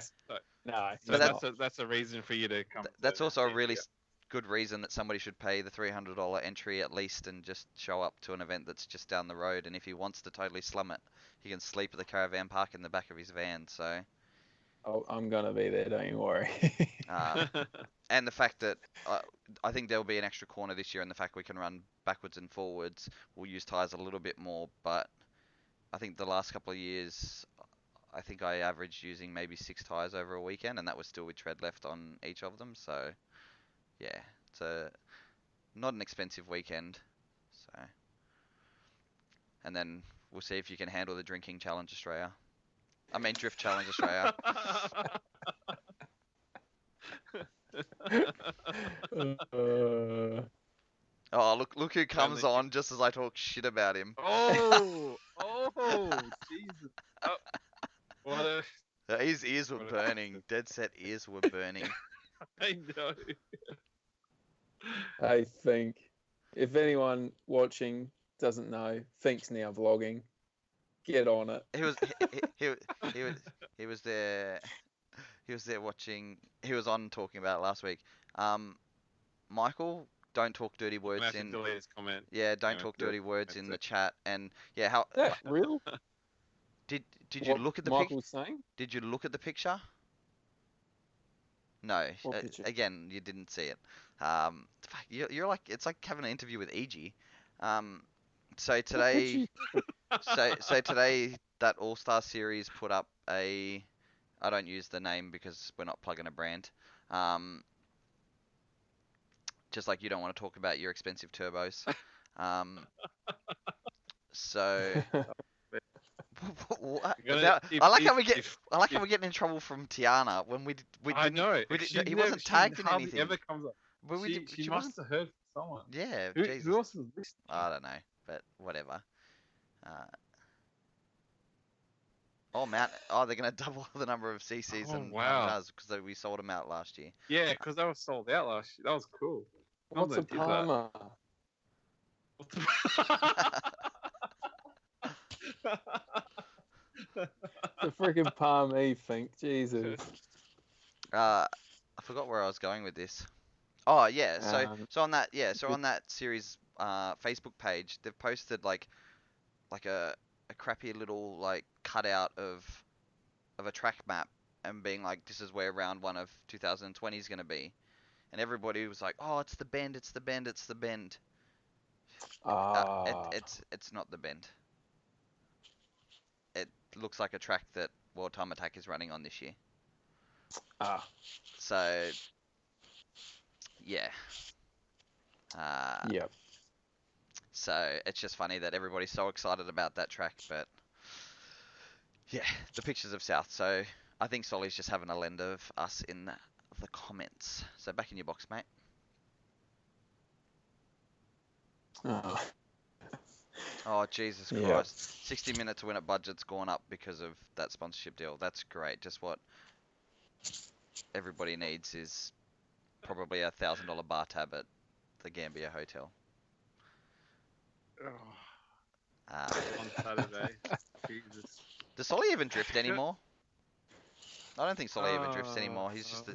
So he's that's a reason for you to come. That's to also a that really video. good reason that somebody should pay the $300 entry at least and just show up to an event that's just down the road. And if he wants to totally slum it, he can sleep at the caravan park in the back of his van. So, I'm gonna be there. Don't you worry. and the fact that I think there'll be an extra corner this year, and the fact we can run backwards and forwards, we'll use tires a little bit more. But I think the last couple of years, I think I averaged using maybe 6 tires over a weekend, and that was still with tread left on each of them. So, yeah, it's not an expensive weekend. So, and then we'll see if you can handle the drinking challenge Australia. I mean Drift Challenge Australia. Oh, look who comes on just as I talk shit about him. Oh, Jesus! Oh, what a His ears were burning. Dead set ears were burning. I know. I think if anyone watching doesn't know, Think's now vlogging. Get on it. He was there. He was there watching. He was on talking about it last week. Michael, don't talk dirty words in. Delete his comment. Yeah, don't talk dirty words in the chat. And yeah, how Yeah, real? did you look at the Michael was saying? Did you look at the picture? No. What picture? Again, you didn't see it. You're like, it's like having an interview with EG. So today, so today that All Star Series put up a. I don't use the name because we're not plugging a brand. Just like you don't want to talk about your expensive turbos. So. I like how we're getting in trouble from Tiana when we I know. He wasn't tagged in anything. Ever comes up. But she must have heard from someone. Yeah. Who else is listening? I don't know, but whatever. They're gonna double the number of CCs and cars because we sold them out last year. Yeah, because they were sold out last year. That was cool. What's a Palmer? The freaking Palm Think, Jesus. I forgot where I was going with this. Oh yeah, so on that series Facebook page, they've posted like a crappy little like cutout of a track map and being like, this is where round 1 of 2020 is gonna be, and everybody was like, oh, it's the bend. It's not the bend. It looks like a track that World Time Attack is running on this year. So, yeah. Yep. So it's just funny that everybody's so excited about that track, but yeah, the pictures of South. So I think Solly's just having a lend of us in the comments. So back in your box, mate. Oh, Jesus Christ. 60 minutes to win at budget's gone up because of that sponsorship deal. That's great. Just what everybody needs is probably a $1,000 bar tab at the Gambia Hotel. On Saturday. Jesus. Does Solly even drift anymore? I don't think Solly even drifts anymore. He's just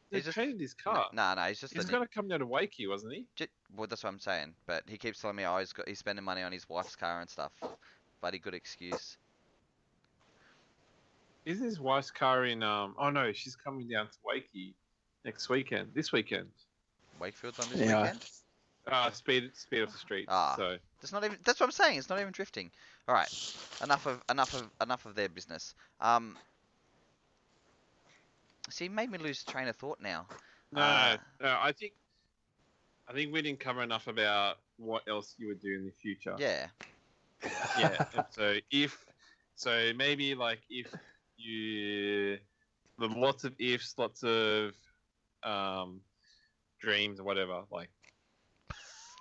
he's changed his car. No, he's going to come down to Wakey, wasn't he? Well, that's what I'm saying. But he keeps telling me, he's spending money on his wife's car and stuff. Bloody good excuse. Isn't his wife's car in? Oh no, she's coming down to Wakey this weekend. Wakefield's on this weekend. Speed off the street. So that's not even. That's what I'm saying. It's not even drifting. All right, enough of their business. See, it made me lose train of thought now. No, I think we didn't cover enough about what else you would do in the future. Yeah. Yeah. And so maybe like if you, lots of ifs, lots of dreams or whatever. Like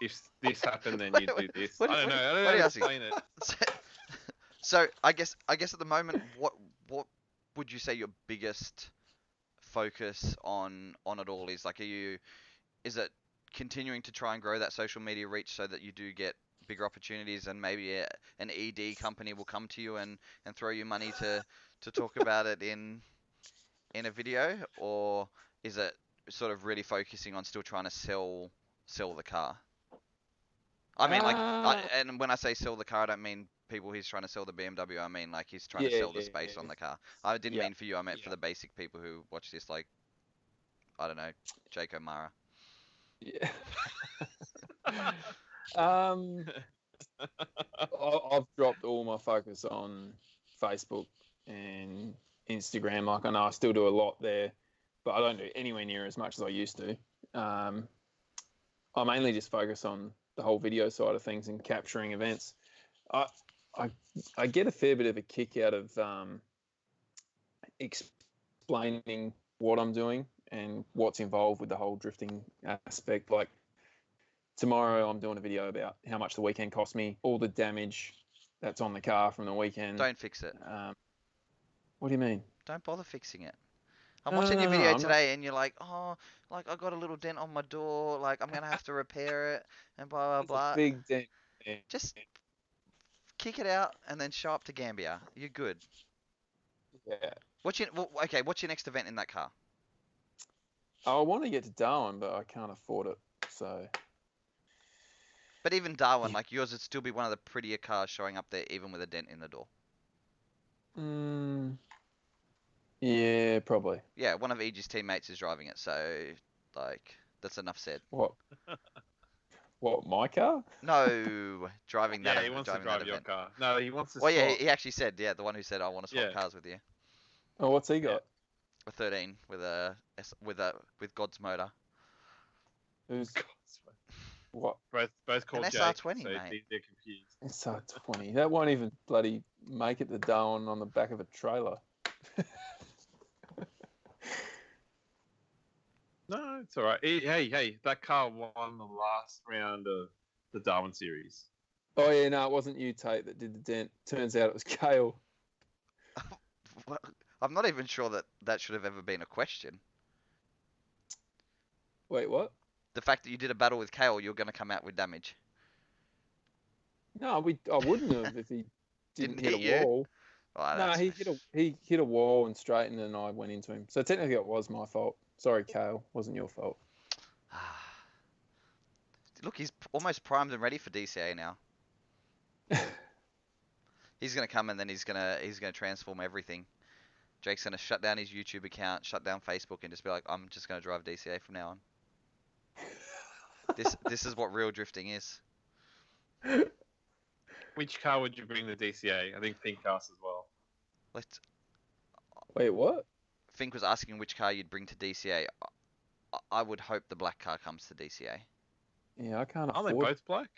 if this happened, then you do this. I don't know. I don't know how to explain it. So I guess at the moment, what would you say your biggest focus on it all is? Like, is it continuing to try and grow that social media reach so that you do get bigger opportunities and maybe an ED company will come to you and throw you money to talk about it in a video? Or is it sort of really focusing on still trying to sell the car? I mean, and when I say sell the car, I don't mean people he's trying to sell the BMW. I mean like he's trying to sell the space on the car. I didn't mean for you. I meant for the basic people who watch this, like, I don't know, Jake O'Mara. Yeah. I've dropped all my focus on Facebook and Instagram. Like, I know I still do a lot there, but I don't do anywhere near as much as I used to. I mainly just focus on the whole video side of things and capturing events. I get a fair bit of a kick out of explaining what I'm doing and what's involved with the whole drifting aspect. Like, tomorrow I'm doing a video about how much the weekend cost me, all the damage that's on the car from the weekend. Don't fix it. What do you mean? Don't bother fixing it. I'm watching your video I'm not- today, and you're like, oh, like I got a little dent on my door, like I'm gonna have to repair it, and blah blah It's a blah. big dent. Just kick it out and then show up to Gambia. You're good. Yeah. What's your next event in that car? I want to get to Darwin, but I can't afford it. So. But even Darwin, like yours, would still be one of the prettier cars showing up there, even with a dent in the door. Yeah, probably. Yeah, one of EG's teammates is driving it, so like that's enough said. What? What, my car? No, driving that. Yeah, he wants to drive your car. No, he wants to. Well, yeah, swap. he actually said, yeah, the one who said I want to swap cars with you. Oh, what's he got? A 13 with God's motor. Who's what? Both called An Jake, SR20, so mate. they're confused. SR20. That won't even bloody make it to Darwin on the back of a trailer. No, it's all right. Hey, that car won the last round of the Darwin series. Oh yeah, no, it wasn't you, Tate, that did the dent. Turns out it was Kale. Well, I'm not even sure that should have ever been a question. Wait, what? The fact that you did a battle with Kale, you're going to come out with damage. No, I wouldn't have if he didn't hit hit a wall. Oh, No, he hit a wall and straightened, and I went into him. So technically, it was my fault. Sorry, Kale, wasn't your fault. Look, he's almost primed and ready for DCA now. He's gonna come and then he's gonna transform everything. Jake's gonna shut down his YouTube account, shut down Facebook, and just be like, I'm just gonna drive DCA from now on. This is what real drifting is. Which car would you bring the DCA? I think Pink Cast as well. Wait, what? Fink was asking which car you'd bring to DCA. I would hope the black car comes to DCA. Yeah, I can't Aren't afford. they both black?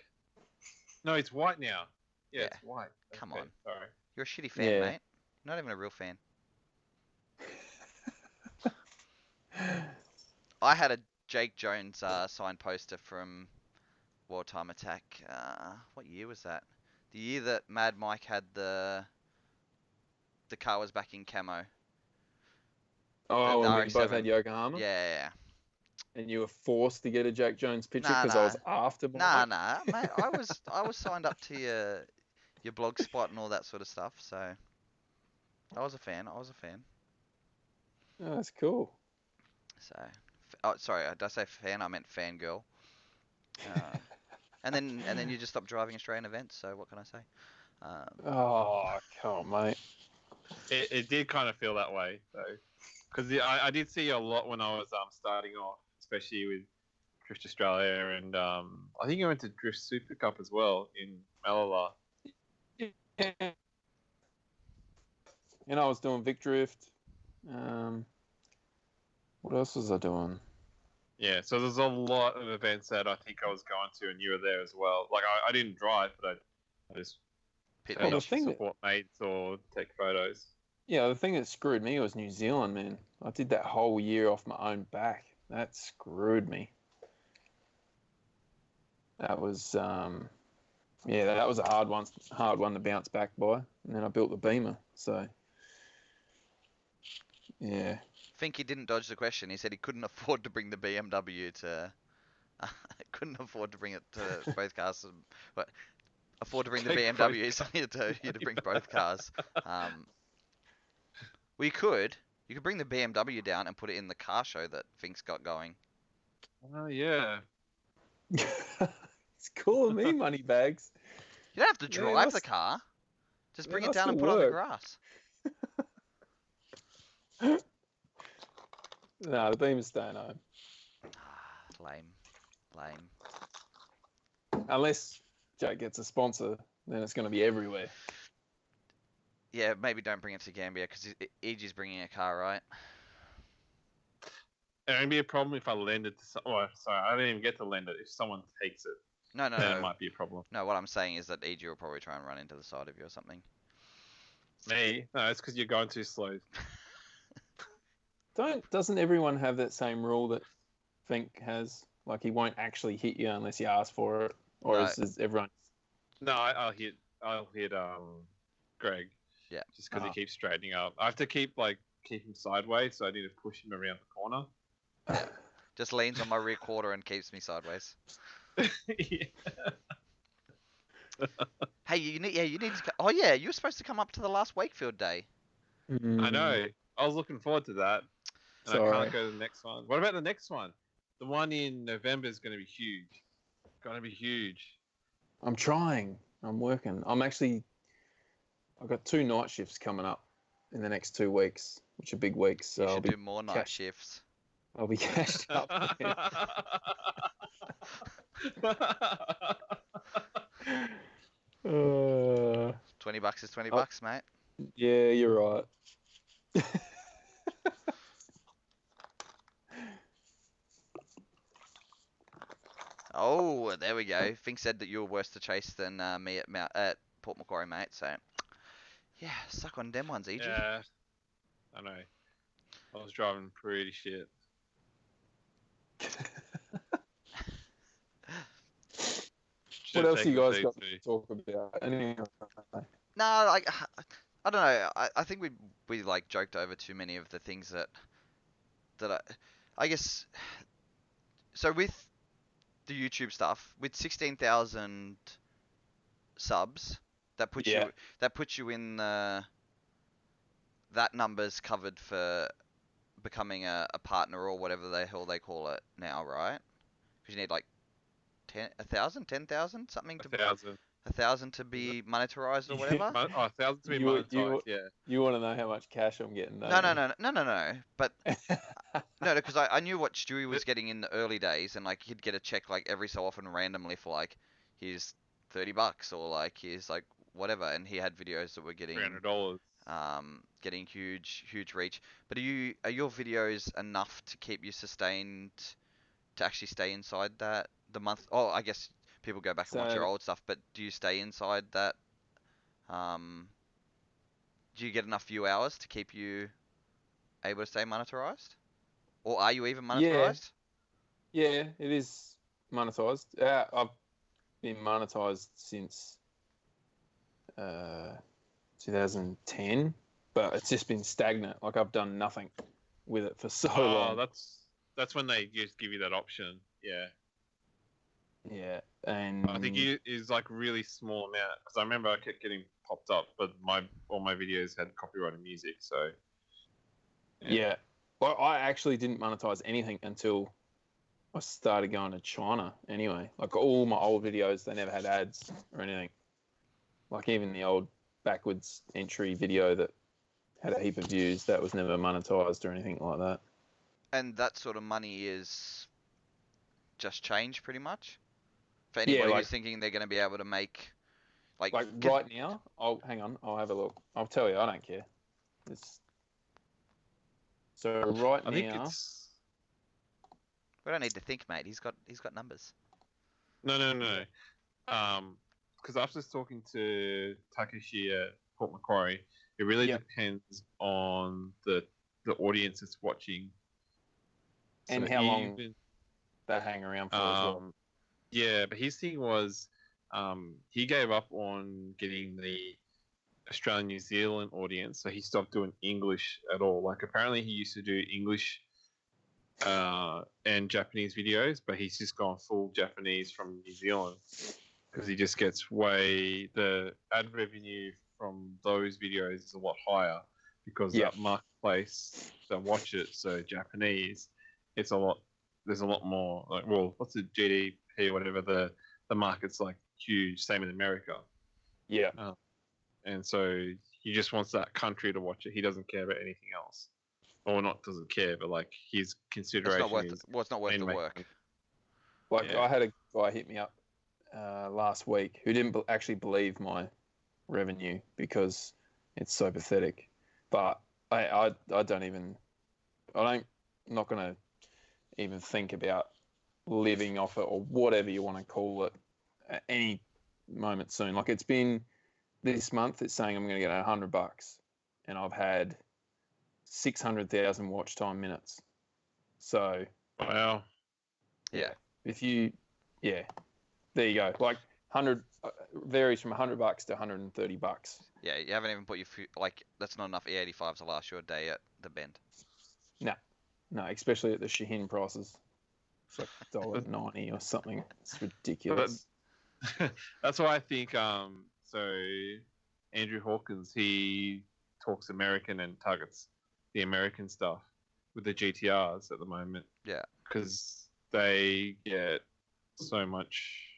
No, it's white now. Yeah, it's white. Come Okay, on. Sorry. You're a shitty fan, mate. Not even a real fan. I had a Jake Jones signed poster from Wartime Attack. What year was that? The year that Mad Mike had the car was back in camo. Oh, The when we both RX-7. had Yokohama? Yeah. And you were forced to get a Jake Jones picture Nah, because I was after Mike? Nah, mate. I was signed up to your blog spot and all that sort of stuff, so I was a fan. Oh, that's cool. So, sorry, did I say fan? I meant fangirl. And then you just stopped driving Australian events. So what can I say? Oh, come on, mate. It did kind of feel that way though, because I did see a lot when I was starting off, especially with Drift Australia, and I think I went to Drift Super Cup as well in Malala. And I was doing Vic Drift. What else was I doing? Yeah, so there's a lot of events that I think I was going to, and you were there as well. Like I didn't drive, but I just turned up to support mates or take photos. Yeah, the thing that screwed me was New Zealand, man. I did that whole year off my own back. That screwed me. That was, that was a hard one to bounce back by. And then I built the Beamer, so yeah. Finky didn't dodge the question. He said he couldn't afford to bring the BMW to. Couldn't afford to bring it to both cars. But afford to bring the BMW, so you to bring both cars. Well, you could bring the BMW down and put it in the car show that Fink's got going. Oh yeah. It's calling me money bags. You don't have to drive the car. Just bring it down and put it on the grass. No, the Beamer's staying home. Lame. Unless Jake gets a sponsor, then it's going to be everywhere. Yeah, maybe don't bring it to Gambia because EG's bringing a car, right? It would be a problem if I lend it to someone. Oh, sorry, I didn't even get to lend it. If someone takes it, no, then it might be a problem. No, what I'm saying is that EG will probably try and run into the side of you or something. Me? No, it's because you're going too slow. Doesn't everyone have that same rule that Fink has? Like he won't actually hit you unless you ask for it, or No. is everyone? No, I'll hit Greg. Yeah. Just because he keeps straightening up. I have to keep him sideways, so I need to push him around the corner. Yeah. Just leans on my rear quarter and keeps me sideways. Yeah. Hey, you need to. Oh yeah, you were supposed to come up to the last Wakefield day. I know. I was looking forward to that. And I can't go to the next one. What about the next one? The one in November is going to be huge. Going to be huge. I'm trying. I'm working. I've got 2 night shifts coming up in the next 2 weeks, which are big weeks. So You should do more night shifts. I'll be cashed up. $20 is $20, mate. Yeah, you're right. Oh, there we go. Fink said that you were worse to chase than me at Port Macquarie, mate. So, yeah, suck on them ones, EG. Yeah, I know. I was driving pretty shit. What else you guys got to talk about? Anyway. No, I don't know. I think we like joked over too many of the things that I guess. So with the YouTube stuff, with 16,000 subs, that puts you in that number's covered for becoming a partner or whatever the hell they call it now, right? Because you need like 10,000, something to 1,000. 1,000 to be monetized or whatever. 1,000 to be monetized. Yeah. You want to know how much cash I'm getting? No. But no, because I knew what Stewie was getting in the early days, and like he'd get a check like every so often randomly for like here's $30 or like here's like whatever, and he had videos that were getting $300. Getting huge reach. But are your videos enough to keep you sustained to actually stay inside the month? Oh, I guess people go back and watch your old stuff, but do you stay inside that? Do you get enough view hours to keep you able to stay monetized? Or are you even monetized? Yeah, it is monetized. I've been monetized since 2010, but it's just been stagnant. Like I've done nothing with it for so long. That's when they just give you that option. Yeah. Yeah, and I think it's like really small amount because I remember I kept getting popped up, but all my videos had copyrighted music, so yeah. Well, I actually didn't monetize anything until I started going to China. Anyway, like all my old videos, they never had ads or anything. Like even the old backwards entry video that had a heap of views, that was never monetized or anything like that. And that sort of money is just change, pretty much. For anybody who's thinking they're going to be able to make, right now, I'll have a look. I'll tell you, I don't care. I think it's. We don't need to think, mate. He's got numbers. No. Because after talking to Takeshi at Port Macquarie, it really depends on the audience that's watching. And how long they hang around for as well. Yeah, but his thing was he gave up on getting the Australian New Zealand audience, so he stopped doing English at all. Like apparently he used to do English and Japanese videos, but he's just gone full Japanese from New Zealand because he just gets the ad revenue from those videos is a lot higher because that marketplace that watch it, so Japanese, there's a lot more like, well, what's the GDP or whatever, the market's like huge, same in America. Yeah. And so he just wants that country to watch it. He doesn't care about anything else. Or not doesn't care, but like his consideration it's not worth the work. Like I had a guy hit me up last week who didn't actually believe my revenue because it's so pathetic. But I'm not going to even think about living off it or whatever you want to call it at any moment soon. Like it's been this month, it's saying I'm going to get $100 and I've had 600,000 watch time minutes. So wow. Yeah. if you, yeah, there you go. Like 100 varies from $100 to $130. Yeah, you haven't even put your like that's not enough E85s to last you a day at the bend. No, especially at the Shaheen prices. It's like $1.90 or something. It's ridiculous. That's why I think so Andrew Hawkins, he talks American and targets the American stuff with the GTRs at the moment. Yeah. Because they get so much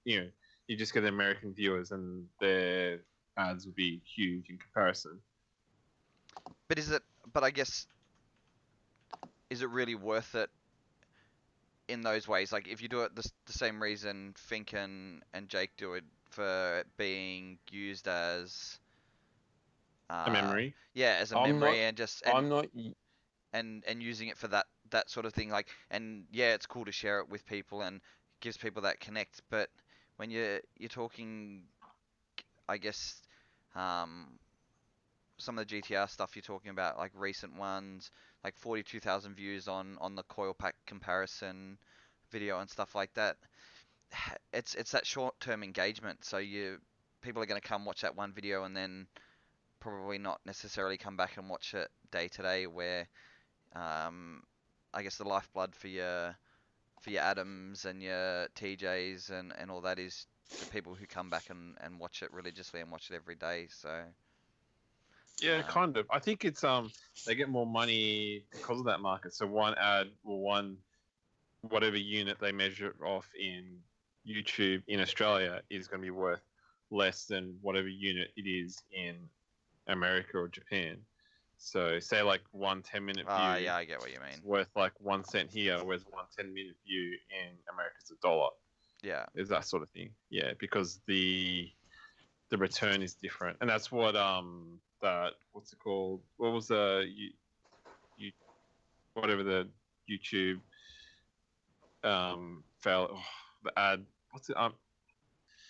you just get the American viewers and their ads will be huge in comparison. But I guess is it really worth it in those ways? Like if you do it the same reason Fink and Jake do it for it being used as a memory. Yeah, as a memory and using it for that sort of thing. Like, and yeah, it's cool to share it with people and gives people that connect. But when you're talking, I guess, some of the GTR stuff you're talking about, like recent ones, like 42,000 views on the coil pack comparison video and stuff like that. It's that short-term engagement. So people are going to come watch that one video and then probably not necessarily come back and watch it day to day. Where I guess the lifeblood for your Adams and your TJs and all that is the people who come back and watch it religiously and watch it every day. So yeah, kind of. I think it's they get more money because of that market. So one ad or whatever unit they measure off in YouTube in Australia is going to be worth less than whatever unit it is in America or Japan. So say like 1 10-minute view. Yeah, I get what you mean. It's worth like 1 cent here, whereas 1 10-minute view in America's $1. Yeah. Is that sort of thing. Yeah, because the return is different. And that's what that what's it called? What was the whatever the YouTube the ad, what's it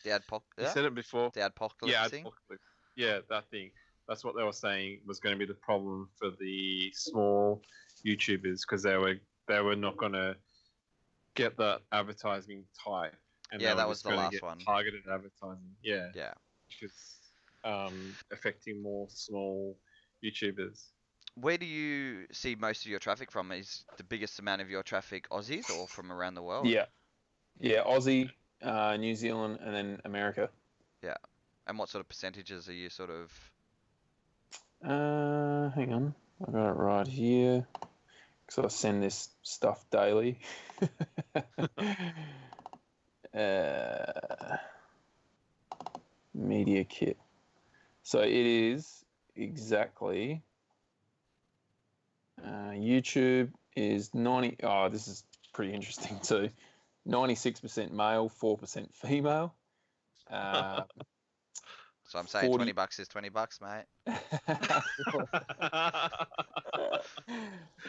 the adpocalypse. You said it before. The adpocalypse thing? Yeah, that thing. That's what they were saying was going to be the problem for the small YouTubers because they were not going to get that advertising type. And yeah, that was the last one. Targeted advertising. Yeah. Yeah. Which is affecting more small YouTubers. Where do you see most of your traffic from? Is the biggest amount of your traffic Aussies or from around the world? Yeah, Aussie, New Zealand, and then America. Yeah. And what sort of percentages are you sort of? Hang on, I got it right here because I send this stuff daily. Media kit. So it is exactly. YouTube is 90. Oh, this is pretty interesting too. 96% male, 4% female. So I'm saying 40... $20 is $20, mate.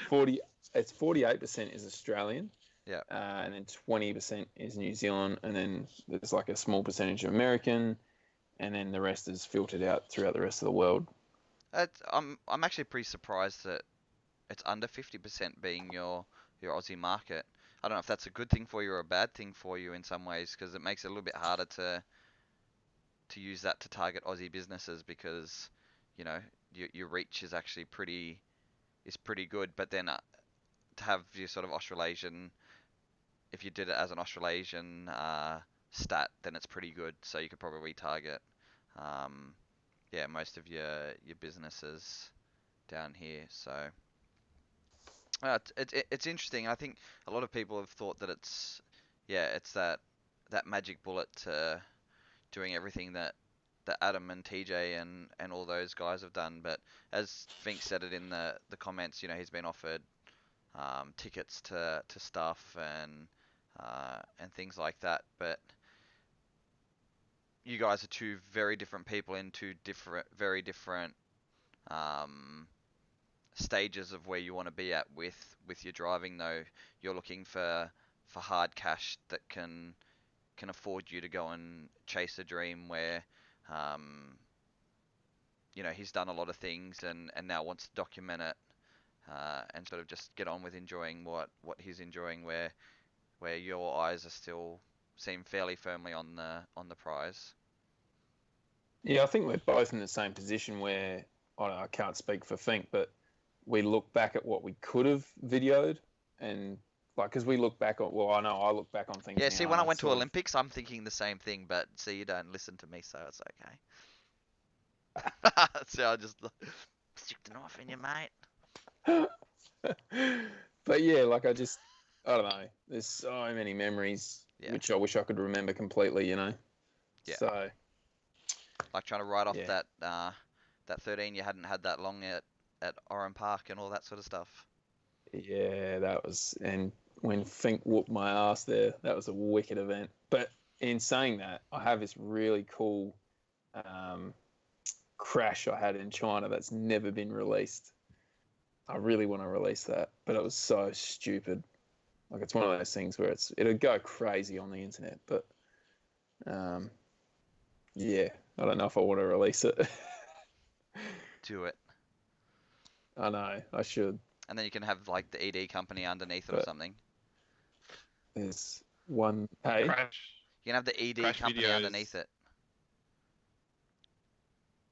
48% is Australian. Yeah. And then 20% is New Zealand, and then there's like a small percentage of American, and then the rest is filtered out throughout the rest of the world. I'm actually pretty surprised that it's under 50% being your Aussie market. I don't know if that's a good thing for you or a bad thing for you in some ways, because it makes it a little bit harder to use that to target Aussie businesses because, you know, your reach is actually pretty good. But then to have your sort of Australasian, if you did it as an Australasian stat, then it's pretty good. So you could probably target, most of your businesses down here. So it's interesting. I think a lot of people have thought that it's that magic bullet to doing everything that Adam and TJ and all those guys have done. But as Fink said it in the comments, you know, he's been offered tickets to stuff and things like that. But you guys are two very different people in very different stages of where you want to be at with your driving. Though you're looking for hard cash that can afford you to go and chase a dream, where you know, he's done a lot of things and now wants to document it and sort of just get on with enjoying what he's enjoying, where where your eyes are still seem fairly firmly on the prize. Yeah, I think we're both in the same position where I can't speak for Fink, but we look back at what we could have videoed, and like, because we look back on, well, I know I look back on things. Yeah, now, see, when I and went to sort of- Olympics, I'm thinking the same thing, but see, you don't listen to me, so it's okay. So I just stick the knife in you, mate. But yeah, like I don't know. There's so many memories which I wish I could remember completely, you know. Yeah. So like trying to write off Yeah. that 13 you hadn't had that long at Oran Park and all that sort of stuff. yeah, that was, and when Fink whooped my ass there, that was a wicked event. But in saying that, I have this really cool crash I had in China that's never been released. I really want to release that, but it was so stupid. Like, it's one of those things where it'll go crazy on the internet, but yeah, I don't know if I want to release it. Do it. I know, I should. And then you can have like the ED company underneath it or something. There's one. Hey, you can have the ED Crash company videos. underneath it.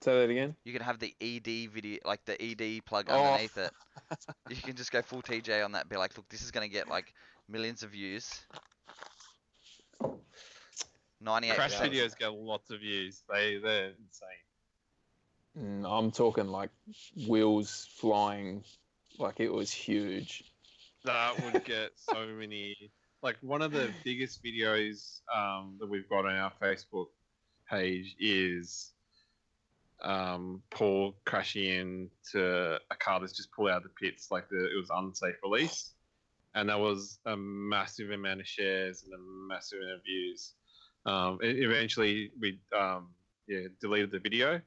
Say that again. You can have the ED video, like the ED plug underneath it. You can just go full TJ on that. Be like, look, this is gonna get like millions of views. 98. Crash videos get lots of views. They're insane. I'm talking like wheels flying, like it was huge. That would get so many. Like, one of the biggest videos that we've got on our Facebook page is Paul crashing into a car that's just pulled out of the pits. Like, it was unsafe release, and that was a massive amount of shares and a massive amount of views. Eventually, we deleted the video.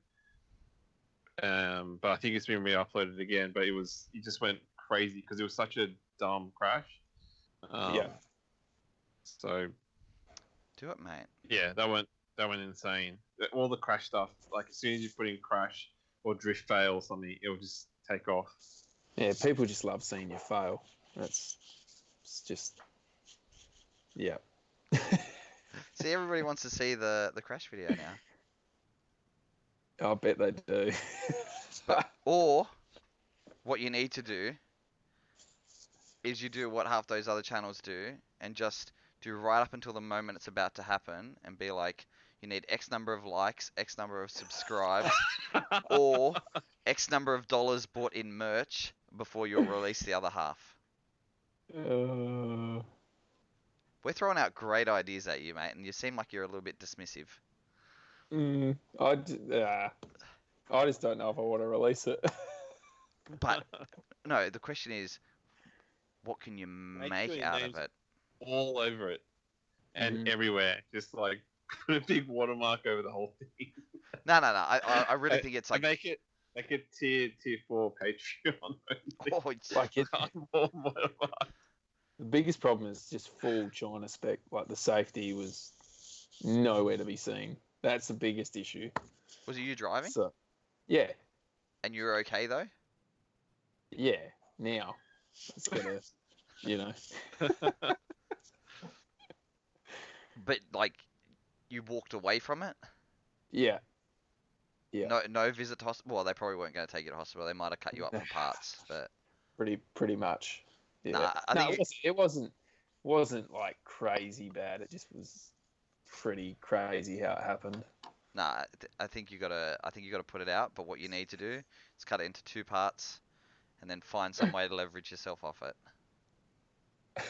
But I think it's been re-uploaded again. But it just went crazy because it was such a dumb crash. So do it, mate. Yeah, that went insane. All the crash stuff, like as soon as you put in crash or drift fail or something, it'll just take off. Yeah, people just love seeing you fail. It's just yeah. See, everybody wants to see the crash video now. I bet they do. Or what you need to do is you do what half those other channels do and just do right up until the moment it's about to happen and be like, you need X number of likes, X number of subscribes, or X number of dollars bought in merch before you'll release the other half. We're throwing out great ideas at you, mate, and you seem like you're a little bit dismissive. I just don't know if I want to release it. But no, the question is, what can you make out of it? All over it and everywhere, just like put a big watermark over the whole thing. No. I really think it's like make it like a tier 4 Patreon. Oh, it's like it. The biggest problem is just full China spec. Like, the safety was nowhere to be seen. That's the biggest issue. Was it you driving? So, yeah. And you were okay though? Yeah. Now, it's gonna, you know. But like, you walked away from it? Yeah. Yeah. No visit to hospital. Well, they probably weren't going to take you to hospital. They might have cut you up for parts, but pretty much. Yeah. Nah, I think it wasn't like crazy bad. It just was pretty crazy how it happened. Nah, I think you gotta put it out. But what you need to do is cut it into 2 parts, and then find some way to leverage yourself off it.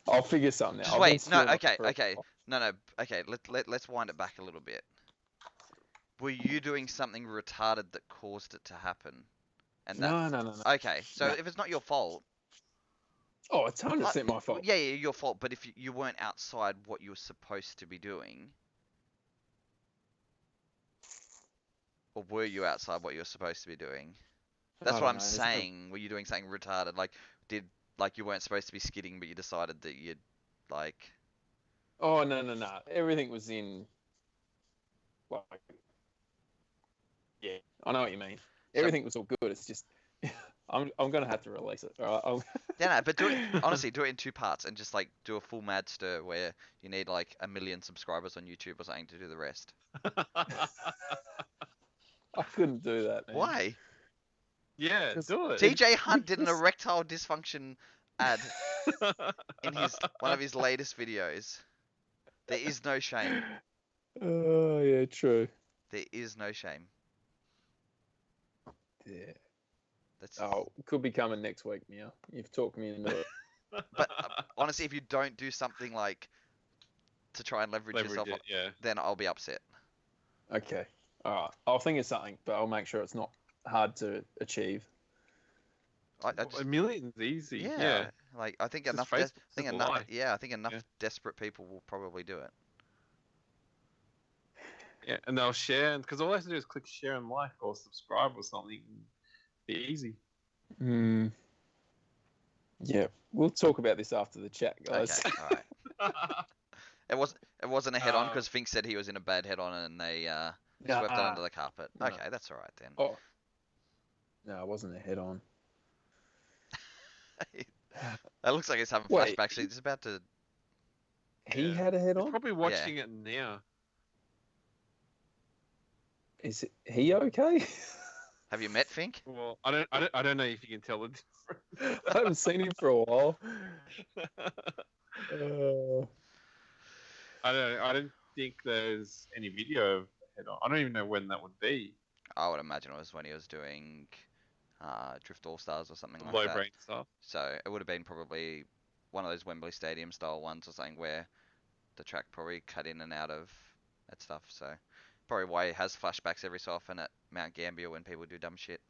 I'll figure something out. Just wait. No. Okay. No. Okay. Let's wind it back a little bit. Were you doing something retarded that caused it to happen? And No. Okay. So if it's not your fault. Oh, it's 100% my fault. Yeah, your fault. But if you weren't outside what you were supposed to be doing, or were you outside what you were supposed to be doing? That's what I'm saying. Were you doing something retarded? Like you weren't supposed to be skidding, but you decided that you'd like. Oh no! Everything was in. Like, yeah, I know what you mean. Everything was all good. It's just I'm gonna have to release it. All right. Yeah, no, but do it honestly. Do it in 2 parts and just like do a full mad stir where you need like 1 million subscribers on YouTube or something to do the rest. I couldn't do that, man. Why? Yeah, do it. TJ Hunt did an erectile dysfunction ad in one of his latest videos. There is no shame. Oh yeah, true. There is no shame. Yeah. That's. Could be coming next week, Mia. You've talked me into it. But honestly, if you don't do something like to try and leverage yourself, then I'll be upset. Okay. All right. I'll think of something, but I'll make sure it's not hard to achieve. I just, 1 million's easy. yeah. Yeah. Like I think It's enough. just I think Facebook, enough. simple I think enough desperate people will probably do it. Yeah, and they'll share, because all they have to do is click share and like or subscribe or something. Be easy. Yeah, we'll talk about this after the chat, guys. Okay, all right. It wasn't a head-on because Fink said he was in a bad head-on and they swept it under the carpet. No. Okay, that's all right then. Oh, no, it wasn't a head-on. It looks like he's having flashbacks. He's about to. He had a head-on. He's probably watching it now. Is he okay? Have you met Fink? Well, I don't know if you can tell the difference. I haven't seen him for a while. I don't think there's any video of head on. I don't even know when that would be. I would imagine it was when he was doing Drift All Stars or something like Low that. brain stuff. So it would have been probably one of those Wembley Stadium style ones or something where the track probably cut in and out of that stuff. So probably why he has flashbacks every so often at Mount Gambier when people do dumb shit.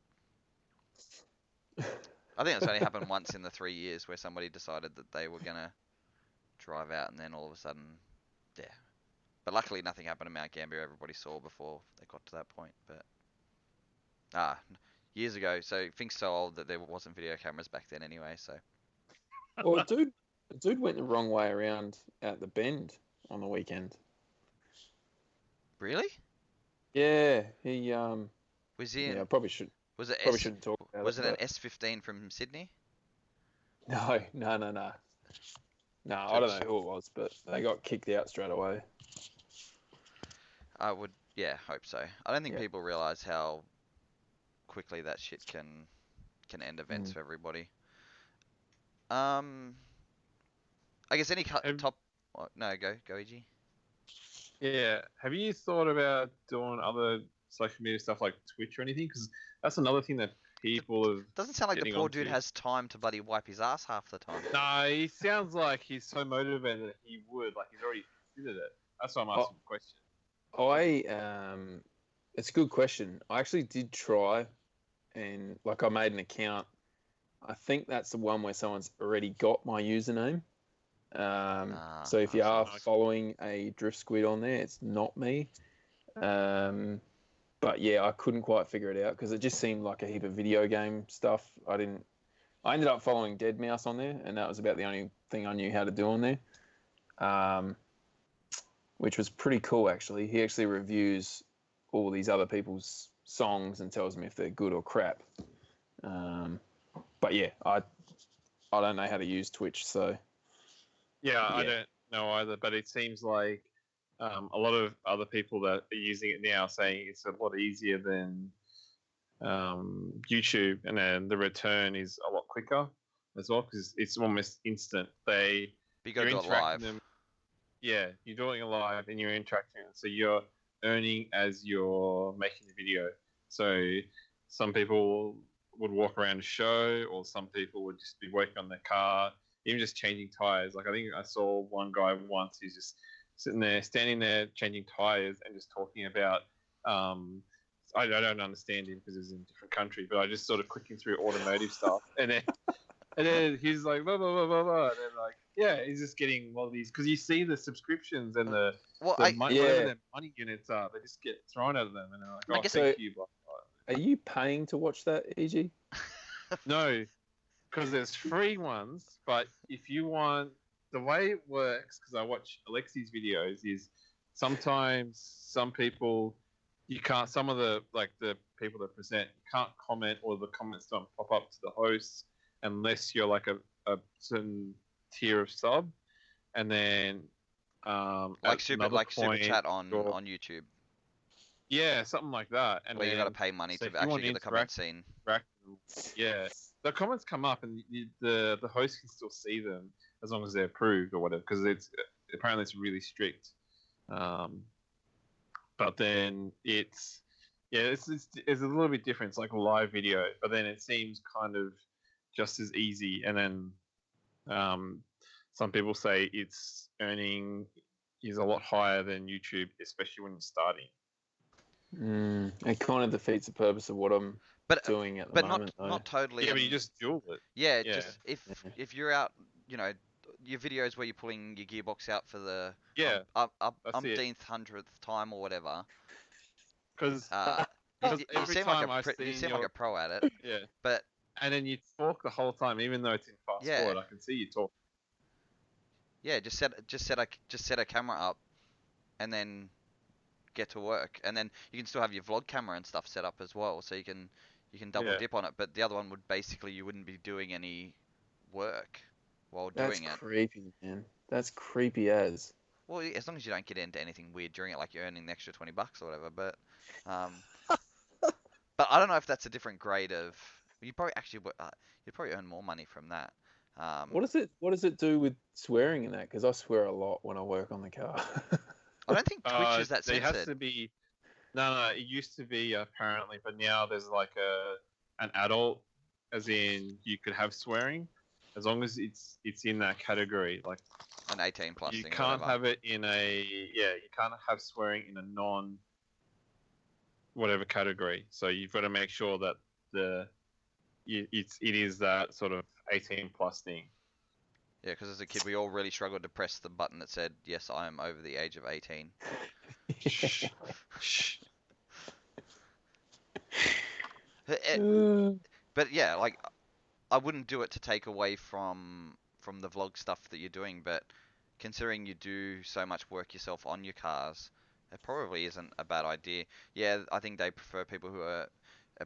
I think it's only happened once in the 3 years where somebody decided that they were gonna drive out and then all of a sudden, yeah. But luckily nothing happened at Mount Gambier. Everybody saw before they got to that point. But years ago. So Fink's so old that there wasn't video cameras back then anyway. So. Well, dude went the wrong way around at the bend on the weekend. Really? Yeah, he was he? Yeah, I probably should. Was it? Shouldn't talk about was it. Was it an S15 from Sydney? No. I don't know who it was, but they got kicked out straight away. I would, hope so. I don't think people realise how quickly that shit can end events for everybody. I guess any top. No, go EG. Yeah. Have you thought about doing other social media stuff like Twitch or anything? Because that's another thing that people have. Doesn't sound like the poor dude has time to bloody wipe his ass half the time. No, he sounds like he's so motivated that he would. Like he's already considered it. That's why I'm asking the question. It's a good question. I actually did try, and I made an account. I think that's the one where someone's already got my username. So if you are following a DriftSquid on there, it's not me. But yeah, I couldn't quite figure it out because it just seemed like a heap of video game stuff. I ended up following Deadmau5 on there, and that was about the only thing I knew how to do on there. Which was pretty cool actually. He actually reviews all these other people's songs and tells me if they're good or crap. But yeah, I don't know how to use Twitch, so. Yeah, I don't know either, but it seems like a lot of other people that are using it now are saying it's a lot easier than YouTube, and then the return is a lot quicker as well because it's almost instant. You're interacting them. Yeah, you're doing it live and you're interacting, so you're earning as you're making the video. So some people would walk around the show, or some people would just be working on their car, even just changing tires. Like I think I saw one guy once, he's just standing there changing tires and just talking about I don't understand him because he's in a different country, but I just sort of clicking through automotive stuff, and then he's like blah blah blah blah blah, and then he's just getting all these because you see the subscriptions and whatever their money units are, they just get thrown at them, and they're like, thank you. Blah, blah. Are you paying to watch that, EG? No, because there's free ones, but if you want, the way it works, because I watch Alexi's videos, is sometimes some people you can't. Some of the people that present can't comment, or the comments don't pop up to the hosts unless you're like a certain tier of sub, and then like super chat on YouTube. Yeah, something like that. And where then, you got to pay money to actually get the comment seen. Yeah, the comments come up, and the host can still see them as long as they're approved or whatever, because it's really strict. But then it's a little bit different. It's like a live video, but then it seems kind of just as easy. And then some people say its earning is a lot higher than YouTube, especially when you're starting. It kind of defeats the purpose of what I'm doing at the moment. But not totally. Yeah, but you just dual it. Yeah, just if you're out, your videos where you're pulling your gearbox out for the umpteenth, 100th time or whatever. Because you seem like a pro at it. Yeah. But and then you talk the whole time, even though it's in fast forward. I can see you talk. Yeah, just set a camera up, and then get to work, and then you can still have your vlog camera and stuff set up as well, so you can double dip on it. But the other one would basically, you wouldn't be doing any work while doing it. That's creepy, man. That's creepy as. Well, as long as you don't get into anything weird during it, like you're earning the extra $20 or whatever. But but I don't know if that's a different grade of. You probably you'd probably earn more money from that. What does it do with swearing in that? Because I swear a lot when I work on the car. I don't think Twitch is that censored. It has to be. No, it used to be apparently, but now there's like an adult, as in you could have swearing, as long as it's in that category, like an 18 plus. You can't have it in you can't have swearing in a non whatever category. So you've got to make sure that it is that sort of 18 plus thing. Yeah, because as a kid, we all really struggled to press the button that said, "Yes, I am over the age of 18." But yeah, like I wouldn't do it to take away from the vlog stuff that you're doing, but considering you do so much work yourself on your cars, it probably isn't a bad idea. Yeah, I think they prefer people who are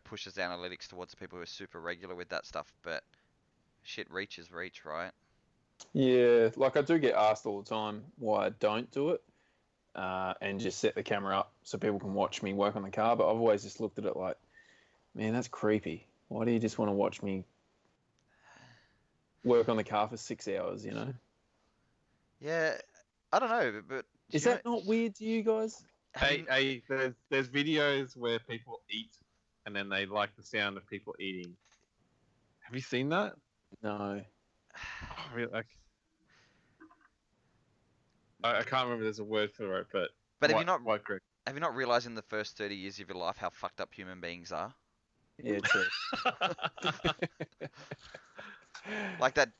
pushes analytics towards the people who are super regular with that stuff, but shit, reach is reach, right? Yeah, like I do get asked all the time why I don't do it, and just set the camera up so people can watch me work on the car. But I've always just looked at it like, man, that's creepy. Why do you just want to watch me work on the car for 6 hours? Yeah, I don't know, but is that not weird to you guys? Hey, there's videos where people eat, and then they like the sound of people eating. Have you seen that? No. Oh, really? I can't remember. There's a word for it, but have you not realized in the first 30 years of your life how fucked up human beings are? Yeah, true. Like that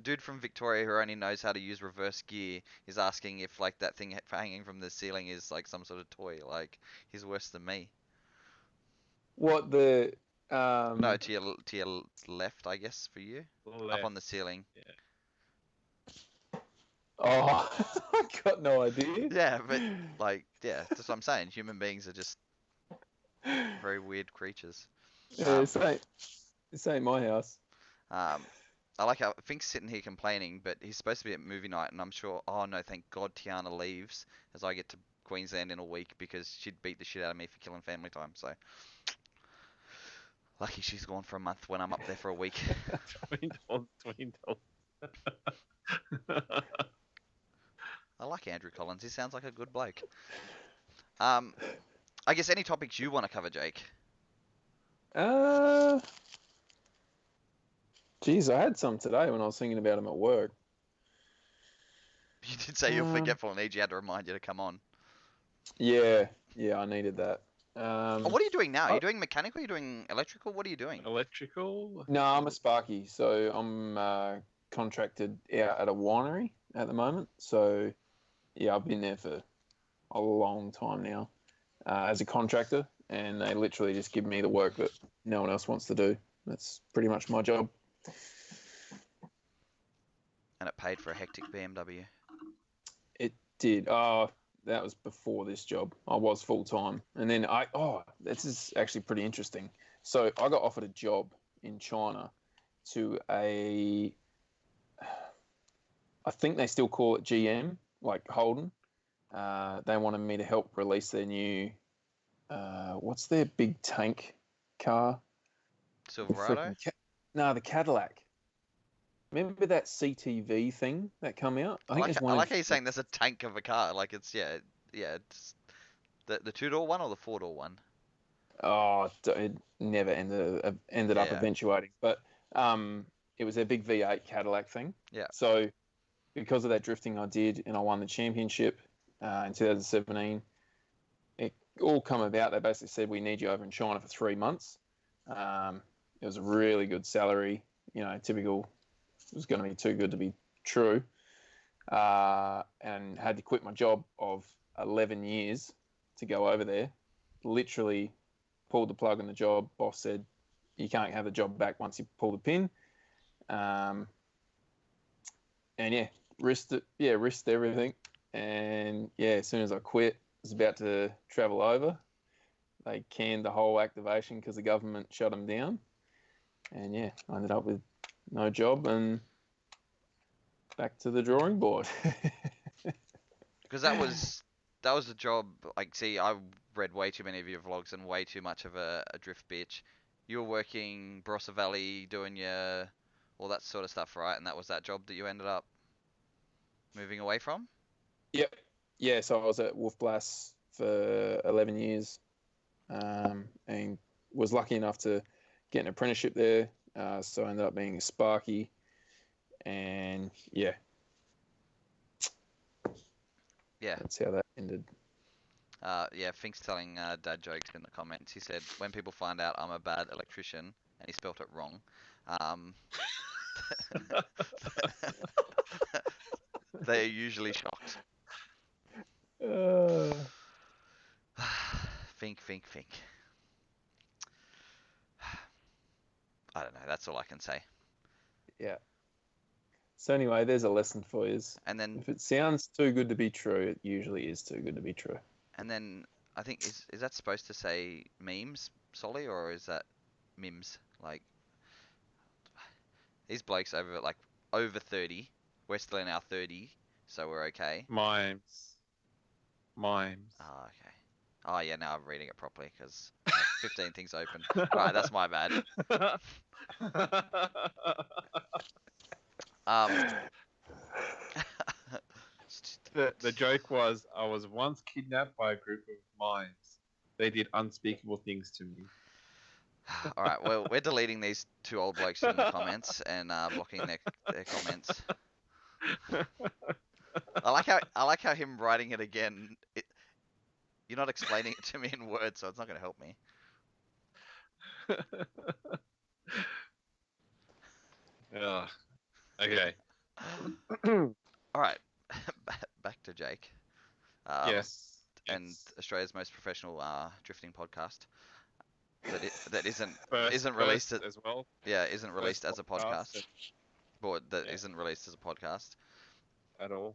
dude from Victoria who only knows how to use reverse gear is asking if like that thing hanging from the ceiling is like some sort of toy. Like he's worse than me. What the? No, to your left, I guess, for you. Left. Up on the ceiling. Yeah. Oh, I got no idea. Yeah, but that's what I'm saying. Human beings are just very weird creatures. Yeah, this ain't my house. I like how Fink's sitting here complaining, but he's supposed to be at movie night, and I'm sure. Oh no, thank God Tiana leaves as I get to Queensland in a week because she'd beat the shit out of me for killing family time. So. Lucky she's gone for a month when I'm up there for a week. $20. I like Andrew Collins. He sounds like a good bloke. I guess any topics you want to cover, Jake? Geez, I had some today when I was thinking about them at work. You did say you're forgetful and you had to remind you to come on. Yeah, I needed that. What are you doing now? Are you doing mechanical? Are you doing electrical? What are you doing? Electrical? No, I'm a Sparky, so I'm contracted out at a winery at the moment. So, yeah, I've been there for a long time now as a contractor, and they literally just give me the work that no one else wants to do. That's pretty much my job. And it paid for a hectic BMW. It did. Oh, that was before this job. I was full time, and then this is actually pretty interesting. So I got offered a job in China to I think they still call it GM, like Holden. They wanted me to help release their new, what's their big tank car? Silverado? The Cadillac. Remember that CTV thing that come out? I like how you're saying there's a tank of a car. Like it's it's the 2-door one or the 4-door one. Oh, it never ended up eventuating. But it was their big V8 Cadillac thing. Yeah. So because of that drifting I did, and I won the championship in 2017, it all come about. They basically said, we need you over in China for 3 months. It was a really good salary, typical. It was going to be too good to be true, and had to quit my job of 11 years to go over there. Literally pulled the plug on the job. Boss said, you can't have the job back once you pull the pin. And risked everything. And as soon as I quit, I was about to travel over. They canned the whole activation because the government shut them down. And I ended up with no job and back to the drawing board. Because that was a job. Like, see, I read way too many of your vlogs and way too much of a drift bitch. You were working Barossa Valley doing all that sort of stuff, right? And that was that job that you ended up moving away from? Yep. Yeah, so I was at Wolf Blass for 11 years, and was lucky enough to get an apprenticeship there. So I ended up being a Sparky, and that's how that ended. Fink's telling dad jokes in the comments. He said, when people find out I'm a bad electrician, and he spelt it wrong, they're usually shocked. Fink. I don't know. That's all I can say. Yeah. So anyway, there's a lesson for you. And then, if it sounds too good to be true, it usually is too good to be true. And then I think is that supposed to say memes, Solly, or is that mims? Like, these blokes over 30. We're still in our 30, so we're okay. Mimes. Oh, okay. Oh yeah, now I'm reading it properly because 15 things open. Right, that's my bad. The joke was, I was once kidnapped by a group of mimes. They did unspeakable things to me. All right, well, we're deleting these two old blokes in the comments and blocking their comments. I like how him writing it again. You're not explaining it to me in words, so it's not going to help me. Yeah. Okay. All right. Back to Jake. Yes. And Australia's most professional drifting podcast that isn't released as well. Yeah, isn't released as a podcast. But isn't released as a podcast at all.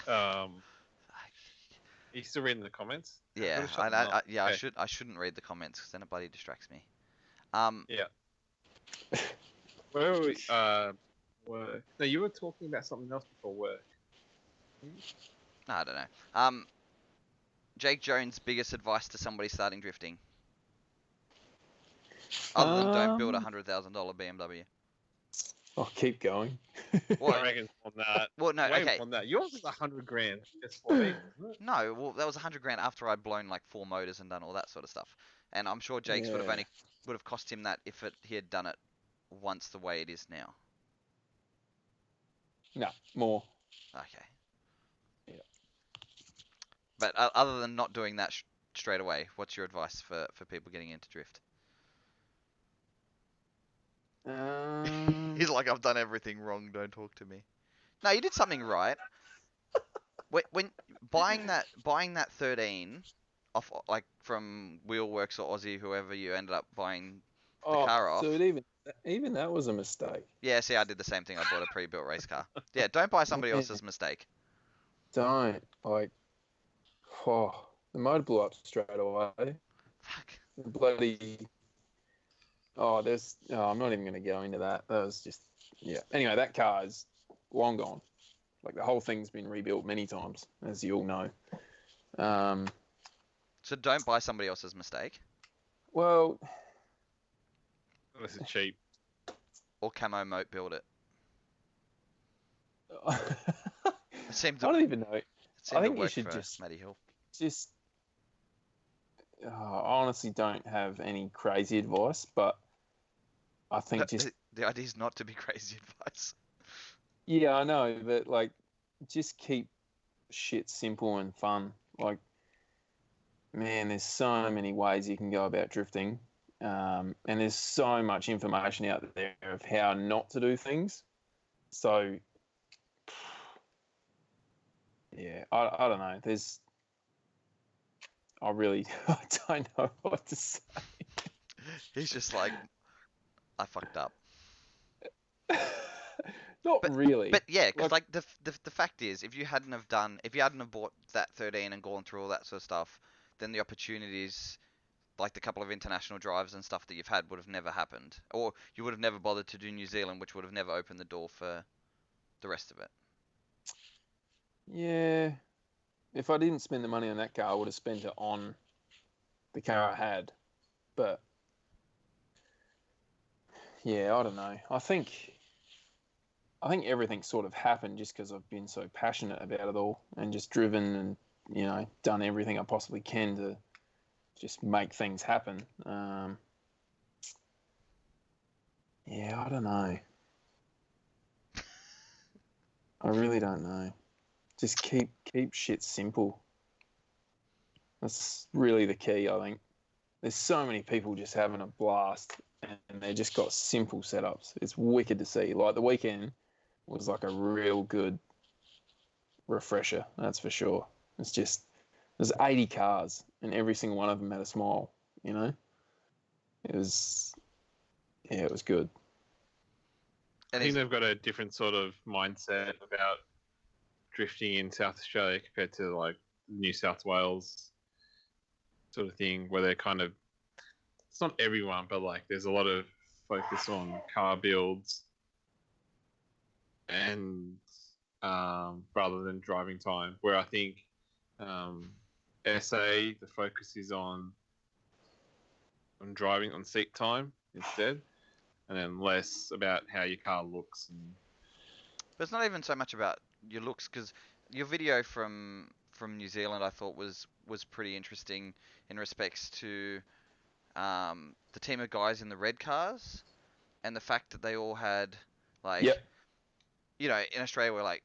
Are you still reading the comments? Yeah, okay. I shouldn't read the comments because then it bloody distracts me. Yeah. Where were we? Work. No, you were talking about something else before work. No, I don't know. Jake Jones' biggest advice to somebody starting drifting, other than don't build a $100,000 BMW. Oh, keep going. Well, I reckon on that. Well, no, okay. On that, yours is $100,000. It's 14, isn't it? No, well, that was $100,000 after I'd blown like 4 motors and done all that sort of stuff. And I'm sure Jake's would have cost him that if he had done it once the way it is now. No, more. Okay. Yeah. But other than not doing that straight away, what's your advice for people getting into drift? He's like, I've done everything wrong. Don't talk to me. No, you did something right. When buying that 13 off, like from Wheelworks or Aussie, whoever you ended up buying the car off. Dude, even that was a mistake. Yeah, see, I did the same thing. I bought a pre-built race car. Yeah, don't buy somebody else's mistake. don't. Like, oh, the motor blew up straight away. Fuck. The bloody. Oh, there's. Oh, I'm not even going to go into that. That was just. Yeah. Anyway, that car is long gone. Like, the whole thing's been rebuilt many times, as you all know. So don't buy somebody else's mistake. Well, Unless it's cheap. Or camo moat build it. I It seemed to, don't even know. it I seemed to think you work should for just Matty Hill. I honestly don't have any crazy advice, but I think just The idea is not to be crazy advice. yeah, I know, but like just keep shit simple and fun. Like, man, there's so many ways you can go about drifting, and there's so much information out there of how not to do things. So yeah, I don't know. I really I don't know what to say. He's just like, I fucked up. Not really. But yeah, because like the fact is, if you hadn't have bought that 13 and gone through all that sort of stuff, then the opportunities, like the couple of international drives and stuff that you've had, would have never happened, or you would have never bothered to do New Zealand, which would have never opened the door for the rest of it. Yeah, if I didn't spend the money on that car, I would have spent it on the car I had. But yeah, I don't know. I think everything sort of happened just because I've been so passionate about it all and just driven and done everything I possibly can to just make things happen. Yeah, I don't know. I really don't know. Just keep shit simple. That's really the key, I think. There's so many people just having a blast and they just got simple setups. It's wicked to see. Like the weekend was like a real good refresher, that's for sure. It's just there's 80 cars and every single one of them had a smile, you know? It was good. I think they've got a different sort of mindset about drifting in South Australia compared to like New South Wales sort of thing, where they're kind of, it's not everyone, but like there's a lot of focus on car builds and rather than driving time. Where I think SA, the focus is on driving, on seat time instead, and then less about how your car looks. But it's not even so much about your looks, because your video from New Zealand I thought was pretty interesting in respects to the team of guys in the red cars and the fact that they all had like, yep. You know, in Australia we're like,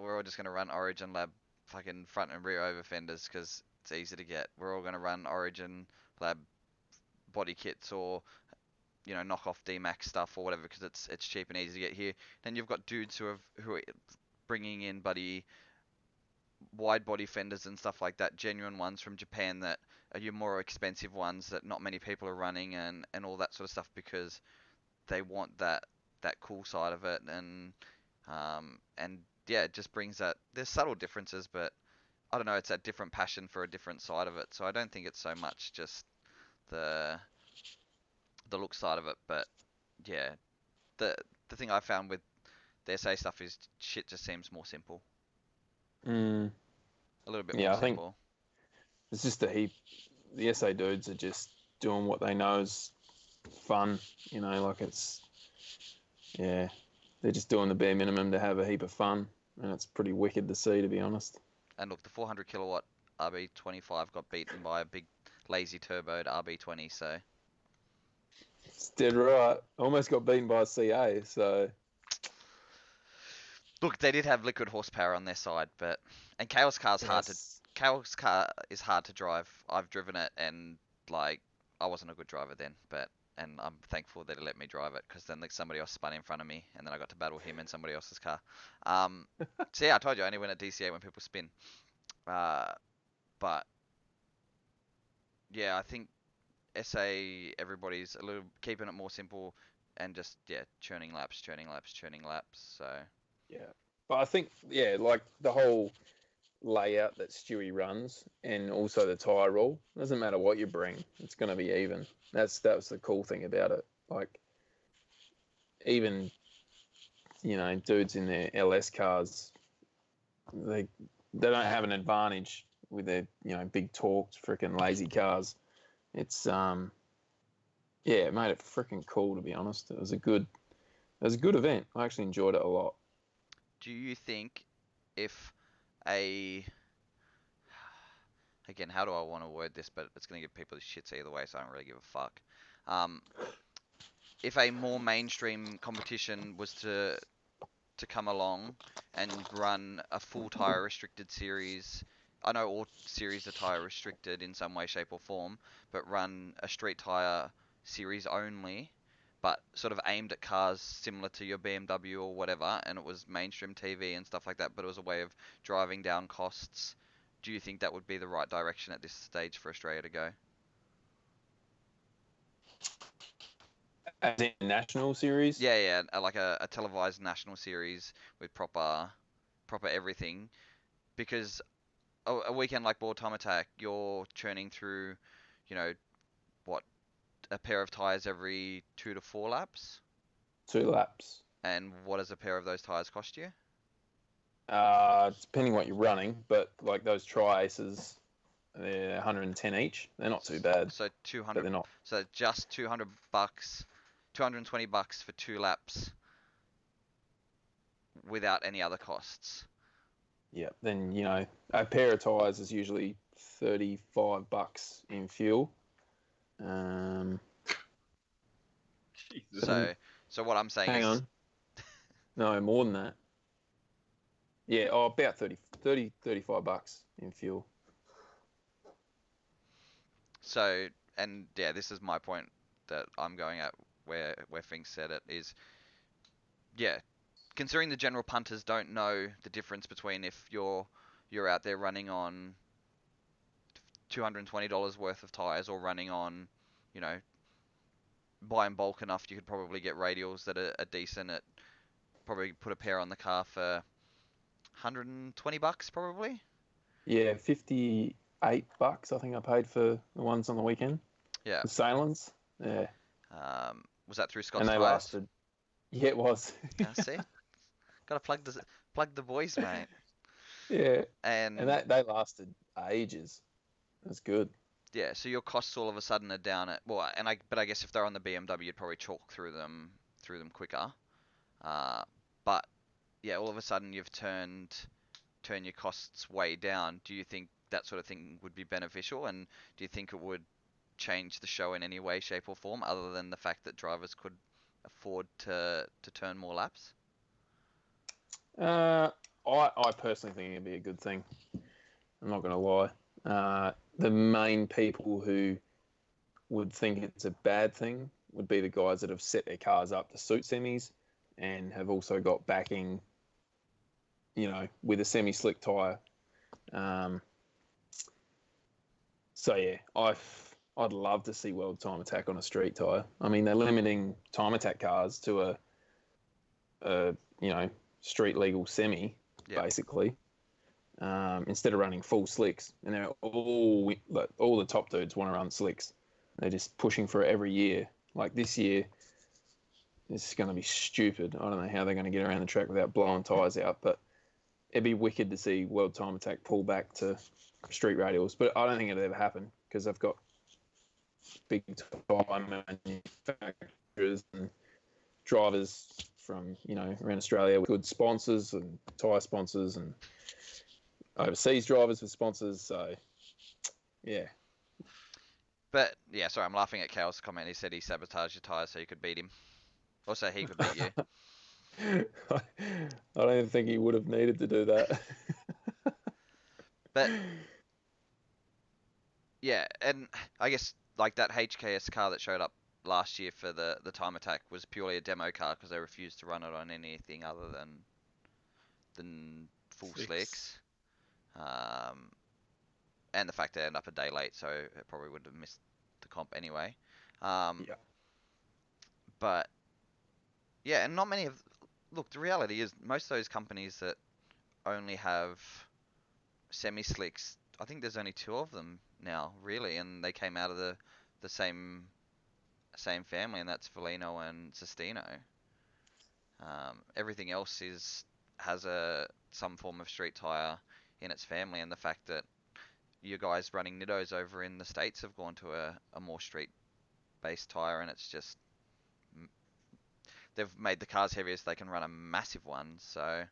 we're all just gonna run Origin Lab fucking front and rear over fenders because it's easy to get. We're all gonna run Origin Lab body kits or knock off D-Max stuff or whatever because it's cheap and easy to get here. Then you've got dudes who are bringing in wide body fenders and stuff like that, genuine ones from Japan that are your more expensive ones that not many people are running and all that sort of stuff because they want that cool side of it and yeah, it just brings that. There's subtle differences, but I don't know, it's that different passion for a different side of it. So I don't think it's so much just the look side of it, but yeah, the thing I found with the SA stuff is shit just seems more simple. Mm. A little bit more simple. I think it's just a heap. The SA dudes are just doing what they know is fun, like they're just doing the bare minimum to have a heap of fun, and it's pretty wicked to see, to be honest. And look, the 400 kilowatt RB25 got beaten by a big lazy turboed RB20, so. It's dead right. Almost got beaten by a CA, so. Look, they did have liquid horsepower on their side, and Chaos car is hard to drive. I've driven it, and like I wasn't a good driver then, and I'm thankful that he let me drive it because then like somebody else spun in front of me, and then I got to battle him in somebody else's car. So yeah, I told you I only win at DCA when people spin. But yeah, I think SA everybody's a little keeping it more simple and just churning laps. So yeah, but I think like the whole layout that Stewie runs, and also the tyre rule. Doesn't matter what you bring, it's going to be even. That was the cool thing about it. Like, even dudes in their LS cars, they don't have an advantage with their big torqued freaking lazy cars. It's it made it freaking cool, to be honest. It was a good event. I actually enjoyed it a lot. Do you think if a again, how do I want to word this? But it's going to give people the shits either way, so I don't really give a fuck. If a more mainstream competition was to come along and run a full tyre restricted series, I know all series are tyre restricted in some way, shape, or form, but run a street tyre series only, but sort of aimed at cars similar to your BMW or whatever, and it was mainstream TV and stuff like that, but it was a way of driving down costs. Do you think that would be the right direction at this stage for Australia to go? As in national series? Yeah, like a televised national series with proper everything. Because a weekend like Board Time Attack, you're churning through, what, a pair of tyres every 2 to 4 laps? 2 laps. And what does a pair of those tyres cost you? Depending what you're running, but like those tri-aces, they're 110 each. They're not too bad. So 200. But they're not. So just $200, $220 for 2 laps without any other costs. Yeah. Then a pair of tyres is usually $35 in fuel. Jesus. So what I'm saying Hang is, on. No, more than that. Yeah, about 35 bucks in fuel. So, and yeah, this is my point that I'm going at where Fink said it is, yeah, considering the general punters don't know the difference between if you're out there running on $220 worth of tires or running on, buy in bulk enough, you could probably get radials that are decent at, probably put a pair on the car for $120 probably. Yeah, $58 I think I paid for the ones on the weekend. Yeah. The Salins. Yeah. Was that through Scott's And they Tires? lasted. Yeah, it was. See, gotta plug the boys, mate. Yeah. And that they lasted ages. That's good. Yeah, so your costs all of a sudden are down at, well, but I guess if they're on the BMW, you'd probably chalk through them quicker. But yeah, all of a sudden you've turn your costs way down. Do you think that sort of thing would be beneficial, and do you think it would change the show in any way, shape, or form, other than the fact that drivers could afford to turn more laps? I personally think it'd be a good thing. I'm not going to lie. The main people who would think it's a bad thing would be the guys that have set their cars up to suit semis and have also got backing, with a semi-slick tyre. So yeah, I'd love to see World Time Attack on a street tyre. I mean, they're limiting Time Attack cars to a street legal semi, basically. Instead of running full slicks, and they're all the top dudes want to run slicks. They're just pushing for it every year. Like this year, it's going to be stupid. I don't know how they're going to get around the track without blowing tyres out, but it'd be wicked to see World Time Attack pull back to street radials. But I don't think it'll ever happen because they've got big time manufacturers and drivers from around Australia with good sponsors and tyre sponsors and overseas drivers with sponsors. So yeah. But yeah, sorry, I'm laughing at Cal's comment. He said he sabotaged your tyres so you could beat him. Also, he could beat you. I don't even think he would have needed to do that. But yeah, and I guess like that HKS car that showed up last year for the Time Attack was purely a demo car because they refused to run it on anything other than full slicks. And the fact they ended up a day late, so it probably would have missed the comp anyway. Yeah. But yeah, and not many of. Look, the reality is most of those companies that only have semi-slicks, I think there's only 2 of them now, really, and they came out of the same family, and that's Velino and Sestino. Everything else has some form of street tire in its family, and the fact that you guys running Nittos over in the States have gone to a more street-based tire, and it's just they've made the cars heavier so they can run a massive one. So,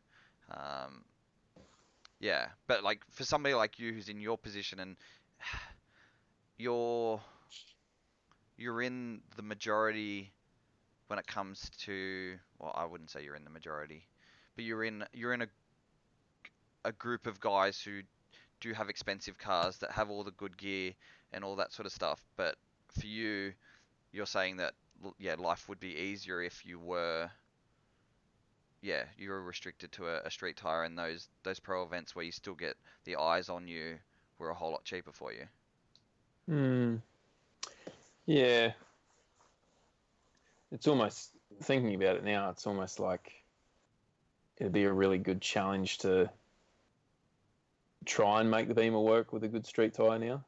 yeah. But like for somebody like you who's in your position and you're in the majority when it comes to, well, I wouldn't say you're in the majority, but you're in a group of guys who do have expensive cars that have all the good gear and all that sort of stuff. But for you, you're saying that life would be easier if you were restricted to a street tire, and those pro events where you still get the eyes on you were a whole lot cheaper for you. Yeah. It's almost, thinking about it now, it's almost like it'd be a really good challenge to try and make the Beamer work with a good street tire now.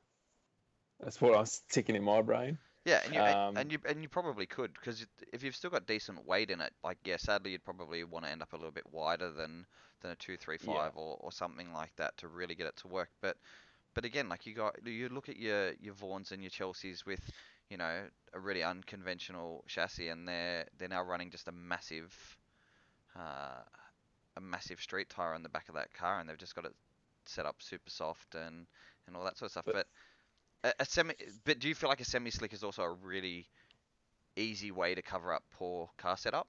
That's what I was ticking in my brain. Yeah, and you probably could, because if you've still got decent weight in it, like sadly you'd probably want to end up a little bit wider than a 235 or something like that to really get it to work. But again, like you look at your Vaughns and your Chelseas with a really unconventional chassis, and they're now running just a massive street tire on the back of that car, and they've just got it set up super soft and all that sort of stuff. But do you feel like a semi-slick is also a really easy way to cover up poor car setup?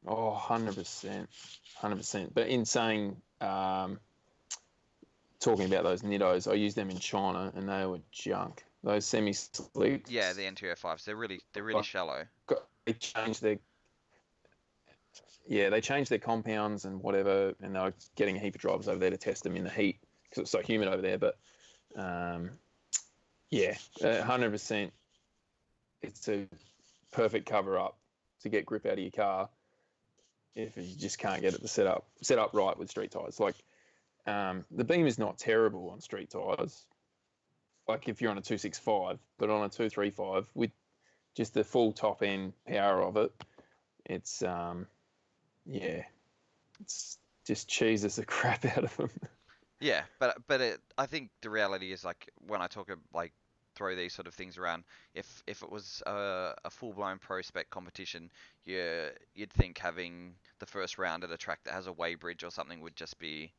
Oh, 100%. 100%. But in saying, talking about those Nittos, I used them in China and they were junk. Those semi-slicks. Yeah, the NTO5s. They're really shallow. They changed their compounds and whatever, and they were getting a heap of drivers over there to test them in the heat because it's so humid over there. But 100%, it's a perfect cover up to get grip out of your car if you just can't get it to set up right with street tires. Like the beam is not terrible on street tires. Like if you're on a 265, but on a 235 with just the full top end power of it, it's it's just cheeses the crap out of them. Yeah, but I think the reality is, like, when I talk like throw these sort of things around, if it was a full blown pro spec competition, you'd think having the first round at a track that has a weighbridge or something would just be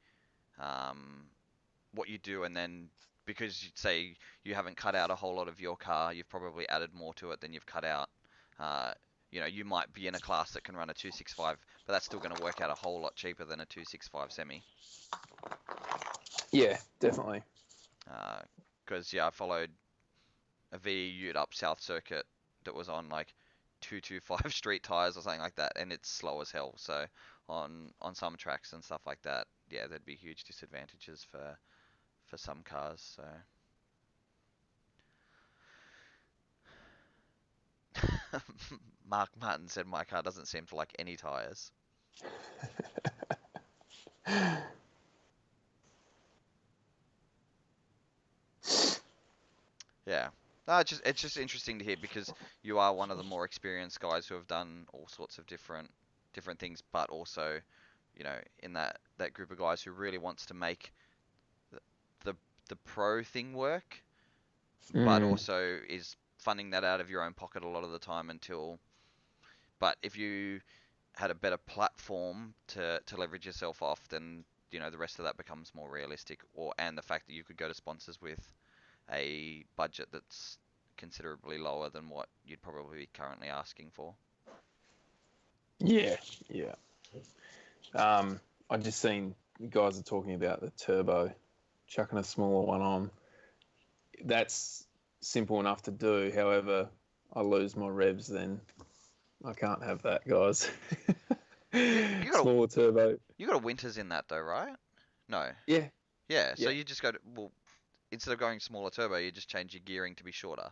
what you do, and then because you'd say you haven't cut out a whole lot of your car, you've probably added more to it than you've cut out. You might be in a class that can run a 265, but that's still going to work out a whole lot cheaper than a 265 semi. Yeah, definitely. Because I followed a VE Ute up South Circuit that was on like 225 street tires or something like that, and it's slow as hell. So on some tracks and stuff like that, yeah, there'd be huge disadvantages for some cars. So. Mark Martin said my car doesn't seem to like any tires. Yeah. No, it's just interesting to hear, because you are one of the more experienced guys who have done all sorts of different things, but also, in that group of guys who really wants to make the pro thing work, but also is funding that out of your own pocket a lot of the time but if you had a better platform to leverage yourself off, then the rest of that becomes more realistic, and the fact that you could go to sponsors with a budget that's considerably lower than what you'd probably be currently asking for. Yeah. I just seen you guys are talking about the turbo, chucking a smaller one on. That's simple enough to do. However, I lose my revs, then I can't have that, guys. Smaller turbo. You got a Winters in that though, right? No. Yeah. Yeah. So you just instead of going smaller turbo, you just change your gearing to be shorter.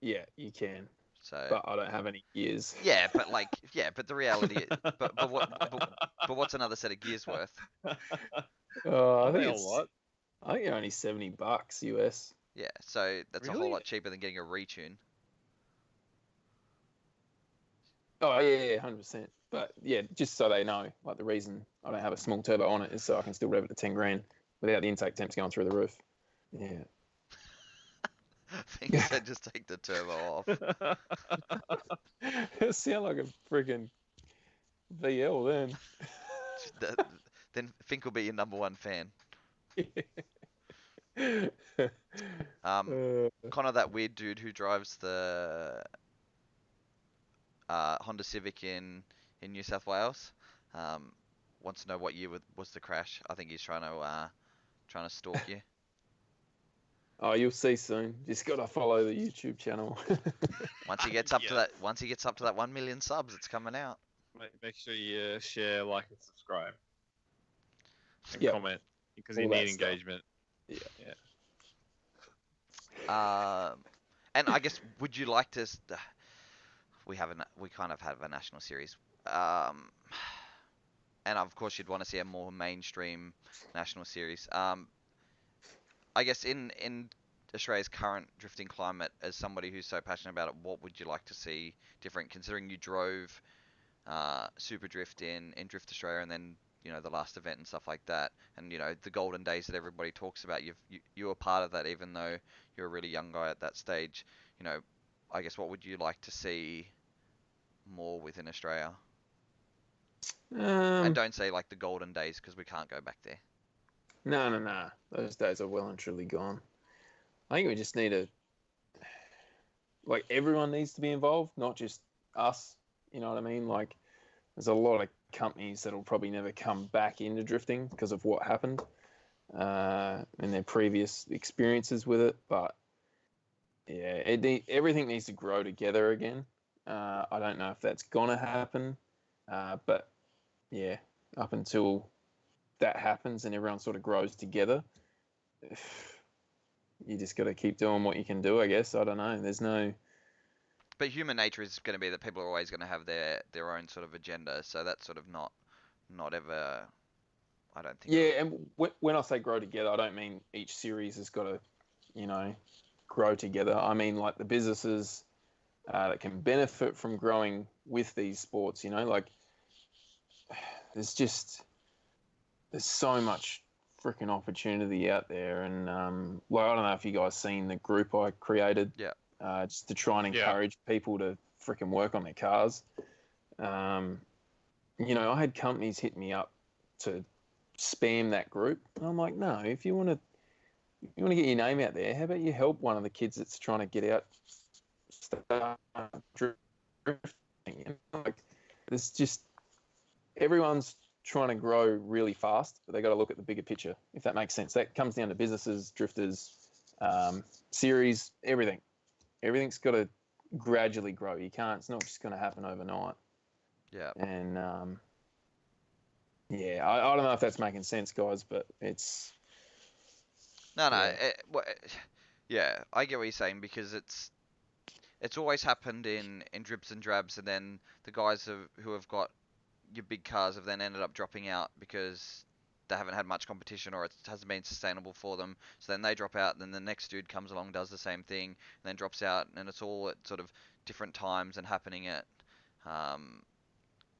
Yeah, you can. So. But I don't have any gears. Yeah, but the reality, but what's another set of gears worth? I think it's I think you're only $70 US. Yeah, so that's a whole Really? lot cheaper than getting a retune. Oh yeah, 100%. But yeah, just so they know, like the reason I don't have a small turbo on it is so I can still rev it to 10 grand without the intake temps going through the roof. Yeah. I think you said just take the turbo off. It sound like a freaking VL then. Then Fink will be your number one fan. Uh, Connor, that weird dude who drives the Honda Civic in New South Wales, wants to know what year was the crash. I think he's trying to stalk you. oh, you'll see soon. Just gotta follow the YouTube channel. Once he gets up to Yeah. that 1 million subs, it's coming out. Make sure you share, like, and subscribe, and Yep. comment because All you that need stuff. engagement. Yeah. And I guess, would you like to? We kind of have a national series, and of course you'd want to see a more mainstream national series. I guess in Australia's current drifting climate, as somebody who's so passionate about it, what would you like to see different? Considering you drove Super Drift in Drift Australia, and then the last event and stuff like that, and the golden days that everybody talks about. You were part of that, even though you're a really young guy at that stage. I guess what would you like to see more within Australia? And don't say like the golden days because we can't go back there. No. Those days are well and truly gone. I think we just need to, like, everyone needs to be involved, not just us. You know what I mean? Like, there's a lot of companies that'll probably never come back into drifting because of what happened and their previous experiences with it. But yeah, everything needs to grow together again. I don't know if that's gonna happen, but yeah, up until that happens and everyone sort of grows together, you just got to keep doing what you can do, I guess. I don't know. There's no. But human nature is going to be that people are always going to have their own sort of agenda. So that's sort of not ever. I don't think. Yeah, and when I say grow together, I don't mean each series has got to, grow together. I mean like the businesses that can benefit from growing with these sports. Like there's so much freaking opportunity out there, and like I don't know if you guys seen the group I created. Yeah. Just to try and encourage people to freaking work on their cars. I had companies hit me up to spam that group, and I'm like, no, if you want to get your name out there, how about you help one of the kids that's trying to get out, start drifting? Like, there's just everyone's trying to grow really fast, but they got to look at the bigger picture, if that makes sense. That comes down to businesses, drifters, series, everything. Everything's got to gradually grow. It's not just going to happen overnight. Yeah. And I don't know if that's making sense, guys, but it's. No. Yeah, I get what you're saying, because it's always happened in dribs and drabs, and then the guys who have got your big cars have then ended up dropping out because they haven't had much competition, or it hasn't been sustainable for them. So then they drop out, and then the next dude comes along, does the same thing, and then drops out, and it's all at sort of different times and happening at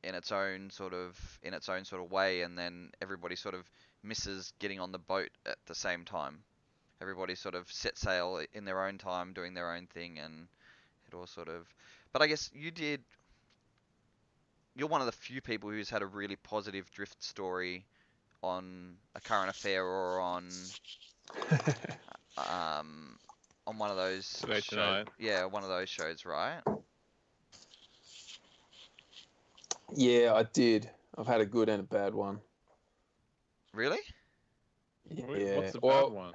in its own sort of way, and then everybody sort of misses getting on the boat at the same time. Everybody sort of set sail in their own time, doing their own thing, and it all sort of. But I guess you're one of the few people who's had a really positive drift story on a current affair, or on one of those shows. Yeah, one of those shows, right? Yeah, I did. I've had a good and a bad one. Really? Yeah. What's the bad one?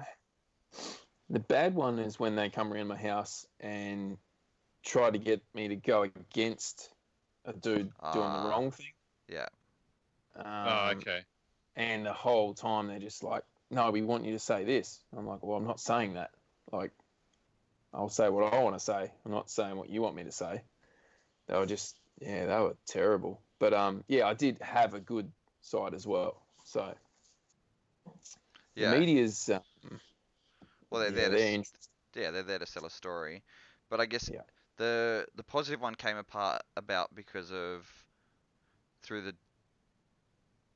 The bad one is when they come around my house and try to get me to go against a dude doing the wrong thing. Yeah. Okay. And the whole time they're just like, no, we want you to say this. I'm like, well, I'm not saying that. Like, I'll say what I want to say. I'm not saying what you want me to say. They were terrible. But I did have a good side as well. So The Yeah. media's, Well, they're yeah, there they're interesting. they're there to sell a story. But I guess Yeah. the positive one came apart about because of through the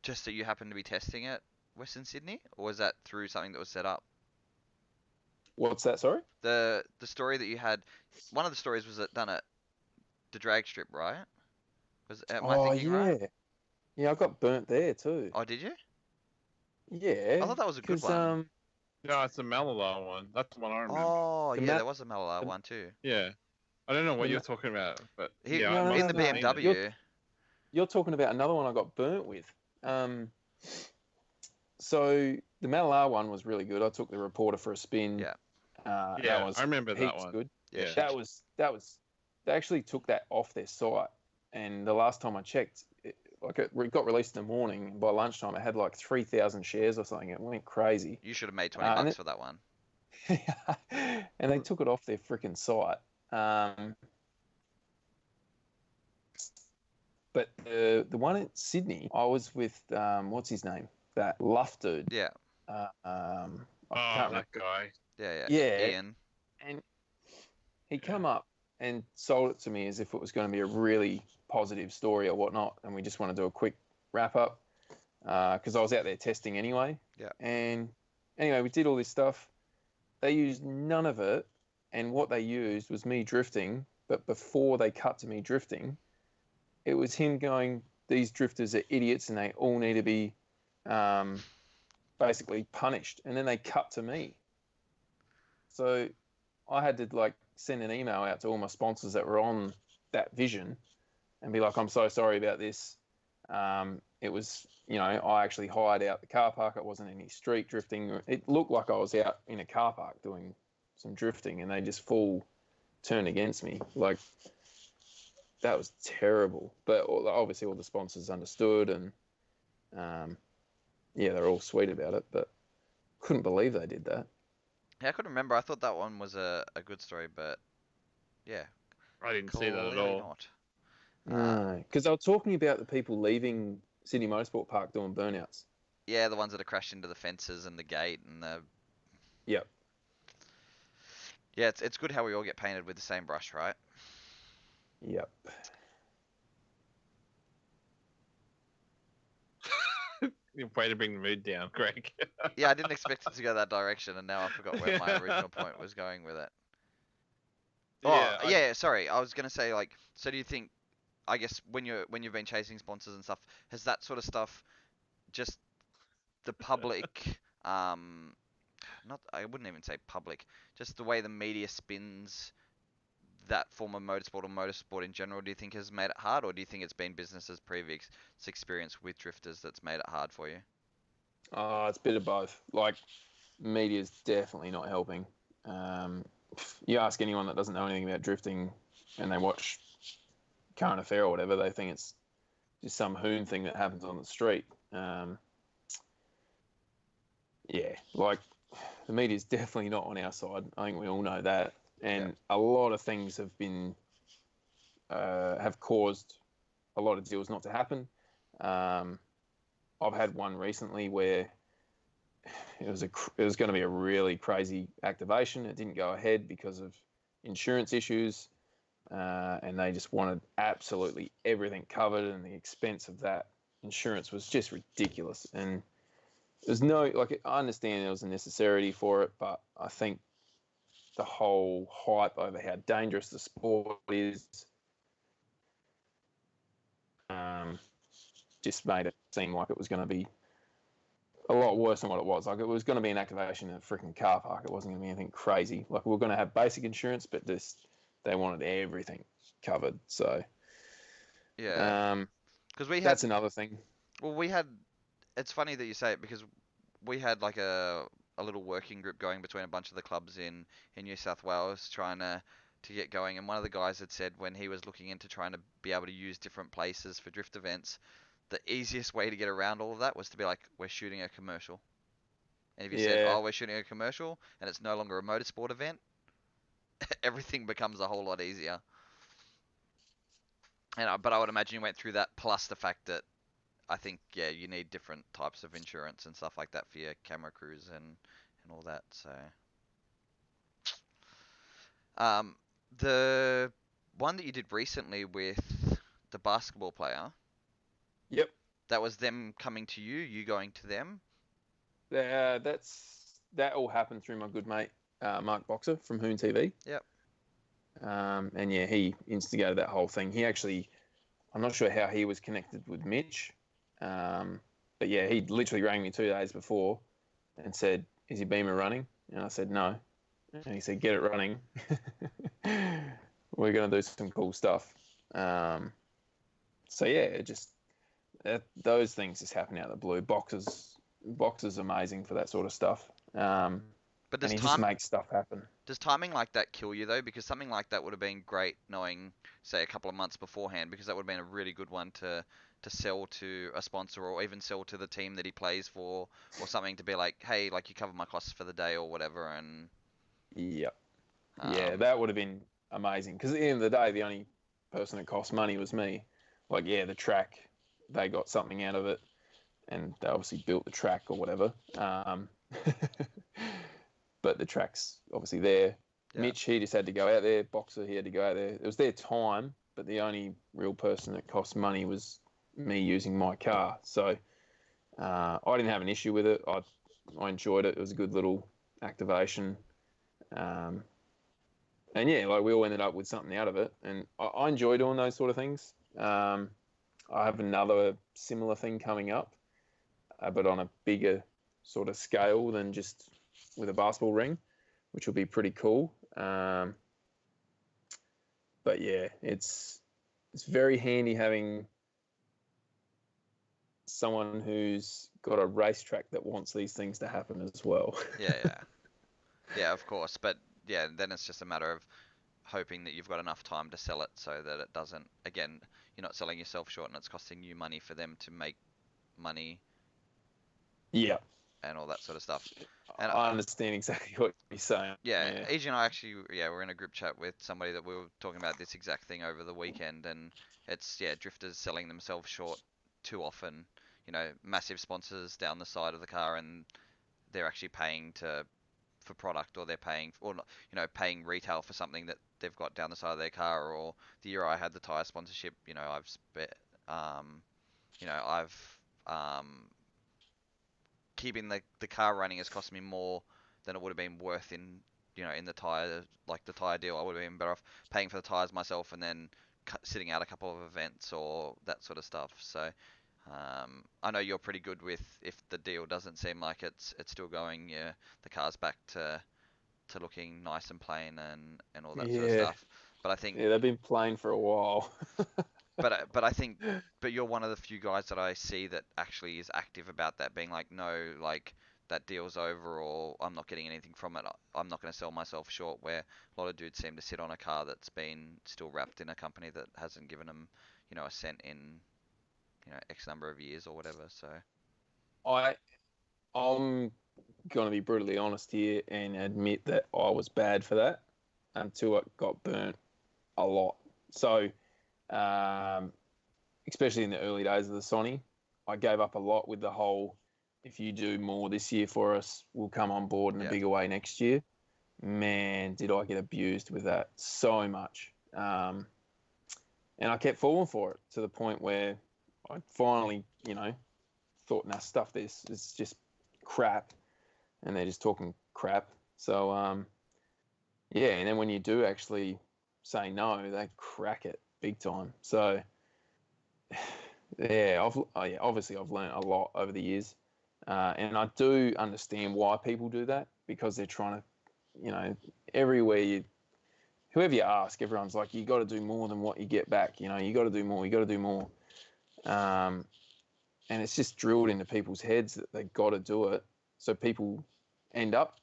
just that you happened to be testing at Western Sydney, or was that through something that was set up? What's that? Sorry. The story that you had, one of the stories was done at the drag strip, right? Am I Oh thinking right? yeah, yeah. I got burnt there too. Oh, did you? I Yeah, thought that was a good because one. No, it's the Malala one. That's the one I remember. Oh, the yeah, Matt, there was a Malala the, one too. Yeah. I don't know what the you're Ma- talking about, but He yeah, I no, in must no, the have no. seen it. BMW. You're talking about another one I got burnt with. Um, so the Matalar one was really good. I took the reporter for a spin. Yeah. That Yeah, was I remember that heaps one. good. Yeah, Yeah. That was. They actually took that off their site, and the last time I checked, it got released in the morning. And by lunchtime, it had like 3,000 shares or something. It went crazy. you should have made 20 And bucks for that one. and they took it off their freaking site. But the one in Sydney, I was with what's his name? That Luff dude. Yeah. I Oh, can't remember. that guy. Yeah. Yeah, Ian. and he come up and sold it to me as if it was going to be a really positive story or whatnot, and we just want to do a quick wrap up because I was out there testing anyway. Yeah. And anyway, we did all this stuff. They used none of it, and what they used was me drifting. But before they cut to me drifting, it was him going, "These drifters are idiots, and they all need to be basically punished." And then they cut to me. So I had to like send an email out to all my sponsors that were on that vision and be like, "I'm so sorry about this. It was, I actually hired out the car park. It wasn't any street drifting. It looked like I was out in a car park doing some drifting, and they just full turned against me. Like, that was terrible." But obviously all the sponsors understood, and yeah, they're all sweet about it, but couldn't believe they did that. Yeah, I couldn't remember. I thought that one was a good story, but yeah, I didn't see that at clearly all. not. No, because they were talking about the people leaving Sydney Motorsport Park doing burnouts. Yeah, the ones that are crashed into the fences and the gate and the. Yep. Yeah, it's good how we all get painted with the same brush, right? Yep. Way to bring the mood down, Greg. Yeah, I didn't expect it to go that direction, and now I forgot where my original point was going with it. Oh, yeah, sorry. I was gonna say, like, so do you think, I guess when you've been chasing sponsors and stuff, has that sort of stuff, just the public, not, I wouldn't even say public, just the way the media spins that form of motorsport or motorsport in general, do you think has made it hard, or do you think it's been business's previous experience with drifters that's made it hard for you? It's a bit of both. Like, media's definitely not helping. You ask anyone that doesn't know anything about drifting and they watch Current Affair or whatever, they think it's just some hoon thing that happens on the street. Yeah, like, the media's definitely not on our side. I think we all know that. And a lot of things have caused a lot of deals not to happen. I've had one recently where it was going to be a really crazy activation. It didn't go ahead because of insurance issues, and they just wanted absolutely everything covered, and the expense of that insurance was just ridiculous. And there's no, like, I understand there was a necessity for it, but I think the whole hype over how dangerous the sport is just made it seem like it was going to be a lot worse than what it was. Like, it was going to be an activation in a freaking car park. It wasn't going to be anything crazy. Like, we were going to have basic insurance, but they wanted everything covered. So Yeah, because that's another thing. Well, we had. It's funny that you say it because we had like a little working group going between a bunch of the clubs in New South Wales trying to get going, and one of the guys had said when he was looking into trying to be able to use different places for drift events, the easiest way to get around all of that was to be like, we're shooting a commercial. And if you said, oh, we're shooting a commercial and it's no longer a motorsport event, everything becomes a whole lot easier. But I would imagine you went through that plus the fact that I think you need different types of insurance and stuff like that for your camera crews and all that. So, the one that you did recently with the basketball player. Yep. That was them coming to you, you going to them. That all happened through my good mate Mark Boxer from Hoon TV. Yep. And yeah, he instigated that whole thing. He actually, I'm not sure how he was connected with Mitch, but yeah, he literally rang me 2 days before and said, "Is your beamer running?" And I said, "No." And he said, "Get it running. We're gonna do some cool stuff." So yeah, those things just happen out of the blue. Boxer's amazing for that sort of stuff. But and he just makes stuff happen. Does timing like that kill you though? Because something like that would have been great knowing, say, a couple of months beforehand, because that would have been a really good one to sell to a sponsor or even sell to the team that he plays for or something, to be like, hey, like, you cover my costs for the day or whatever. And yep. Yeah, that would have been amazing, because at the end of the day, the only person that cost money was me. Like, yeah, the track, they got something out of it, and they obviously built the track or whatever. But the track's obviously there. Yeah. Mitch, he just had to go out there. Boxer, he had to go out there. It was their time, but the only real person that cost money was me using my car. So I didn't have an issue with it. I enjoyed it. It was a good little activation. And yeah, like, we all ended up with something out of it. And I enjoy doing those sort of things. I have another similar thing coming up, but on a bigger sort of scale than just with a basketball ring, which will be pretty cool. But yeah, it's very handy having someone who's got a racetrack that wants these things to happen as well. Yeah, of course. But yeah, then it's just a matter of hoping that you've got enough time to sell it so that it doesn't, again, you're not selling yourself short and it's costing you money for them to make money. Yeah. And all that sort of stuff. And I understand exactly what you're saying. Yeah, AJ and I actually, we're in a group chat with somebody that we were talking about this exact thing over the weekend, and it's, drifters selling themselves short too often. You know, massive sponsors down the side of the car, and they're actually paying for product, or they're paying, or paying retail for something that they've got down the side of their car. Or the year I had the tire sponsorship, keeping the car running has cost me more than it would have been worth in the tire, like the tire deal. I would have been better off paying for the tires myself and then sitting out a couple of events or that sort of stuff. So I know you're pretty good with, if the deal doesn't seem like it's still going, the car's back to looking nice and plain and all that sort of stuff. But I think they've been plain for a while. But I think you're one of the few guys that I see that actually is active about that, being like, no, like, that deal's over, or I'm not getting anything from it. I'm not going to sell myself short. Where a lot of dudes seem to sit on a car that's been still wrapped in a company that hasn't given them, a cent in, X number of years or whatever. So I'm going to be brutally honest here and admit that I was bad for that until it got burnt a lot. So, especially in the early days of the Sonny, I gave up a lot with the whole, if you do more this year for us, we'll come on board in a bigger way next year. Man, did I get abused with that so much. And I kept falling for it to the point where I finally, thought, nah, stuff this. It's just crap. And they're just talking crap. So, and then when you do actually say no, they crack it big time. So, obviously I've learned a lot over the years. And I do understand why people do that, because they're trying to, everywhere whoever you ask, everyone's like, you got to do more than what you get back. You got to do more. You got to do more. And it's just drilled into people's heads that they got to do it. So people end up,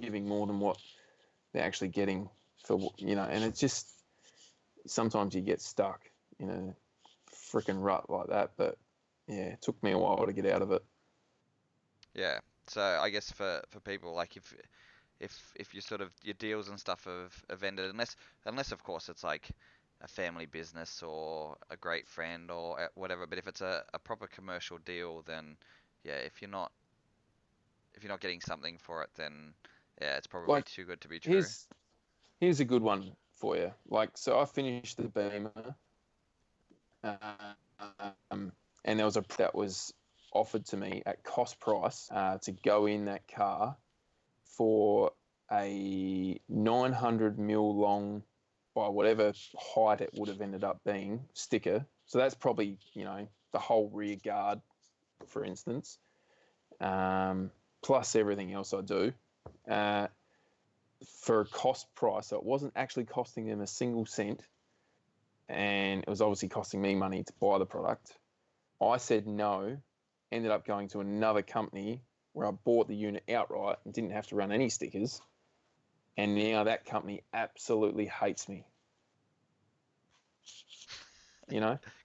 giving more than what they're actually getting for, and it's just, sometimes you get stuck in a freaking rut like that. But yeah, it took me a while to get out of it. Yeah. So I guess for people, like, if you sort of, your deals and stuff have ended, unless of course it's like a family business or a great friend or whatever. But if it's a proper commercial deal, then yeah, if you're not getting something for it, then yeah, it's probably Like, too good to be true. here's a good one for you. Like, so I finished the Beamer, and there was a that was offered to me at cost price to go in that car for a 900 mil long, by whatever height it would have ended up being, sticker. So that's probably, the whole rear guard, for instance, plus everything else I do. For a cost price, so it wasn't actually costing them a single cent, and it was obviously costing me money to buy the product. I said no, ended up going to another company where I bought the unit outright and didn't have to run any stickers, and now that company absolutely hates me.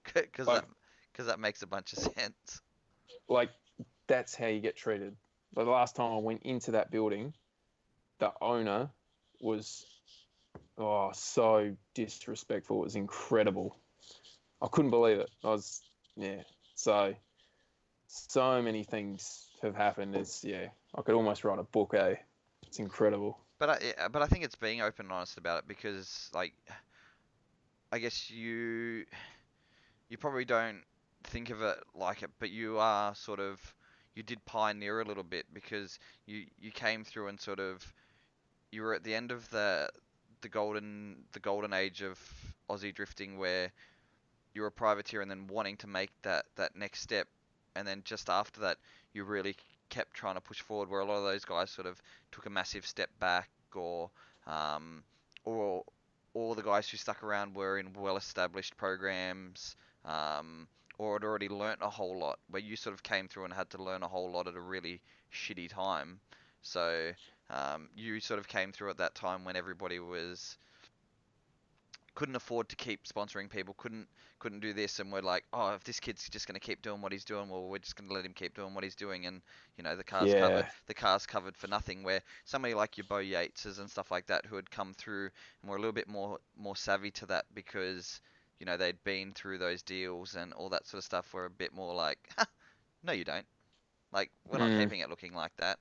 Because like, that makes a bunch of sense. Like, that's how you get treated. But the last time I went into that building, the owner was so disrespectful. It was incredible. I couldn't believe it. So many things have happened. I could almost write a book. It's incredible. But I think it's being open and honest about it, because like, I guess you probably don't think of it like it, but you are sort of, you did pioneer a little bit, because you came through and sort of, you were at the end of the golden age of Aussie drifting, where you were a privateer and then wanting to make that next step, and then just after that you really kept trying to push forward, where a lot of those guys sort of took a massive step back, um, or all the guys who stuck around were in well-established programs, or had already learnt a whole lot, where you sort of came through and had to learn a whole lot at a really shitty time. So you sort of came through at that time when everybody couldn't afford to keep sponsoring people, couldn't do this, and we're like, oh, if this kid's just going to keep doing what he's doing, well, we're just going to let him keep doing what he's doing, and the car's covered for nothing. Where somebody like your Bo Yateses and stuff like that, who had come through and were a little bit more savvy to that, because they'd been through those deals and all that sort of stuff, were a bit more like, no, you don't. Like, we're not keeping it looking like that.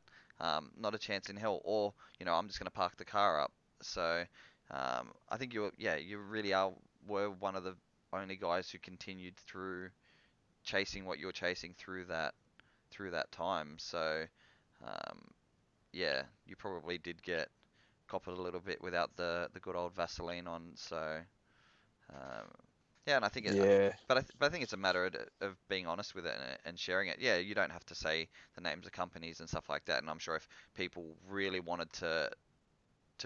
Not a chance in hell. Or I'm just going to park the car up. So I think you really were one of the only guys who continued through chasing what you were chasing through that time. So you probably did get coppered a little bit without the good old Vaseline on. So and I think but I think it's a matter of being honest with it and sharing it. Yeah, you don't have to say the names of companies and stuff like that. And I'm sure if people really wanted to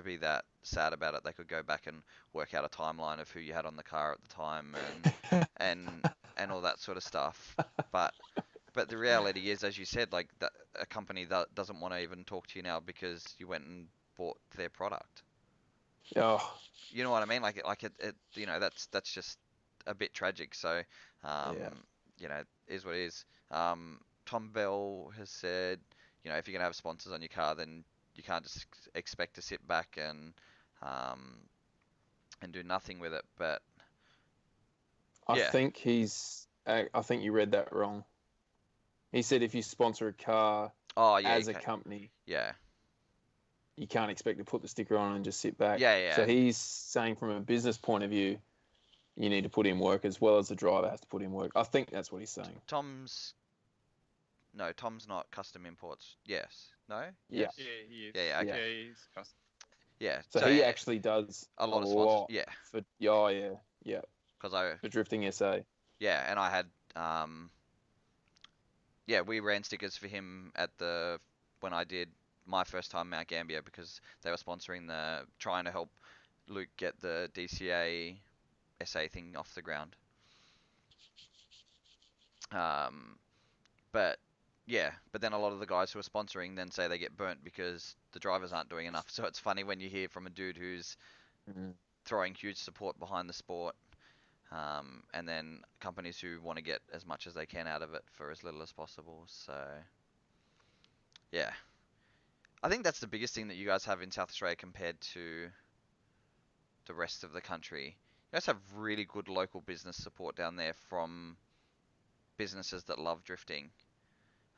be that sad about it, they could go back and work out a timeline of who you had on the car at the time, and all that sort of stuff. But the reality is, as you said, like, that a company that doesn't want to even talk to you now because you went and bought their product. Oh, You know what I mean? Like it that's just a bit tragic. So is what it is. Tom Bell has said, if you're gonna have sponsors on your car, then you can't just expect to sit back and do nothing with it. But I think I think you read that wrong. He said if you sponsor a car as a company, you can't expect to put the sticker on and just sit back. So he's saying from a business point of view, you need to put in work as well as the driver has to put in work. I think that's what he's saying. Tom's not custom imports. Yes. No? Yes. Yeah, he is. Yeah, okay. Yeah, he's custom. Yeah. So he actually does a lot of sponsors. For Drifting SA. Yeah, and I had we ran stickers for him when I did my first time Mount Gambier, because they were sponsoring trying to help Luke get the DCA SA thing off the ground. But then a lot of the guys who are sponsoring then say they get burnt because the drivers aren't doing enough. So it's funny when you hear from a dude who's throwing huge support behind the sport, and then companies who want to get as much as they can out of it for as little as possible. So I think that's the biggest thing that you guys have in South Australia compared to the rest of the country. We also have really good local business support down there from businesses that love drifting.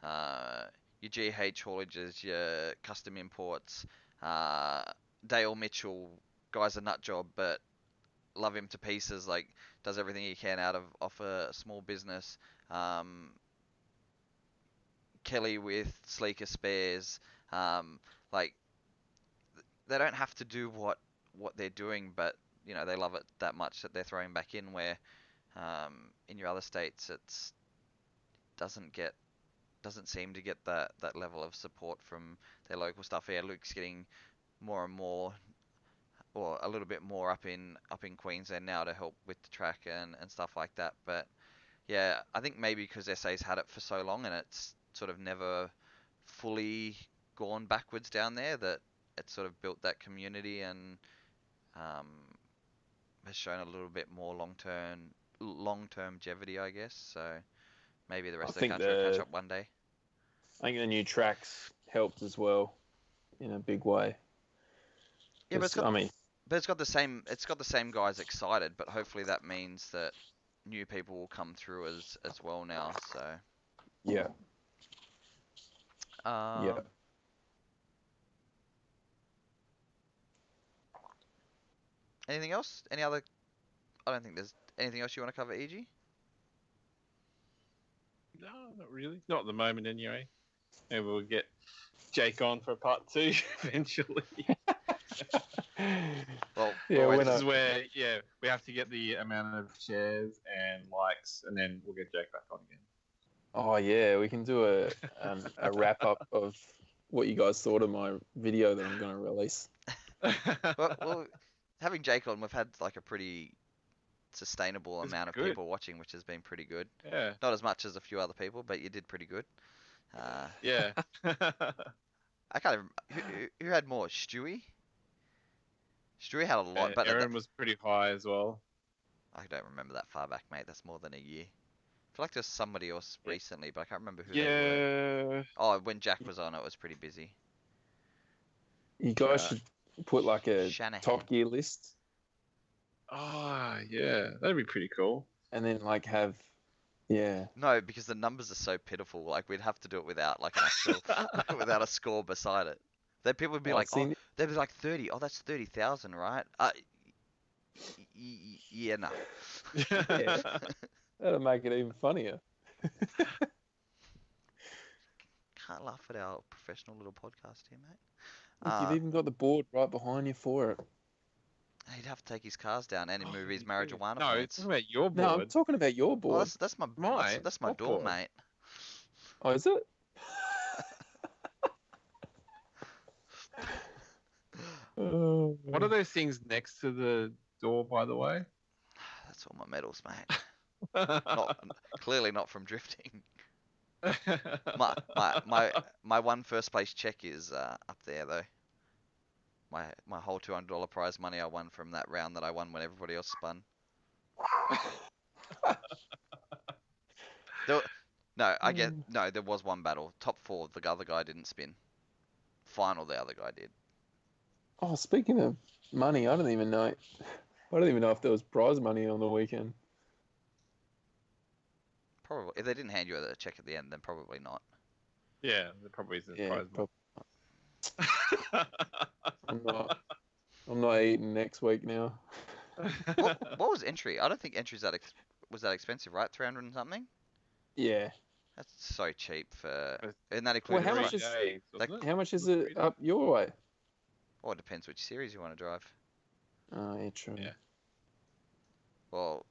Your GH haulages, your custom imports, Dale Mitchell, guy's a nut job, but love him to pieces. Like, does everything he can off a small business. Kelly with Sleeker Spares. Like, they don't have to do what they're doing, but you know, they love it that much that they're throwing back in. Where in your other states, it's doesn't seem to get that level of support from their local stuff. Yeah, Luke's getting more and more, or a little bit more up in Queensland now to help with the track and stuff like that. But yeah, I think maybe because SA's had it for so long and it's sort of never fully gone backwards down there, that it's sort of built that community and has shown a little bit more long-term longevity, I guess. So maybe the rest of the country will catch up one day. I think the new tracks helped as well in a big way. Yeah, but it's got the same guys excited, but hopefully that means that new people will come through as well now. So yeah. Yeah. Anything else? Any other? I don't think there's anything else you want to cover, EG? No, not really. Not at the moment, anyway. Maybe we'll get Jake on for part 2 eventually. Well, this is where we have to get the amount of shares and likes, and then we'll get Jake back on again. Oh yeah, we can do a wrap up of what you guys thought of my video that I'm going to release. well, having Jake on, we've had like a pretty sustainable amount of people watching, which has been pretty good. Yeah. Not as much as a few other people, but you did pretty good. Yeah. I can't even, who had more? Stewie? Stewie had a lot, but Aaron was pretty high as well. I don't remember that far back, mate. That's more than a year. I feel like there's somebody else recently, but I can't remember who they were. Oh, when Jack was on, it was pretty busy. You guys should put like a Top Gear list. Oh, yeah. That'd be pretty cool. And then like have, yeah. No, because the numbers are so pitiful. Like, we'd have to do it without like an actual, without a score beside it. Then people would be like, oh, they'd be like 30. Oh, that's 30,000, right? Yeah, no. Yeah. That'll make it even funnier. Can't laugh at our professional little podcast here, mate. You've even got the board right behind you for it. He'd have to take his cars down and move his marijuana. No, it's talking about your board. No, I'm talking about your board. Oh, that's my door, mate. Oh, is it? What are those things next to the door, by the way? That's all my medals, mate. Clearly not from drifting. My one first place check is up there though. My whole $200 prize money I won from that round that I won when everybody else spun. There was one battle. Top 4, the other guy didn't spin. Final, the other guy did. Oh, speaking of money, I don't even know if there was prize money on the weekend. Probably. If they didn't hand you a check at the end, then probably not. Yeah, there probably isn't prize money. I'm not eating next week now. What was entry? I don't think entry's was that expensive, right? 300 and something? Yeah. That's so cheap for... And that includes... Well, how much is it up your way? Well, it depends which series you want to drive. Oh, yeah, true. Yeah. Well,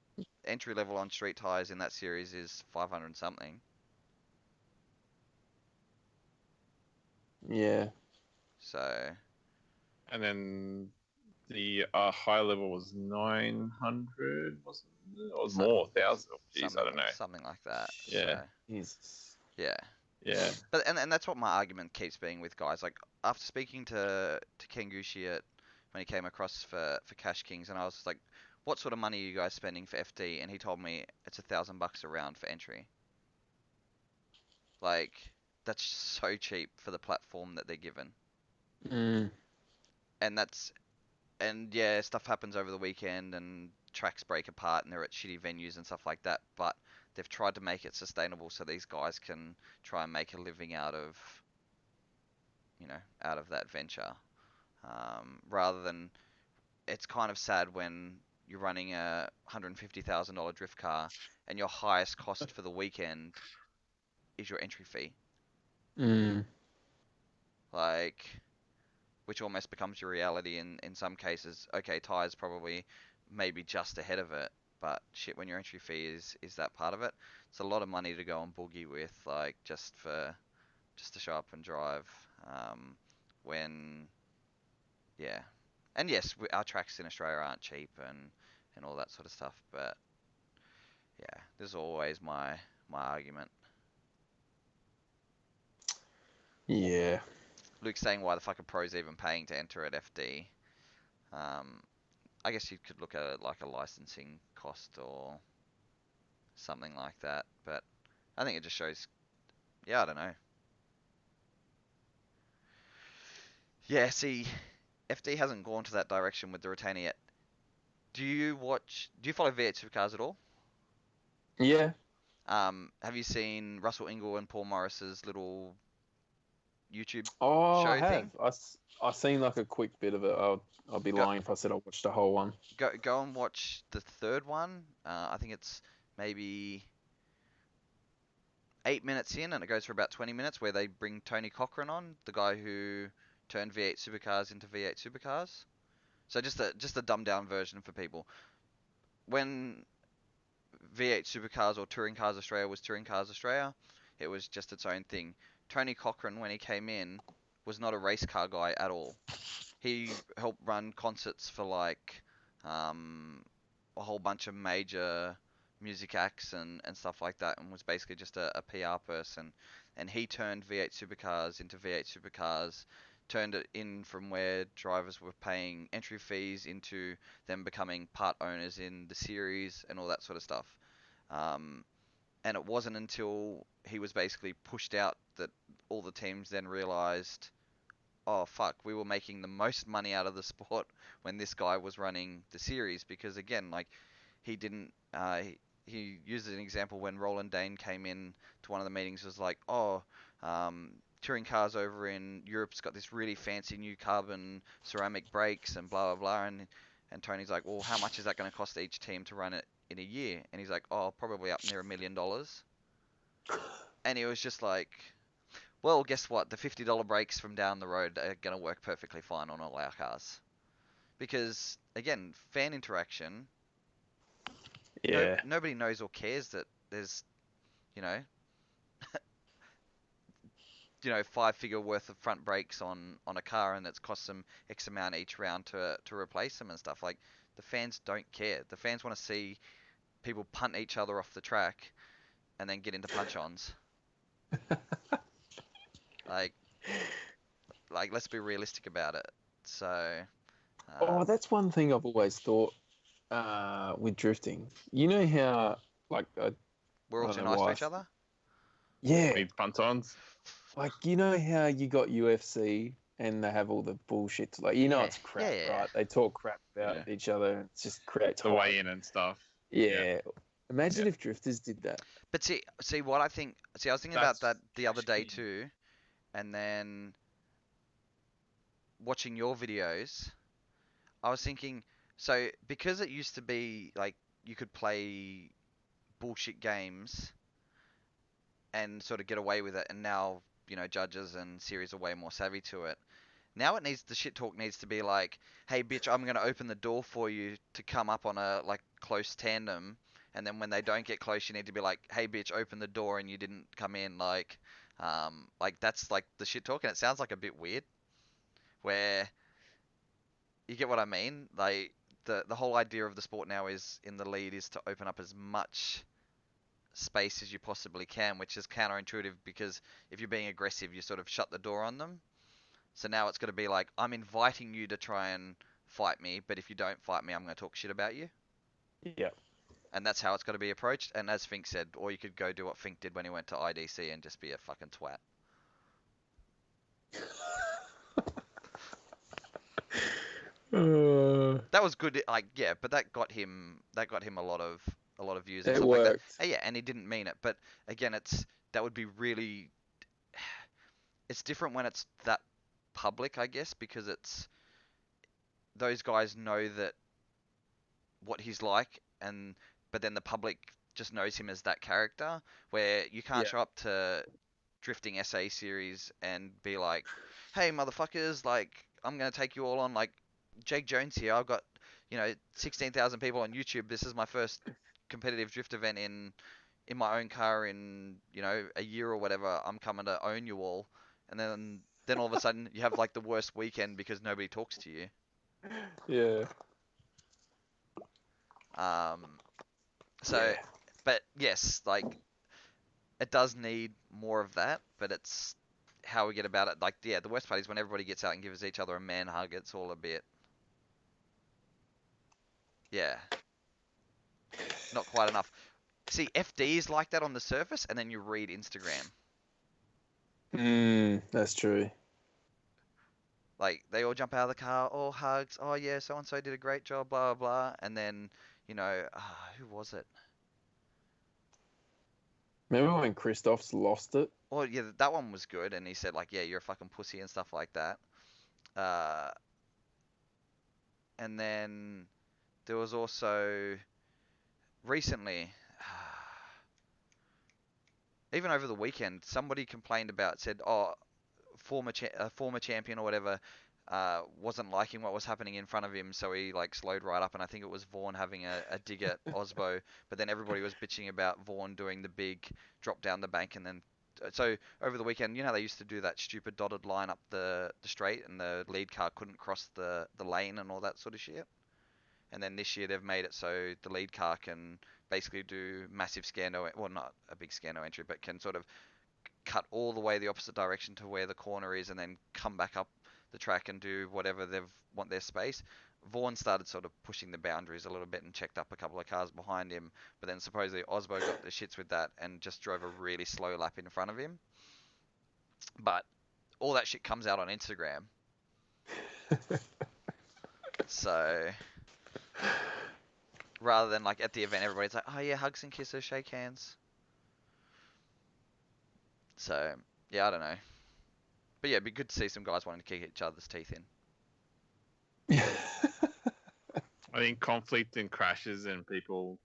entry level on street tires in that series is 500 and something. Yeah. So... And then the high level was 900, wasn't it? Or more, 1,000. Jeez, I don't know. Something like that. Yeah. So, Jesus. Yeah. Yeah. But and that's what my argument keeps being with guys. Like, after speaking to Ken Gucci when he came across for Cash Kings, and I was like, what sort of money are you guys spending for FD? And he told me it's $1,000 a round for entry. Like, that's so cheap for the platform that they're given. Mm. And yeah, stuff happens over the weekend and tracks break apart and they're at shitty venues and stuff like that. But they've tried to make it sustainable so these guys can try and make a living out of, out of that venture. Rather than, it's kind of sad when you're running a $150,000 drift car and your highest cost for the weekend is your entry fee. Like, which almost becomes your reality in some cases. Okay, tires probably maybe just ahead of it, but shit, when your entry fee is that part of it, it's a lot of money to go on boogie with, like just to show up and drive. When yeah, and yes, our tracks in Australia aren't cheap and all that sort of stuff, but yeah, this is always my argument. Yeah. Luke's saying why the fuck are pros even paying to enter at FD? I guess you could look at it like a licensing cost or something like that, but I think it just shows, I don't know. Yeah, see, FD hasn't gone to that direction with the retainer yet. Do you follow V8 Supercars at all? Yeah. Have you seen Russell Ingall and Paul Morris's little YouTube show I have. thing? I've seen like a quick bit of it. I'll be lying if I said I watched the whole one. Go and watch the third one. I think it's maybe 8 minutes in, and it goes for about 20 minutes, where they bring Tony Cochran on, the guy who turned V8 Supercars into V8 Supercars. So just a dumbed down version for people. When V8 Supercars or Touring Cars Australia was Touring Cars Australia, it was just its own thing. Tony Cochran, when he came in, was not a race car guy at all. He helped run concerts for like a whole bunch of major music acts and stuff like that, and was basically just a PR person. And he turned V8 Supercars into V8 Supercars, turned it in from where drivers were paying entry fees into them becoming part owners in the series and all that sort of stuff. And it wasn't until he was basically pushed out that all the teams then realized, oh fuck, we were making the most money out of the sport when this guy was running the series. Because again, like, he didn't he used an example when Roland Dane came in to one of the meetings, was like, touring cars over in Europe's got this really fancy new carbon ceramic brakes and blah blah blah, and Tony's like, well, how much is that going to cost each team to run it in a year? And he's like, oh, probably up near $1 million. And he was just like, well, guess what? The $50 brakes from down the road are going to work perfectly fine on all our cars. Because, again, fan interaction. Yeah. Nobody knows or cares that there's, 5-figure worth of front brakes on a car, and it's cost them X amount each round to replace them and stuff. Like, the fans don't care. The fans want to see people punt each other off the track and then get into punch-ons. like, let's be realistic about it. So. That's one thing I've always thought with drifting. You know how, like, we're all too nice to each other? Yeah. We punt-ons. Like, you know how you got UFC and they have all the bullshit, like, it's crap, right? They talk crap about each other, and it's just creates the weigh-in and stuff. Yeah. Imagine if drifters did that. But see what I think. See, I was thinking about that the other day too, and then watching your videos, I was thinking, so because it used to be like you could play bullshit games and sort of get away with it, and now judges and series are way more savvy to it. Now the shit talk needs to be like, hey bitch, I'm gonna open the door for you to come up on a like close tandem, and then when they don't get close, you need to be like, hey bitch, open the door and you didn't come in. Like that's like the shit talk, and it sounds like a bit weird. Where you get what I mean? Like the whole idea of the sport now is in the lead is to open up as much space as you possibly can, which is counterintuitive, because if you're being aggressive, you sort of shut the door on them. So now it's going to be like, I'm inviting you to try and fight me, but if you don't fight me, I'm going to talk shit about you. Yeah. And that's how it's got to be approached. And as Fink said, or you could go do what Fink did when he went to IDC and just be a fucking twat. That was good. Like, yeah, but that got him a lot of views and It stuff like that. worked. Yeah, and he didn't mean it. But again, that would be really. It's different when it's that public, I guess, because it's those guys know that what he's like, but then the public just knows him as that character. Where you can't Yeah. show up to drifting SA series and be like, "Hey, motherfuckers! Like, I'm gonna take you all on. Like, Jake Jones here. I've got 16,000 people on YouTube. This is my first competitive drift event in my own car in a year or whatever. I'm coming to own you all." And then all of a sudden you have like the worst weekend because nobody talks to you. Yeah. So, Yeah. but yes, like it does need more of that, but it's how we get about it. Like, yeah, the worst part is when everybody gets out and gives each other a man hug. It's all a bit, yeah, not quite enough. See, FD is like that on the surface, and then you read Instagram. That's true. Like, they all jump out of the car, all hugs. Oh yeah, so and so did a great job, blah blah blah. And then, who was it? Remember when Christoph's lost it? Oh yeah, that one was good, and he said like, yeah, you're a fucking pussy and stuff like that. And then there was also recently, even over the weekend, somebody complained about, said, oh, former champion or whatever wasn't liking what was happening in front of him, so he like slowed right up. And I think it was Vaughan having a dig at Osbo, but then everybody was bitching about Vaughan doing the big drop down the bank. And then so over the weekend, they used to do that stupid dotted line up the straight, and the lead car couldn't cross the lane and all that sort of shit. And then this year they've made it so the lead car can basically do massive scando, well, not a big scando entry, but can sort of cut all the way the opposite direction to where the corner is, and then come back up the track and do whatever they want their space. Vaughan started sort of pushing the boundaries a little bit and checked up a couple of cars behind him, but then supposedly Osbo got the shits with that and just drove a really slow lap in front of him. But all that shit comes out on Instagram. So rather than like at the event, everybody's like, oh yeah, hugs and kisses, shake hands. So yeah, I don't know. But yeah, it'd be good to see some guys wanting to kick each other's teeth in. I think conflict and crashes and people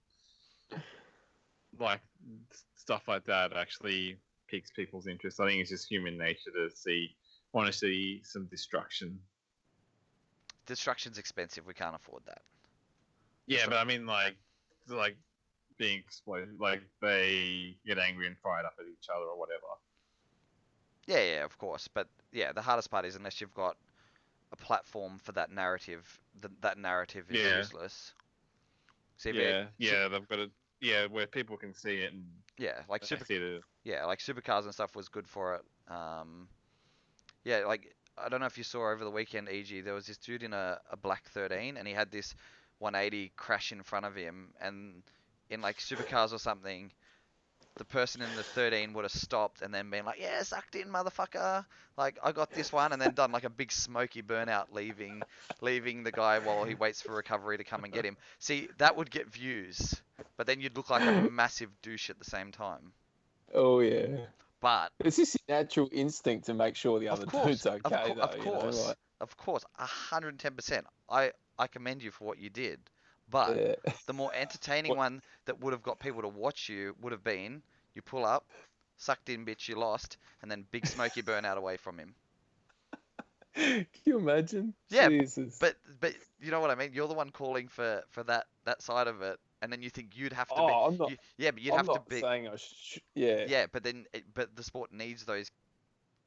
like stuff like that actually piques people's interest. I think it's just human nature to want to see some destruction. Destruction's expensive. We can't afford that. Yeah, but I mean, like being exploded, like they get angry and fire up at each other or whatever. Yeah, of course. But yeah, the hardest part is unless you've got a platform for that narrative, that narrative is useless. So they've got where people can see it and like supercars and stuff was good for it. Like I don't know if you saw over the weekend, EG, there was this dude in a black 13, and he had this 180 crash in front of him, and in like supercars or something, the person in the 13 would have stopped and then been like, yeah, sucked in, motherfucker. Like, I got this one, and then done like a big smoky burnout, leaving the guy while he waits for recovery to come and get him. See, that would get views, but then you'd look like a massive douche at the same time. Oh, yeah. But it's just your natural instinct to make sure the other dude's okay, though. Of course, 110%. I commend you for what you did. But the more entertaining one that would have got people to watch you would have been, you pull up, sucked in, bitch, you lost, and then big smoky burnout away from him. Can you imagine? Yeah, Jesus. but you know what I mean? You're the one calling for that side of it, and then you think you'd have to be... I'm not... but you'd have to be... saying I should... Yeah. Yeah, but then but the sport needs those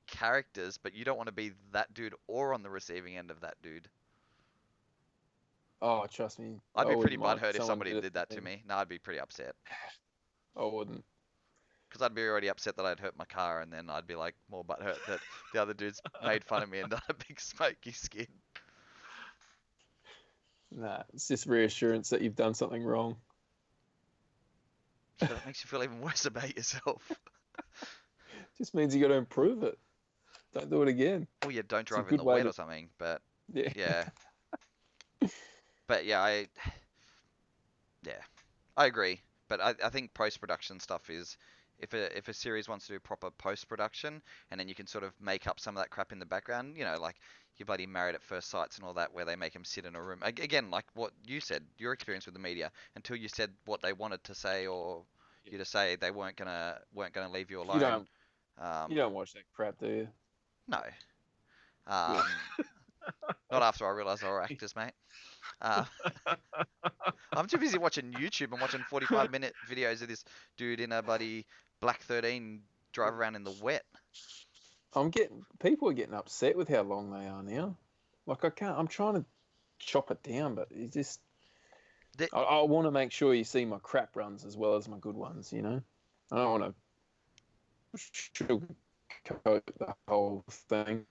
characters, but you don't want to be that dude or on the receiving end of that dude. Oh, trust me. I'd be pretty butthurt if somebody did that to me. No, I'd be pretty upset. I wouldn't. Because I'd be already upset that I'd hurt my car, and then I'd be like more butthurt that the other dudes made fun of me and done a big smoky skin. Nah, it's just reassurance that you've done something wrong. So that makes you feel even worse about yourself. Just means you got to improve it. Don't do it again. Oh yeah, don't drive in the wet or something. But yeah. But yeah, I agree. But I think post production stuff is, if a series wants to do proper post production, and then you can sort of make up some of that crap in the background, like your bloody Married at First Sights and all that, where they make them sit in a room. Again, like what you said, your experience with the media, until you said what they wanted to say or you to say, they weren't gonna leave you You alone. don't you don't watch that crap, do you? No. Not after I realised they were actors, mate. Uh, I'm too busy watching YouTube and watching 45-minute videos of this dude in a bloody black 13 drive around in the wet. People are getting upset with how long they are now. Like I'm trying to chop it down, but it's just I want to make sure you see my crap runs as well as my good ones. I don't want to sugarcoat the whole thing.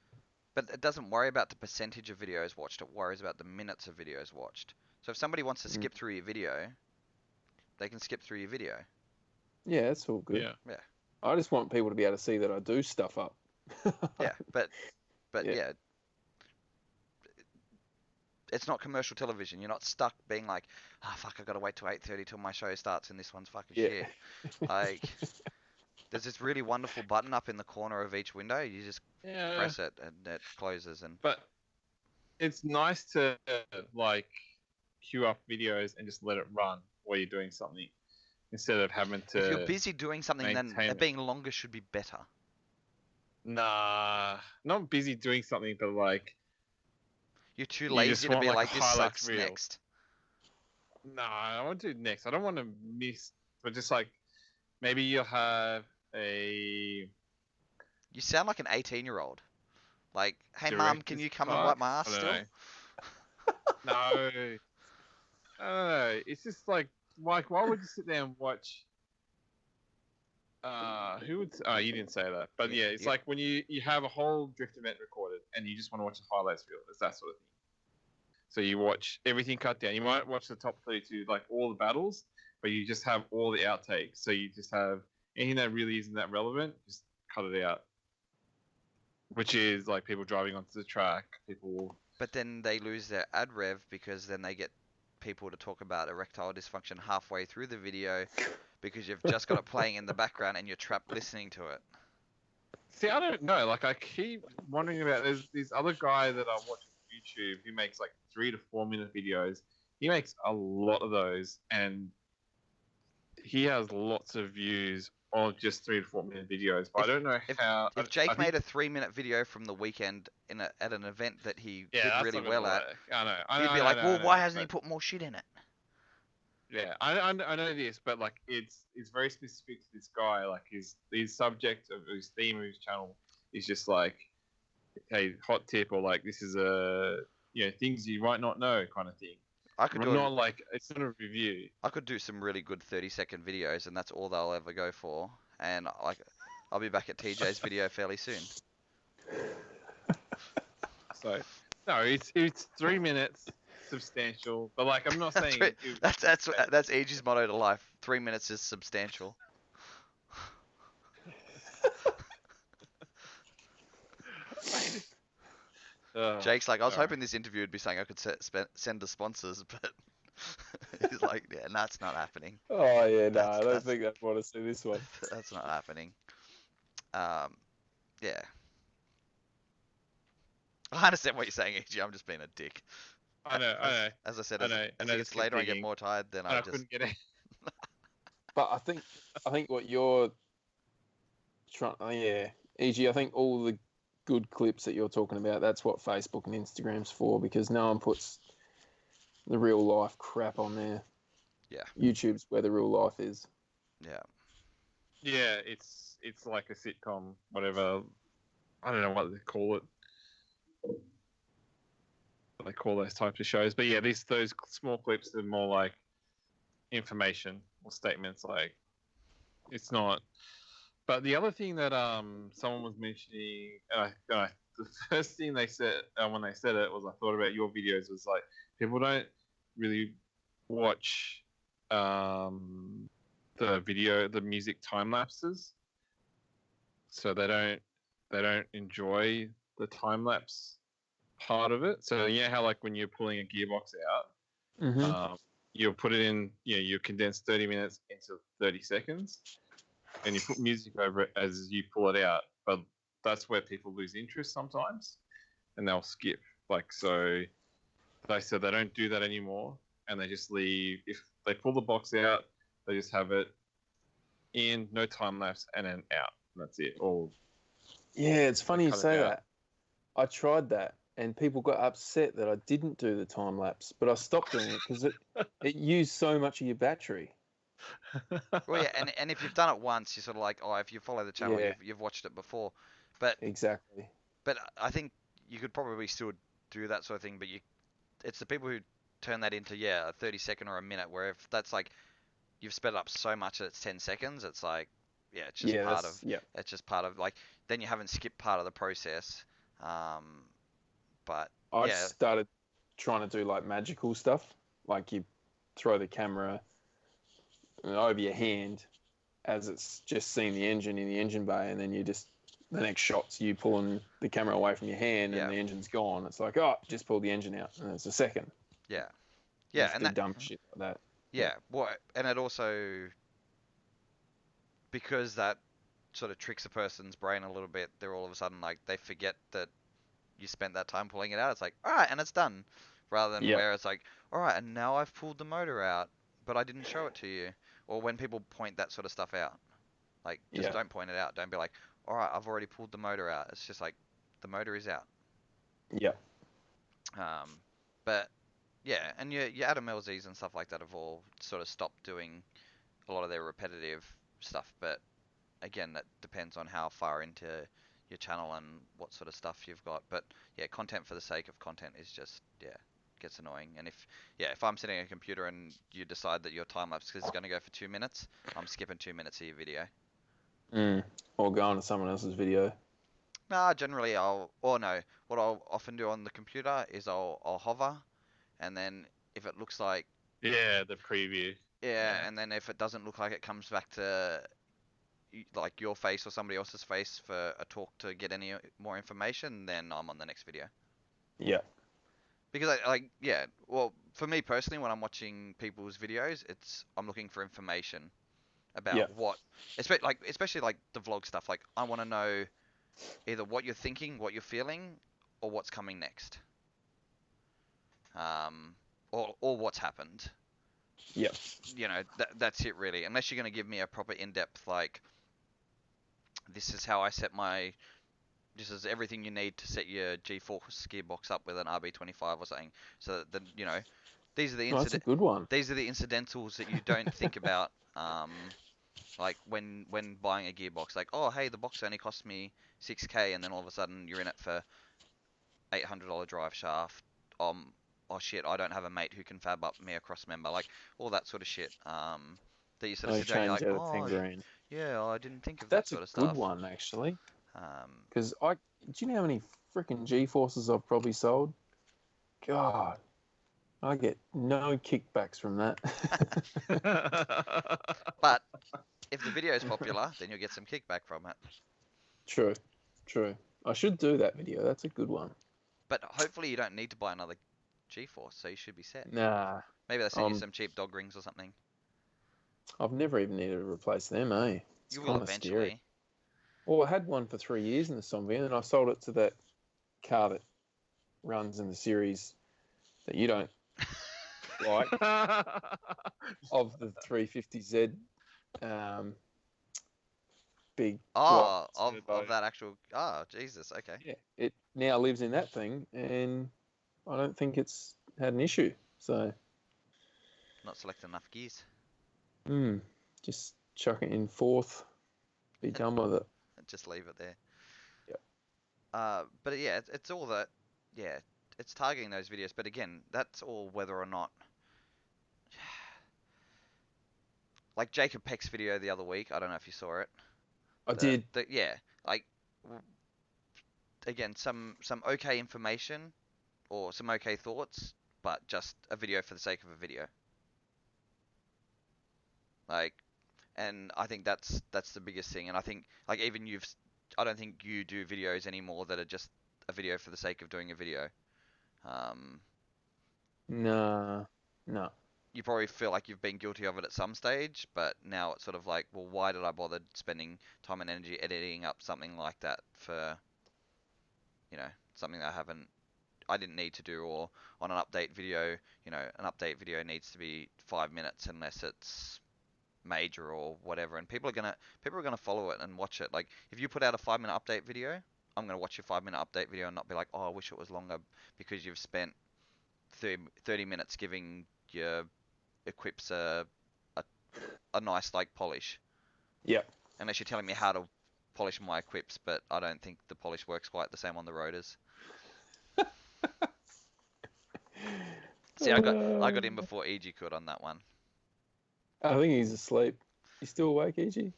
But it doesn't worry about the percentage of videos watched. It worries about the minutes of videos watched. So if somebody wants to skip through your video, they can skip through your video. Yeah, that's all good. Yeah. I just want people to be able to see that I do stuff up. Yeah, but yeah. It's not commercial television. You're not stuck being like, fuck, I gotta wait till 8:30 till my show starts and this one's fucking shit. Like, there's this really wonderful button up in the corner of each window. You just press it and it closes. But it's nice to like queue up videos and just let it run while you're doing something, instead of having to. If you're busy doing something, then it being longer should be better. Nah, not busy doing something, but like. You're too lazy to be like, this sucks reel. Next. Nah, I want to do next. I don't want to miss, but just like, maybe you'll have a. You sound like an 18-year-old. Like, hey mum, can you come and cut? wipe my ass still? No. I don't know. It's just like, why would you sit there and watch? Who would? Oh, you didn't say that, but yeah, it's like when you have a whole drift event recorded and you just want to watch the highlights reel. It's that sort of thing. So you watch everything cut down. You might watch the top 32, like all the battles, but you just have all the outtakes. So you just have anything that really isn't that relevant, just cut it out. Which is like people driving onto the track, people. But then they lose their ad rev because then they get people to talk about erectile dysfunction halfway through the video because you've just got it playing in the background and you're trapped listening to it. See, I don't know. Like, I keep wondering about. There's this other guy that I watch on YouTube who makes like 3 to 4 minute videos. He makes a lot of those, and he has lots of views on just 3 to 4 minute videos. But I don't know how. If Jake made a 3-minute video from the weekend at an event that he did really well at, he'd be like, "Well, why hasn't he put more shit in it?" Yeah, I know this, but like it's very specific to this guy. Like his subject of his theme of his channel is just like, hey, hot tip, or like this is things you might not know kind of thing. I could it's not a review. I could do some really good 30-second videos, and that's all they'll ever go for. And like, I'll be back at TJ's video fairly soon. So no, it's 3 minutes. Substantial, but like I'm not saying that's AG's motto to life. 3 minutes is substantial. Jake's like, I was hoping this interview would be something I could send to sponsors, but he's like, yeah, that's not happening. Oh yeah, no, I don't think I'd want to see this one. That's not happening. Yeah. I understand what you're saying, AG. I'm just being a dick. I know. As I said, as it gets later, I get more tired. Then I couldn't get it. But I think what you're trying, E.G., I think all the good clips that you're talking about, that's what Facebook and Instagram's for, because no one puts the real life crap on there. Yeah. YouTube's where the real life is. Yeah. Yeah, it's like a sitcom, whatever. I don't know what they call it. They call those types of shows, but yeah, those small clips are more like information or statements. Like, it's not. But the other thing that someone was mentioning, the first thing they said when they said it was, I thought about your videos, was like, people don't really watch the music time lapses, so they don't enjoy the time lapse part of it. So how like when you're pulling a gearbox out, Mm-hmm. you'll put it in, you condense 30 minutes into 30 seconds, and you put music over it as you pull it out. But that's where people lose interest sometimes, and they'll skip. Like, so they said they don't do that anymore, and they just leave. If they pull the box out, they just have it in, no time lapse, and then out. And that's it. Or Yeah, it's funny you cut it say out. that. I tried that, and people got upset that I didn't do the time lapse, but I stopped doing it because it used so much of your battery. Well, yeah, and if you've done it once, you're sort of like, oh, if you follow the channel, Yeah. you've watched it before. But Exactly. I think you could probably still do that sort of thing. But it's the people who turn that into a 30-second or a minute. Where if that's like you've sped up so much that it's 10 seconds, it's like it's just Yeah, part of yeah. it's just part of like then you haven't skipped part of the process. But I yeah, started trying to do like magical stuff, like you throw the camera over your hand as it's just seeing the engine in the engine bay, and then the next shot's you pulling the camera away from your hand, and the engine's gone. It's like, oh, just pulled the engine out, and it's a second. yeah, Just and do that dumb shit like that. well, and it also because that sort of tricks a person's brain a little bit. They're all of a sudden like they forget that you spent that time pulling it out. It's like, all right, and it's done, rather than where it's like, all right, and now I've pulled the motor out, but I didn't show it to you. Or when people point that sort of stuff out, like just don't point it out. Don't be like, all right, I've already pulled the motor out. It's just like the motor is out. Yeah. But yeah, and your Adam LZs and stuff like that have all sort of stopped doing a lot of their repetitive stuff. But again, that depends on how far into your channel and what sort of stuff you've got. But yeah, content for the sake of content is just gets annoying. And if I'm sitting at a computer and you decide that your time lapse is going to go for 2 minutes, I'm skipping 2 minutes of your video. Or go on to someone else's video. Nah, generally what I'll often do on the computer is I'll hover, and then if it looks like the preview. and then if it doesn't look like it comes back to like your face or somebody else's face for a talk to get any more information, then I'm on the next video. Yeah. Because well, for me personally, when I'm watching people's videos, I'm looking for information about what, especially like the vlog stuff. Like I want to know either what you're thinking, what you're feeling, or what's coming next. Or what's happened. Yep. That's it really. Unless you're going to give me a proper in-depth like, this is how I set this is everything you need to set your G-Force gearbox up with an RB25 or something. So that these are the that's a good one. These are the incidentals that you don't think about. Like when buying a gearbox, like, oh hey, the box only cost me $6K, and then all of a sudden you're in it for $800 drive shaft. Oh shit, I don't have a mate who can fab up me a cross member, like all that sort of shit. That you sort of sit down, you're like, oh, yeah, I didn't think of that sort of stuff. That's a good one, actually. Because do you know how many freaking G-Forces I've probably sold? God, I get no kickbacks from that. But if the video is popular, then you'll get some kickback from it. True. I should do that video. That's a good one. But hopefully you don't need to buy another G-Force, so you should be set. Nah. Maybe they'll send you some cheap dog rings or something. I've never even needed to replace them, eh? You will eventually. Scary. Well, I had one for 3 years in the Zombie, and then I sold it to that car that runs in the series that you don't like, of the 350Z big. Oh, of that actual. Oh, Jesus. Okay. Yeah, it now lives in that thing, and I don't think it's had an issue. So. Not selecting enough gears. Just chuck it in fourth. Be done with it. Just leave it there. Yeah. But yeah, it's all that. Yeah, it's targeting those videos. But again, that's all whether or not. Like Jacob Peck's video the other week. I don't know if you saw it. I did. Like again, some okay information or some okay thoughts, but just a video for the sake of a video. Like, and I think that's the biggest thing. And I think like even I don't think you do videos anymore that are just a video for the sake of doing a video. No. You probably feel like you've been guilty of it at some stage, but now it's sort of like, well, why did I bother spending time and energy editing up something like that for, something that I didn't need to do, or on an update video, an update video needs to be 5 minutes unless it's major or whatever, and people are gonna follow it and watch it. Like, if you put out a 5-minute update video, I'm gonna watch your 5-minute update video and not be like, oh, I wish it was longer, because you've spent 30 minutes giving your equips a nice polish. Yep. Unless you're telling me how to polish my equips, but I don't think the polish works quite the same on the rotors. See, I got in before EG could on that one. I think he's asleep. You still awake, EG?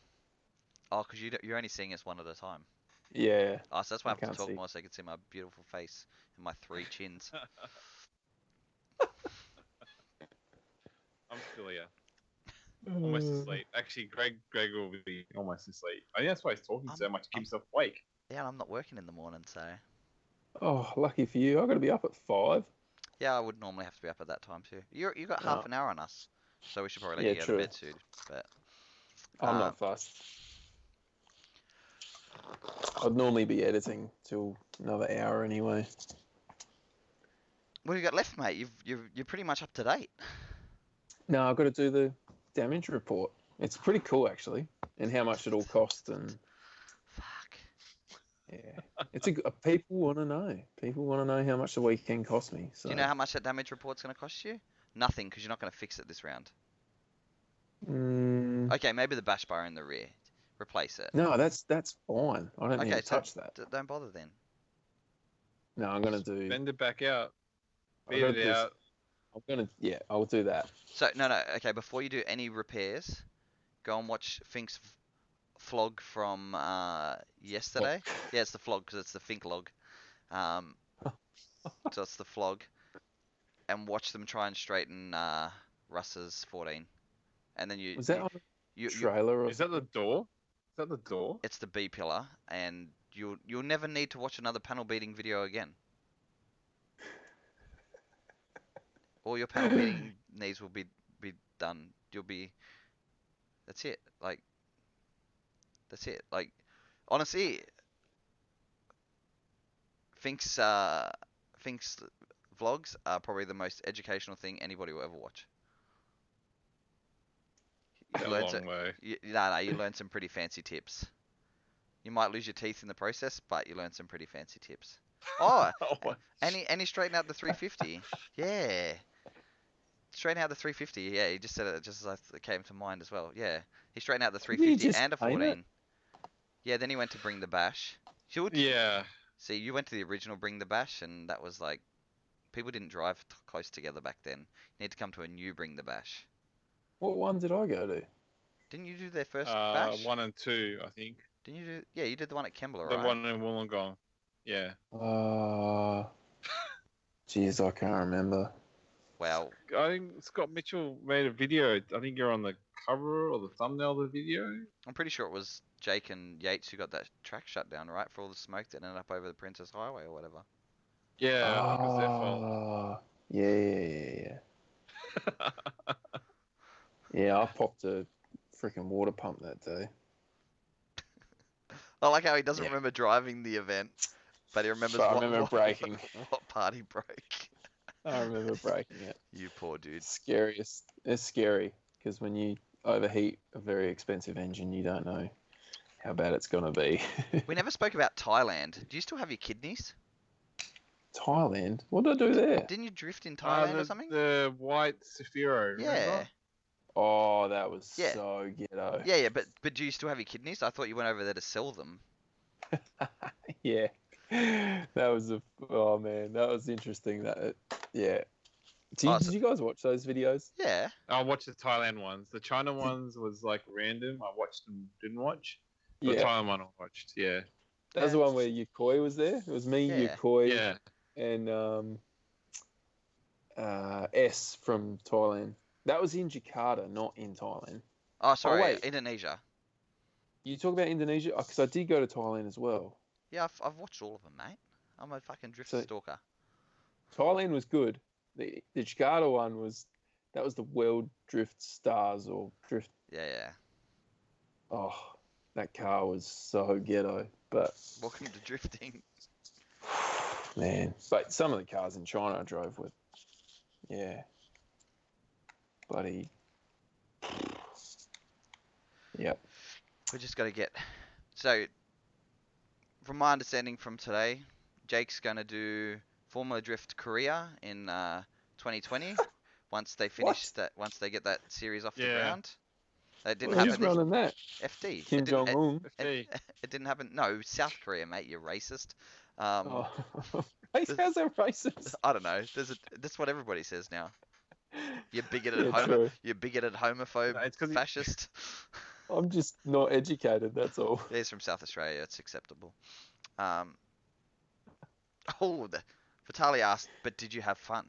Oh, because you're only seeing us one at a time. Yeah. Oh, so that's why I have to can't talk see. more so you can see my beautiful face and my 3 chins. I'm still here. Almost asleep. Actually, Greg will be almost asleep. I think that's why he's talking so much to keep himself awake. Yeah, and I'm not working in the morning, so. Oh, lucky for you. I've got to be up at 5. Yeah, I would normally have to be up at that time too. You got half an hour on us, so we should probably let you go to bed soon. But I'm not fussed. I'd normally be editing till another hour anyway. What have you got left, mate? You're pretty much up to date. No, I've got to do the damage report. It's pretty cool actually, and how much it all cost and. Fuck. Yeah, it's people want to know. People want to know how much the weekend cost me. So. Do you know how much that damage report's going to cost you? Nothing, because you're not going to fix it this round. Okay, maybe the bash bar in the rear. Replace it. No, that's fine. I don't need to touch that. Don't bother then. No, I'm gonna do. Bend it back out. Beat it out. I'll do that. So no, okay. Before you do any repairs, go and watch Fink's vlog from yesterday. Yeah, it's the vlog because it's the Fink log. So it's the vlog, and watch them try and straighten Russ's 14, and then you. Was that on the trailer? Or is that the door? Is that the door? It's the B pillar, and you'll never need to watch another panel beating video again. All your panel beating needs will be done. That's it. That's it. Honestly, Fink's vlogs are probably the most educational thing anybody will ever watch. You learn some pretty fancy tips. You might lose your teeth in the process, but you learn some pretty fancy tips. Oh, and he straightened out the 350. Yeah. Straighten out the 350. Yeah, he just said it just as it came to mind as well. Yeah, he straightened out the 350 and a 14. Yeah, then he went to bring the bash. Yeah. See, you went to the original bring the bash, and that was like, people didn't drive close together back then. You need to come to a new bring the bash. What one did I go to? Didn't you do their first bash? 1 and 2, I think. Didn't you do? Yeah, you did the one at Kembla, right? The one in Wollongong. Yeah. Jeez, I can't remember. Wow. I think Scott Mitchell made a video. I think you're on the cover or the thumbnail of the video. I'm pretty sure it was Jake and Yates who got that track shut down, right? For all the smoke that ended up over the Princess Highway or whatever. Yeah, I think it was their fault. Yeah. Yeah, I popped a freaking water pump that day. I like how he doesn't remember driving the event, but he remembers braking. What part he broke. I remember breaking it. You poor dude. Scariest. It's scary because when you overheat a very expensive engine, you don't know how bad it's gonna be. We never spoke about Thailand. Do you still have your kidneys? Thailand? What did I do there? Didn't you drift in Thailand or something? The white Safiro. Yeah. Remember? Oh, that was so ghetto. Yeah, but do you still have your kidneys? I thought you went over there to sell them. Yeah. That was oh man, that was interesting. Yeah. Did you guys watch those videos? Yeah. I watched the Thailand ones. The China ones was like random. I watched them, didn't watch. The Thailand one I watched. Yeah. That was the one where Yukoi was there. It was me, Yukoi, and S from Thailand. That was in Jakarta, not in Thailand. Oh, sorry, Indonesia. You talk about Indonesia? Because I did go to Thailand as well. Yeah, I've watched all of them, mate. I'm a fucking drift stalker. Thailand was good. The Jakarta one was the World Drift Stars or Drift. Yeah. Oh, that car was so ghetto. But Welcome to drifting. man, but some of the cars in China I drove with, yeah, bloody, yep. We just got to get. So, from my understanding from today, Jake's going to do Formula Drift Korea in 2020 once they finish that. Once they get that series off the ground. That didn't happen. Who's running that? FD. Kim Jong Un. It didn't happen. No, South Korea, mate. You're racist. How's that racist? I don't know. That's what everybody says now. You're bigoted, you're bigoted, homophobe, fascist. I'm just not educated. That's all. He's from South Australia. It's acceptable. Vitaly asked, but did you have fun?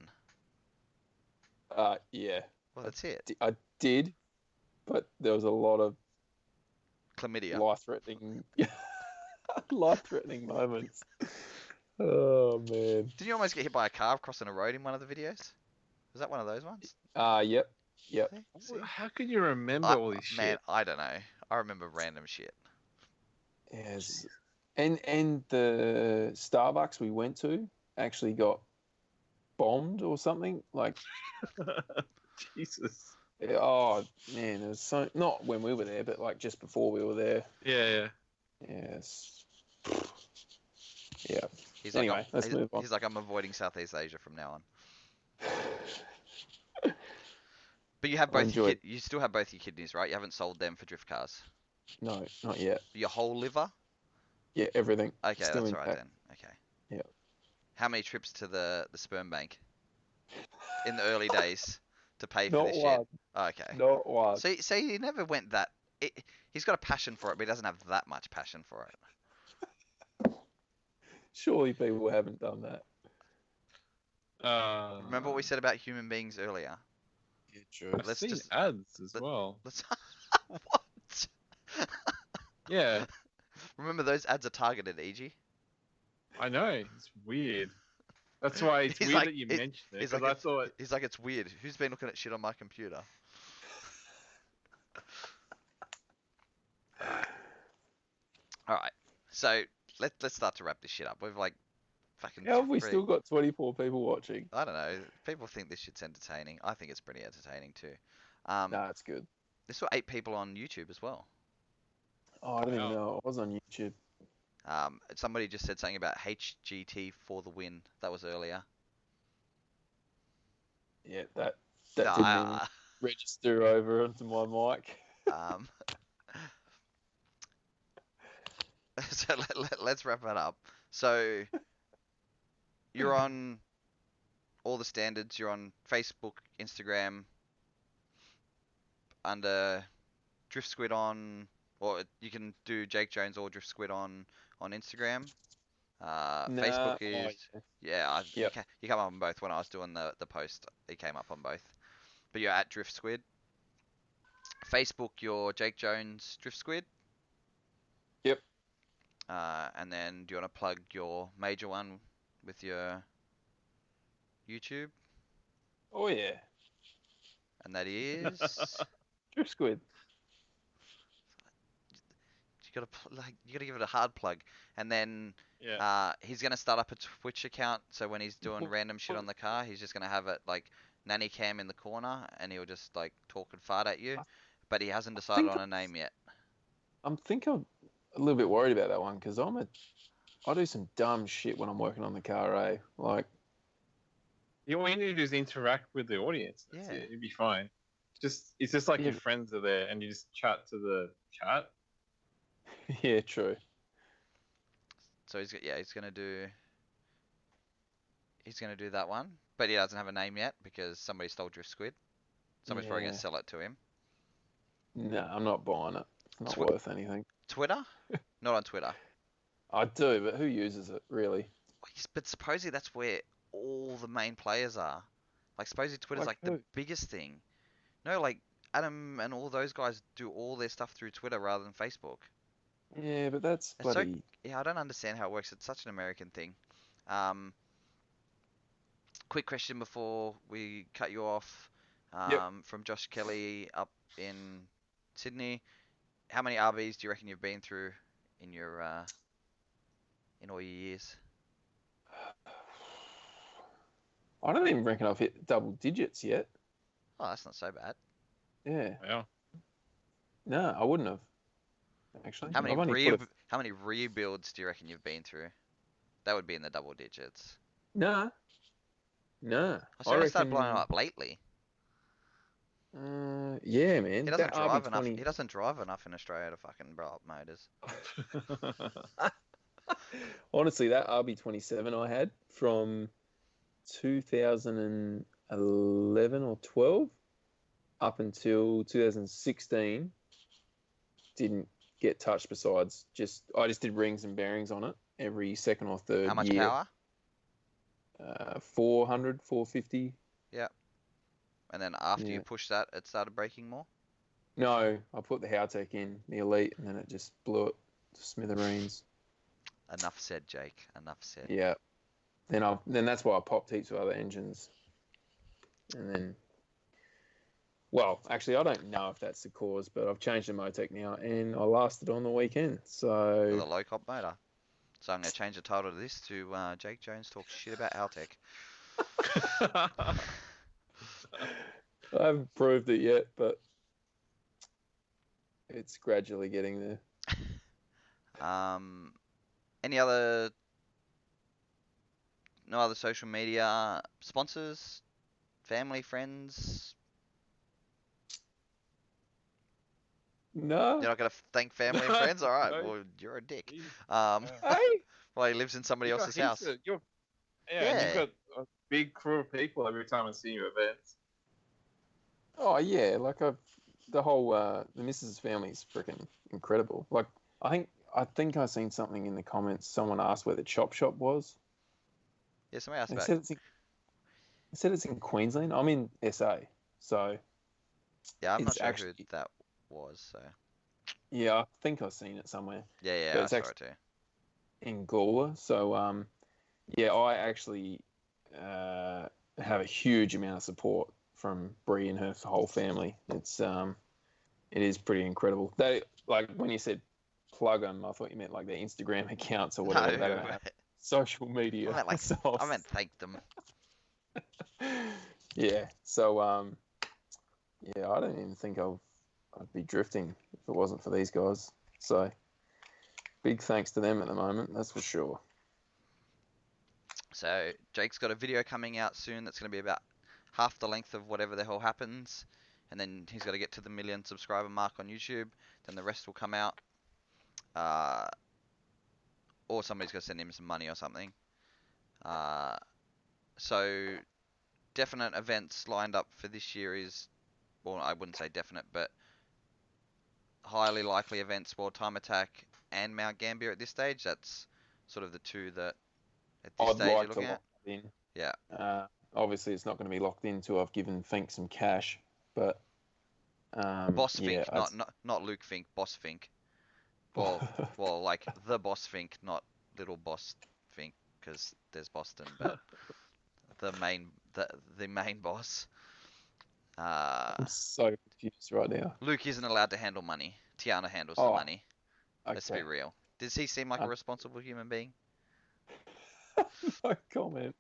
Yeah. Well, that's it. I did, but there was a lot of chlamydia, life-threatening moments. Oh man! Did you almost get hit by a car crossing a road in one of the videos? Was that one of those ones? Yep. See? How can you remember all this shit? Man, I don't know. I remember random shit. Yes. And the Starbucks we went to actually got bombed or something. Like, Jesus. Oh man, it was so not when we were there, but like just before we were there. Yeah. Yes. Yeah. Anyway, let's move on. He's like, I'm avoiding Southeast Asia from now on. But you have both. You still have both your kidneys, right? You haven't sold them for drift cars. No, not yet. Your whole liver? Yeah, everything. Okay, still that's all right then. Okay. Yeah. How many trips to the sperm bank in the early days to pay for this shit? Okay. Not one. So he never went that. He's got a passion for it, but he doesn't have that much passion for it. Surely people haven't done that. Remember what we said about human beings earlier? Yeah, true. I've seen ads as well. What? Yeah. Remember those ads are targeted, EG? I know. It's weird. That's why it's weird that you mentioned it. He's like, it's weird. Who's been looking at shit on my computer? All right. So let's start to wrap this shit up. We've like fucking. How have we still got 24 people watching? I don't know. People think this shit's entertaining. I think it's pretty entertaining too. Nah, it's good. There's still 8 people on YouTube as well. Oh, I didn't even know I was on YouTube. Somebody just said something about HGT for the win. That was earlier. Yeah, that didn't register over onto my mic. So let's wrap it up. So you're on all the standards. You're on Facebook, Instagram, under DriftSquid on, or you can do Jake Jones or DriftSquid on Instagram. Facebook is you come up on both. When I was doing the post, it came up on both. But you're at DriftSquid. Facebook, you're Jake Jones DriftSquid. Yep. And then do you want to plug your major one with your YouTube? Oh yeah. And that is DriftSquid. You gotta give it a hard plug, and then he's gonna start up a Twitch account. So when he's doing random shit on the car, he's just gonna have it like nanny cam in the corner, and he'll just like talk and fart at you. But he hasn't decided on a name yet. I'm a little bit worried about that one because I do some dumb shit when I'm working on the car, eh? Like, all you need to do is interact with the audience. That's it. It'd be fine. It's just like your friends are there and you just chat to the chat. Yeah, true. So he's gonna do that one, but he doesn't have a name yet because somebody stole DriftSquid. Somebody's probably gonna sell it to him. No, I'm not buying it. It's not worth anything. Twitter? Not on Twitter. I do, but who uses it really? But supposedly that's where all the main players are. Like supposedly Twitter's like the biggest thing. No, like Adam and all those guys do all their stuff through Twitter rather than Facebook. Yeah, but that's bloody... I don't understand how it works. It's such an American thing. quick question before we cut you off. From Josh Kelly up in Sydney. How many RBs do you reckon you've been through in your in all your years? I don't even reckon I've hit double digits yet. Oh, that's not so bad. Yeah. No, I wouldn't have. Actually, How many rebuilds do you reckon you've been through? That would be in the double digits. No. I reckon started blowing up lately. Yeah, man. He doesn't drive enough. He doesn't drive enough in Australia to fucking blow up motors. Honestly, that RB27 I had from 2011 or 12 up until 2016 didn't get touched. Besides, I just did rings and bearings on it every second or third year. How much power? 400, 450. Yeah. And then after you pushed that, it started breaking more? No, I put the Howtech in, the Elite, and then it just blew it to smithereens. Enough said, Jake. Enough said. Yeah. Then that's why I popped heaps of other engines. And then, well, actually, I don't know if that's the cause, but I've changed the Motec now, and I lasted on the weekend. So with a low cop motor. So I'm going to change the title to this to Jake Jones talks shit about Altec. I haven't proved it yet, but it's gradually getting there. No other social media sponsors, family, friends? No. You're not going to thank family and friends? All right, No. well, you're a dick. Hey. Well, he lives in somebody else's house. And you've got a big crew of people every time I see you at events. Oh yeah, like the whole the Mrs. family is freaking incredible. Like I think I seen something in the comments. Someone asked where the chop shop was. Yeah, somebody asked They about. said it's in Queensland. I'm in SA, so yeah, I'm not sure who that was. So yeah, I think I've seen it somewhere. Yeah, but I it's saw it too. In Gawler, so yeah, I actually have a huge amount of support from Brie and her whole family. It is pretty incredible. They, like, when you said plug them, I thought you meant like their Instagram accounts or whatever. No, They don't have social media. I meant thank them. Yeah. So yeah, I don't even think I'd be drifting if it wasn't for these guys. So big thanks to them at the moment, that's for sure. So Jake's got a video coming out soon that's going to be about half the length of whatever the hell happens, and then he's got to get to the 1 million subscriber mark on YouTube. Then the rest will come out, or somebody's going to send him some money or something. So definite events lined up for this year is, well, I wouldn't say definite, but highly likely events: World Time Attack and Mount Gambier at this stage. That's sort of the two that at this stage you're looking at. In. Yeah. Obviously, it's not going to be locked in until I've given Fink some cash, but Boss Fink, not Luke Fink, Boss Fink. Well, like the Boss Fink, not little Boss Fink, because there's Boston, but the main boss. I'm so confused right now. Luke isn't allowed to handle money. Tiana handles the money. Okay. Let's be real. Does he seem like a responsible human being? No comment.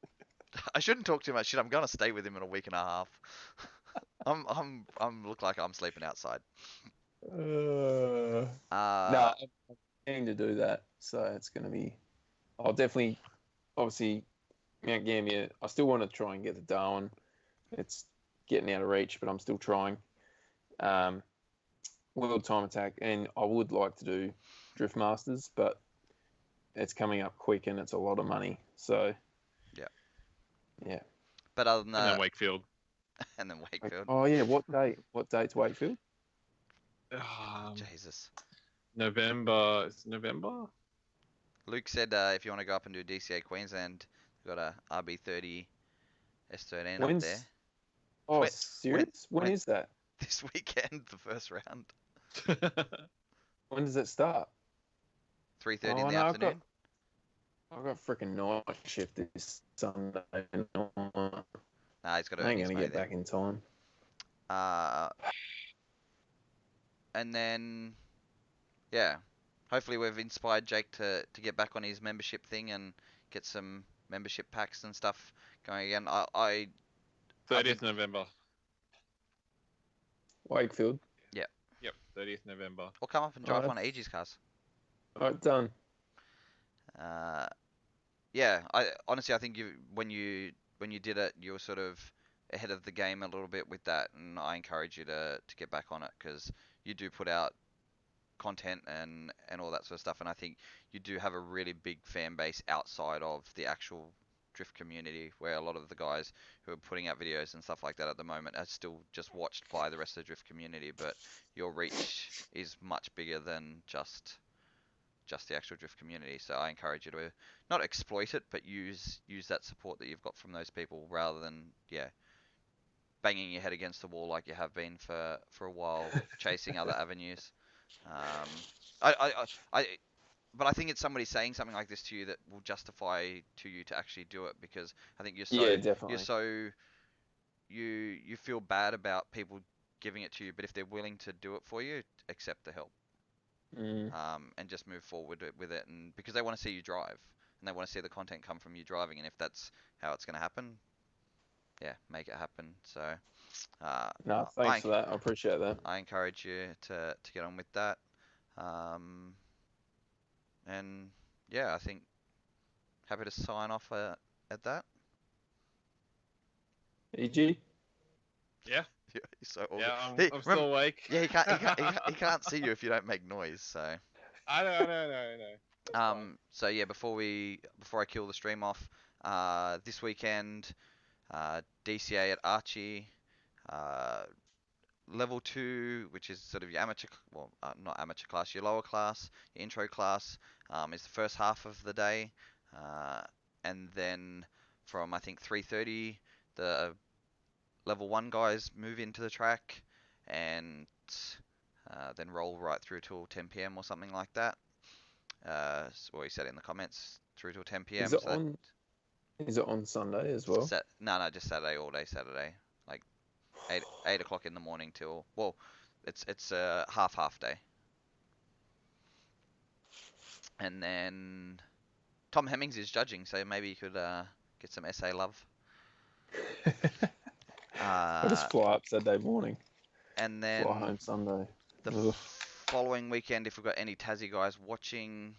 I shouldn't talk too much shit. I'm gonna stay with him in a week and a half. I'm look like I'm sleeping outside. No, I'm planning to do that, so it's gonna be. I'll definitely, obviously, Mount Gambier. I still want to try and get the Darwin. It's getting out of reach, but I'm still trying. World Time Attack, and I would like to do Drift Masters, but it's coming up quick and it's a lot of money. So yeah. But other than that, and then Wakefield. And then Wakefield. Oh yeah, what date? What date's Wakefield? Jesus. November. It's November. Luke said if you want to go up and do DCA Queensland, you've got a RB30 S13 up there. Oh, serious? When is that? This weekend, the first round. When does it start? 3:30 in the afternoon. I've got freaking night shift this Sunday. Nah, he's got to I earn ain't his gonna money get then. back in time. And then, yeah, hopefully we've inspired Jake to get back on his membership thing and get some membership packs and stuff going again. I 30th November. Wakefield. Yep, 30th November. Or come up and drive Alright. one of EG's cars. Alright, done. Yeah, I honestly I think when you did it, you were sort of ahead of the game a little bit with that, and I encourage you to get back on it because you do put out content and all that sort of stuff, and I think you do have a really big fan base outside of the actual drift community, where a lot of the guys who are putting out videos and stuff like that at the moment are still just watched by the rest of the drift community, but your reach is much bigger than just the actual drift community. So I encourage you to not exploit it, but use that support that you've got from those people rather than banging your head against the wall like you have been for a while, chasing other avenues. But I think it's somebody saying something like this to you that will justify to you to actually do it, because I think definitely. you feel bad about people giving it to you, but if they're willing to do it for you, accept the help. And just move forward with it, and because they want to see you drive and they want to see the content come from you driving, and if that's how it's going to happen, make it happen. So No, thanks for that. I appreciate that. I encourage you to get on with that. And yeah, I think happy to sign off at that. EG? Yeah. So yeah, I'm still awake. Yeah, he can't see you if you don't make noise. So. I know. So yeah, before I kill the stream off, this weekend, DCA at Archie, level 2, which is sort of your amateur, well, not amateur class, your lower class, your intro class, is the first half of the day, and then from I think 3:30, the level 1 guys move into the track, and then roll right through till 10 p.m. or something like that. Or he said in the comments, through till 10 p.m. Is it on Sunday as well? No, just Saturday, all day Saturday, like 8 o'clock in the morning till, well, it's a half day. And then Tom Hemmings is judging, so maybe you could get some SA love. I'll just fly up Saturday morning. And then fly home Sunday. The following weekend, if we've got any Tassie guys watching,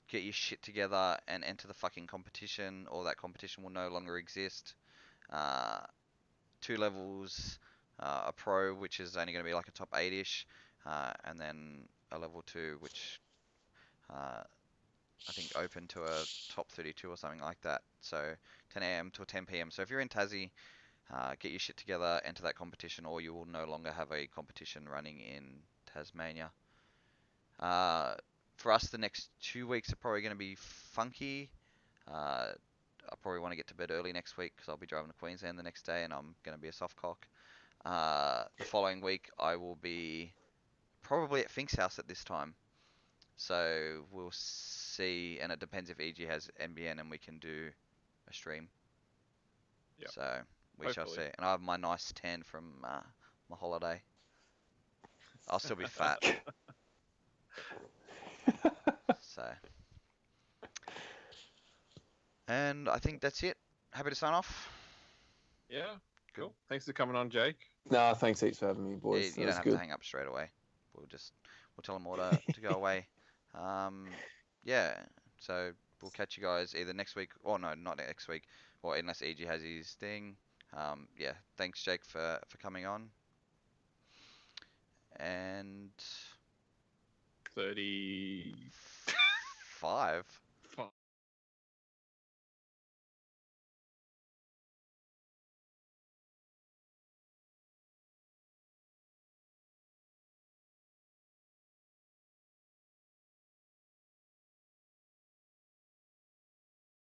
get your shit together and enter the fucking competition, or that competition will no longer exist. 2 levels, a pro, which is only going to be like a top 8-ish, and then a level 2, which I think open to a top 32 or something like that. So 10 a.m. till 10 p.m. So if you're in Tassie, get your shit together, enter that competition, or you will no longer have a competition running in Tasmania. For us, the next 2 weeks are probably going to be funky. I probably want to get to bed early next week because I'll be driving to Queensland the next day, and I'm going to be a soft cock. The following week, I will be probably at Fink's house at this time. So we'll see, and it depends if EG has NBN and we can do a stream. Yep. So we shall see. And I have my nice tan from my holiday. I'll still be fat. So. And I think that's it. Happy to sign off. Yeah, cool. Thanks for coming on, Jake. No, thanks heaps for having me, boys. You don't have to hang up straight away. We'll tell them all to go away. Yeah, so we'll catch you guys either next week, or no, not next week, or unless EG has his thing. Yeah, thanks Jake for coming on. And 35.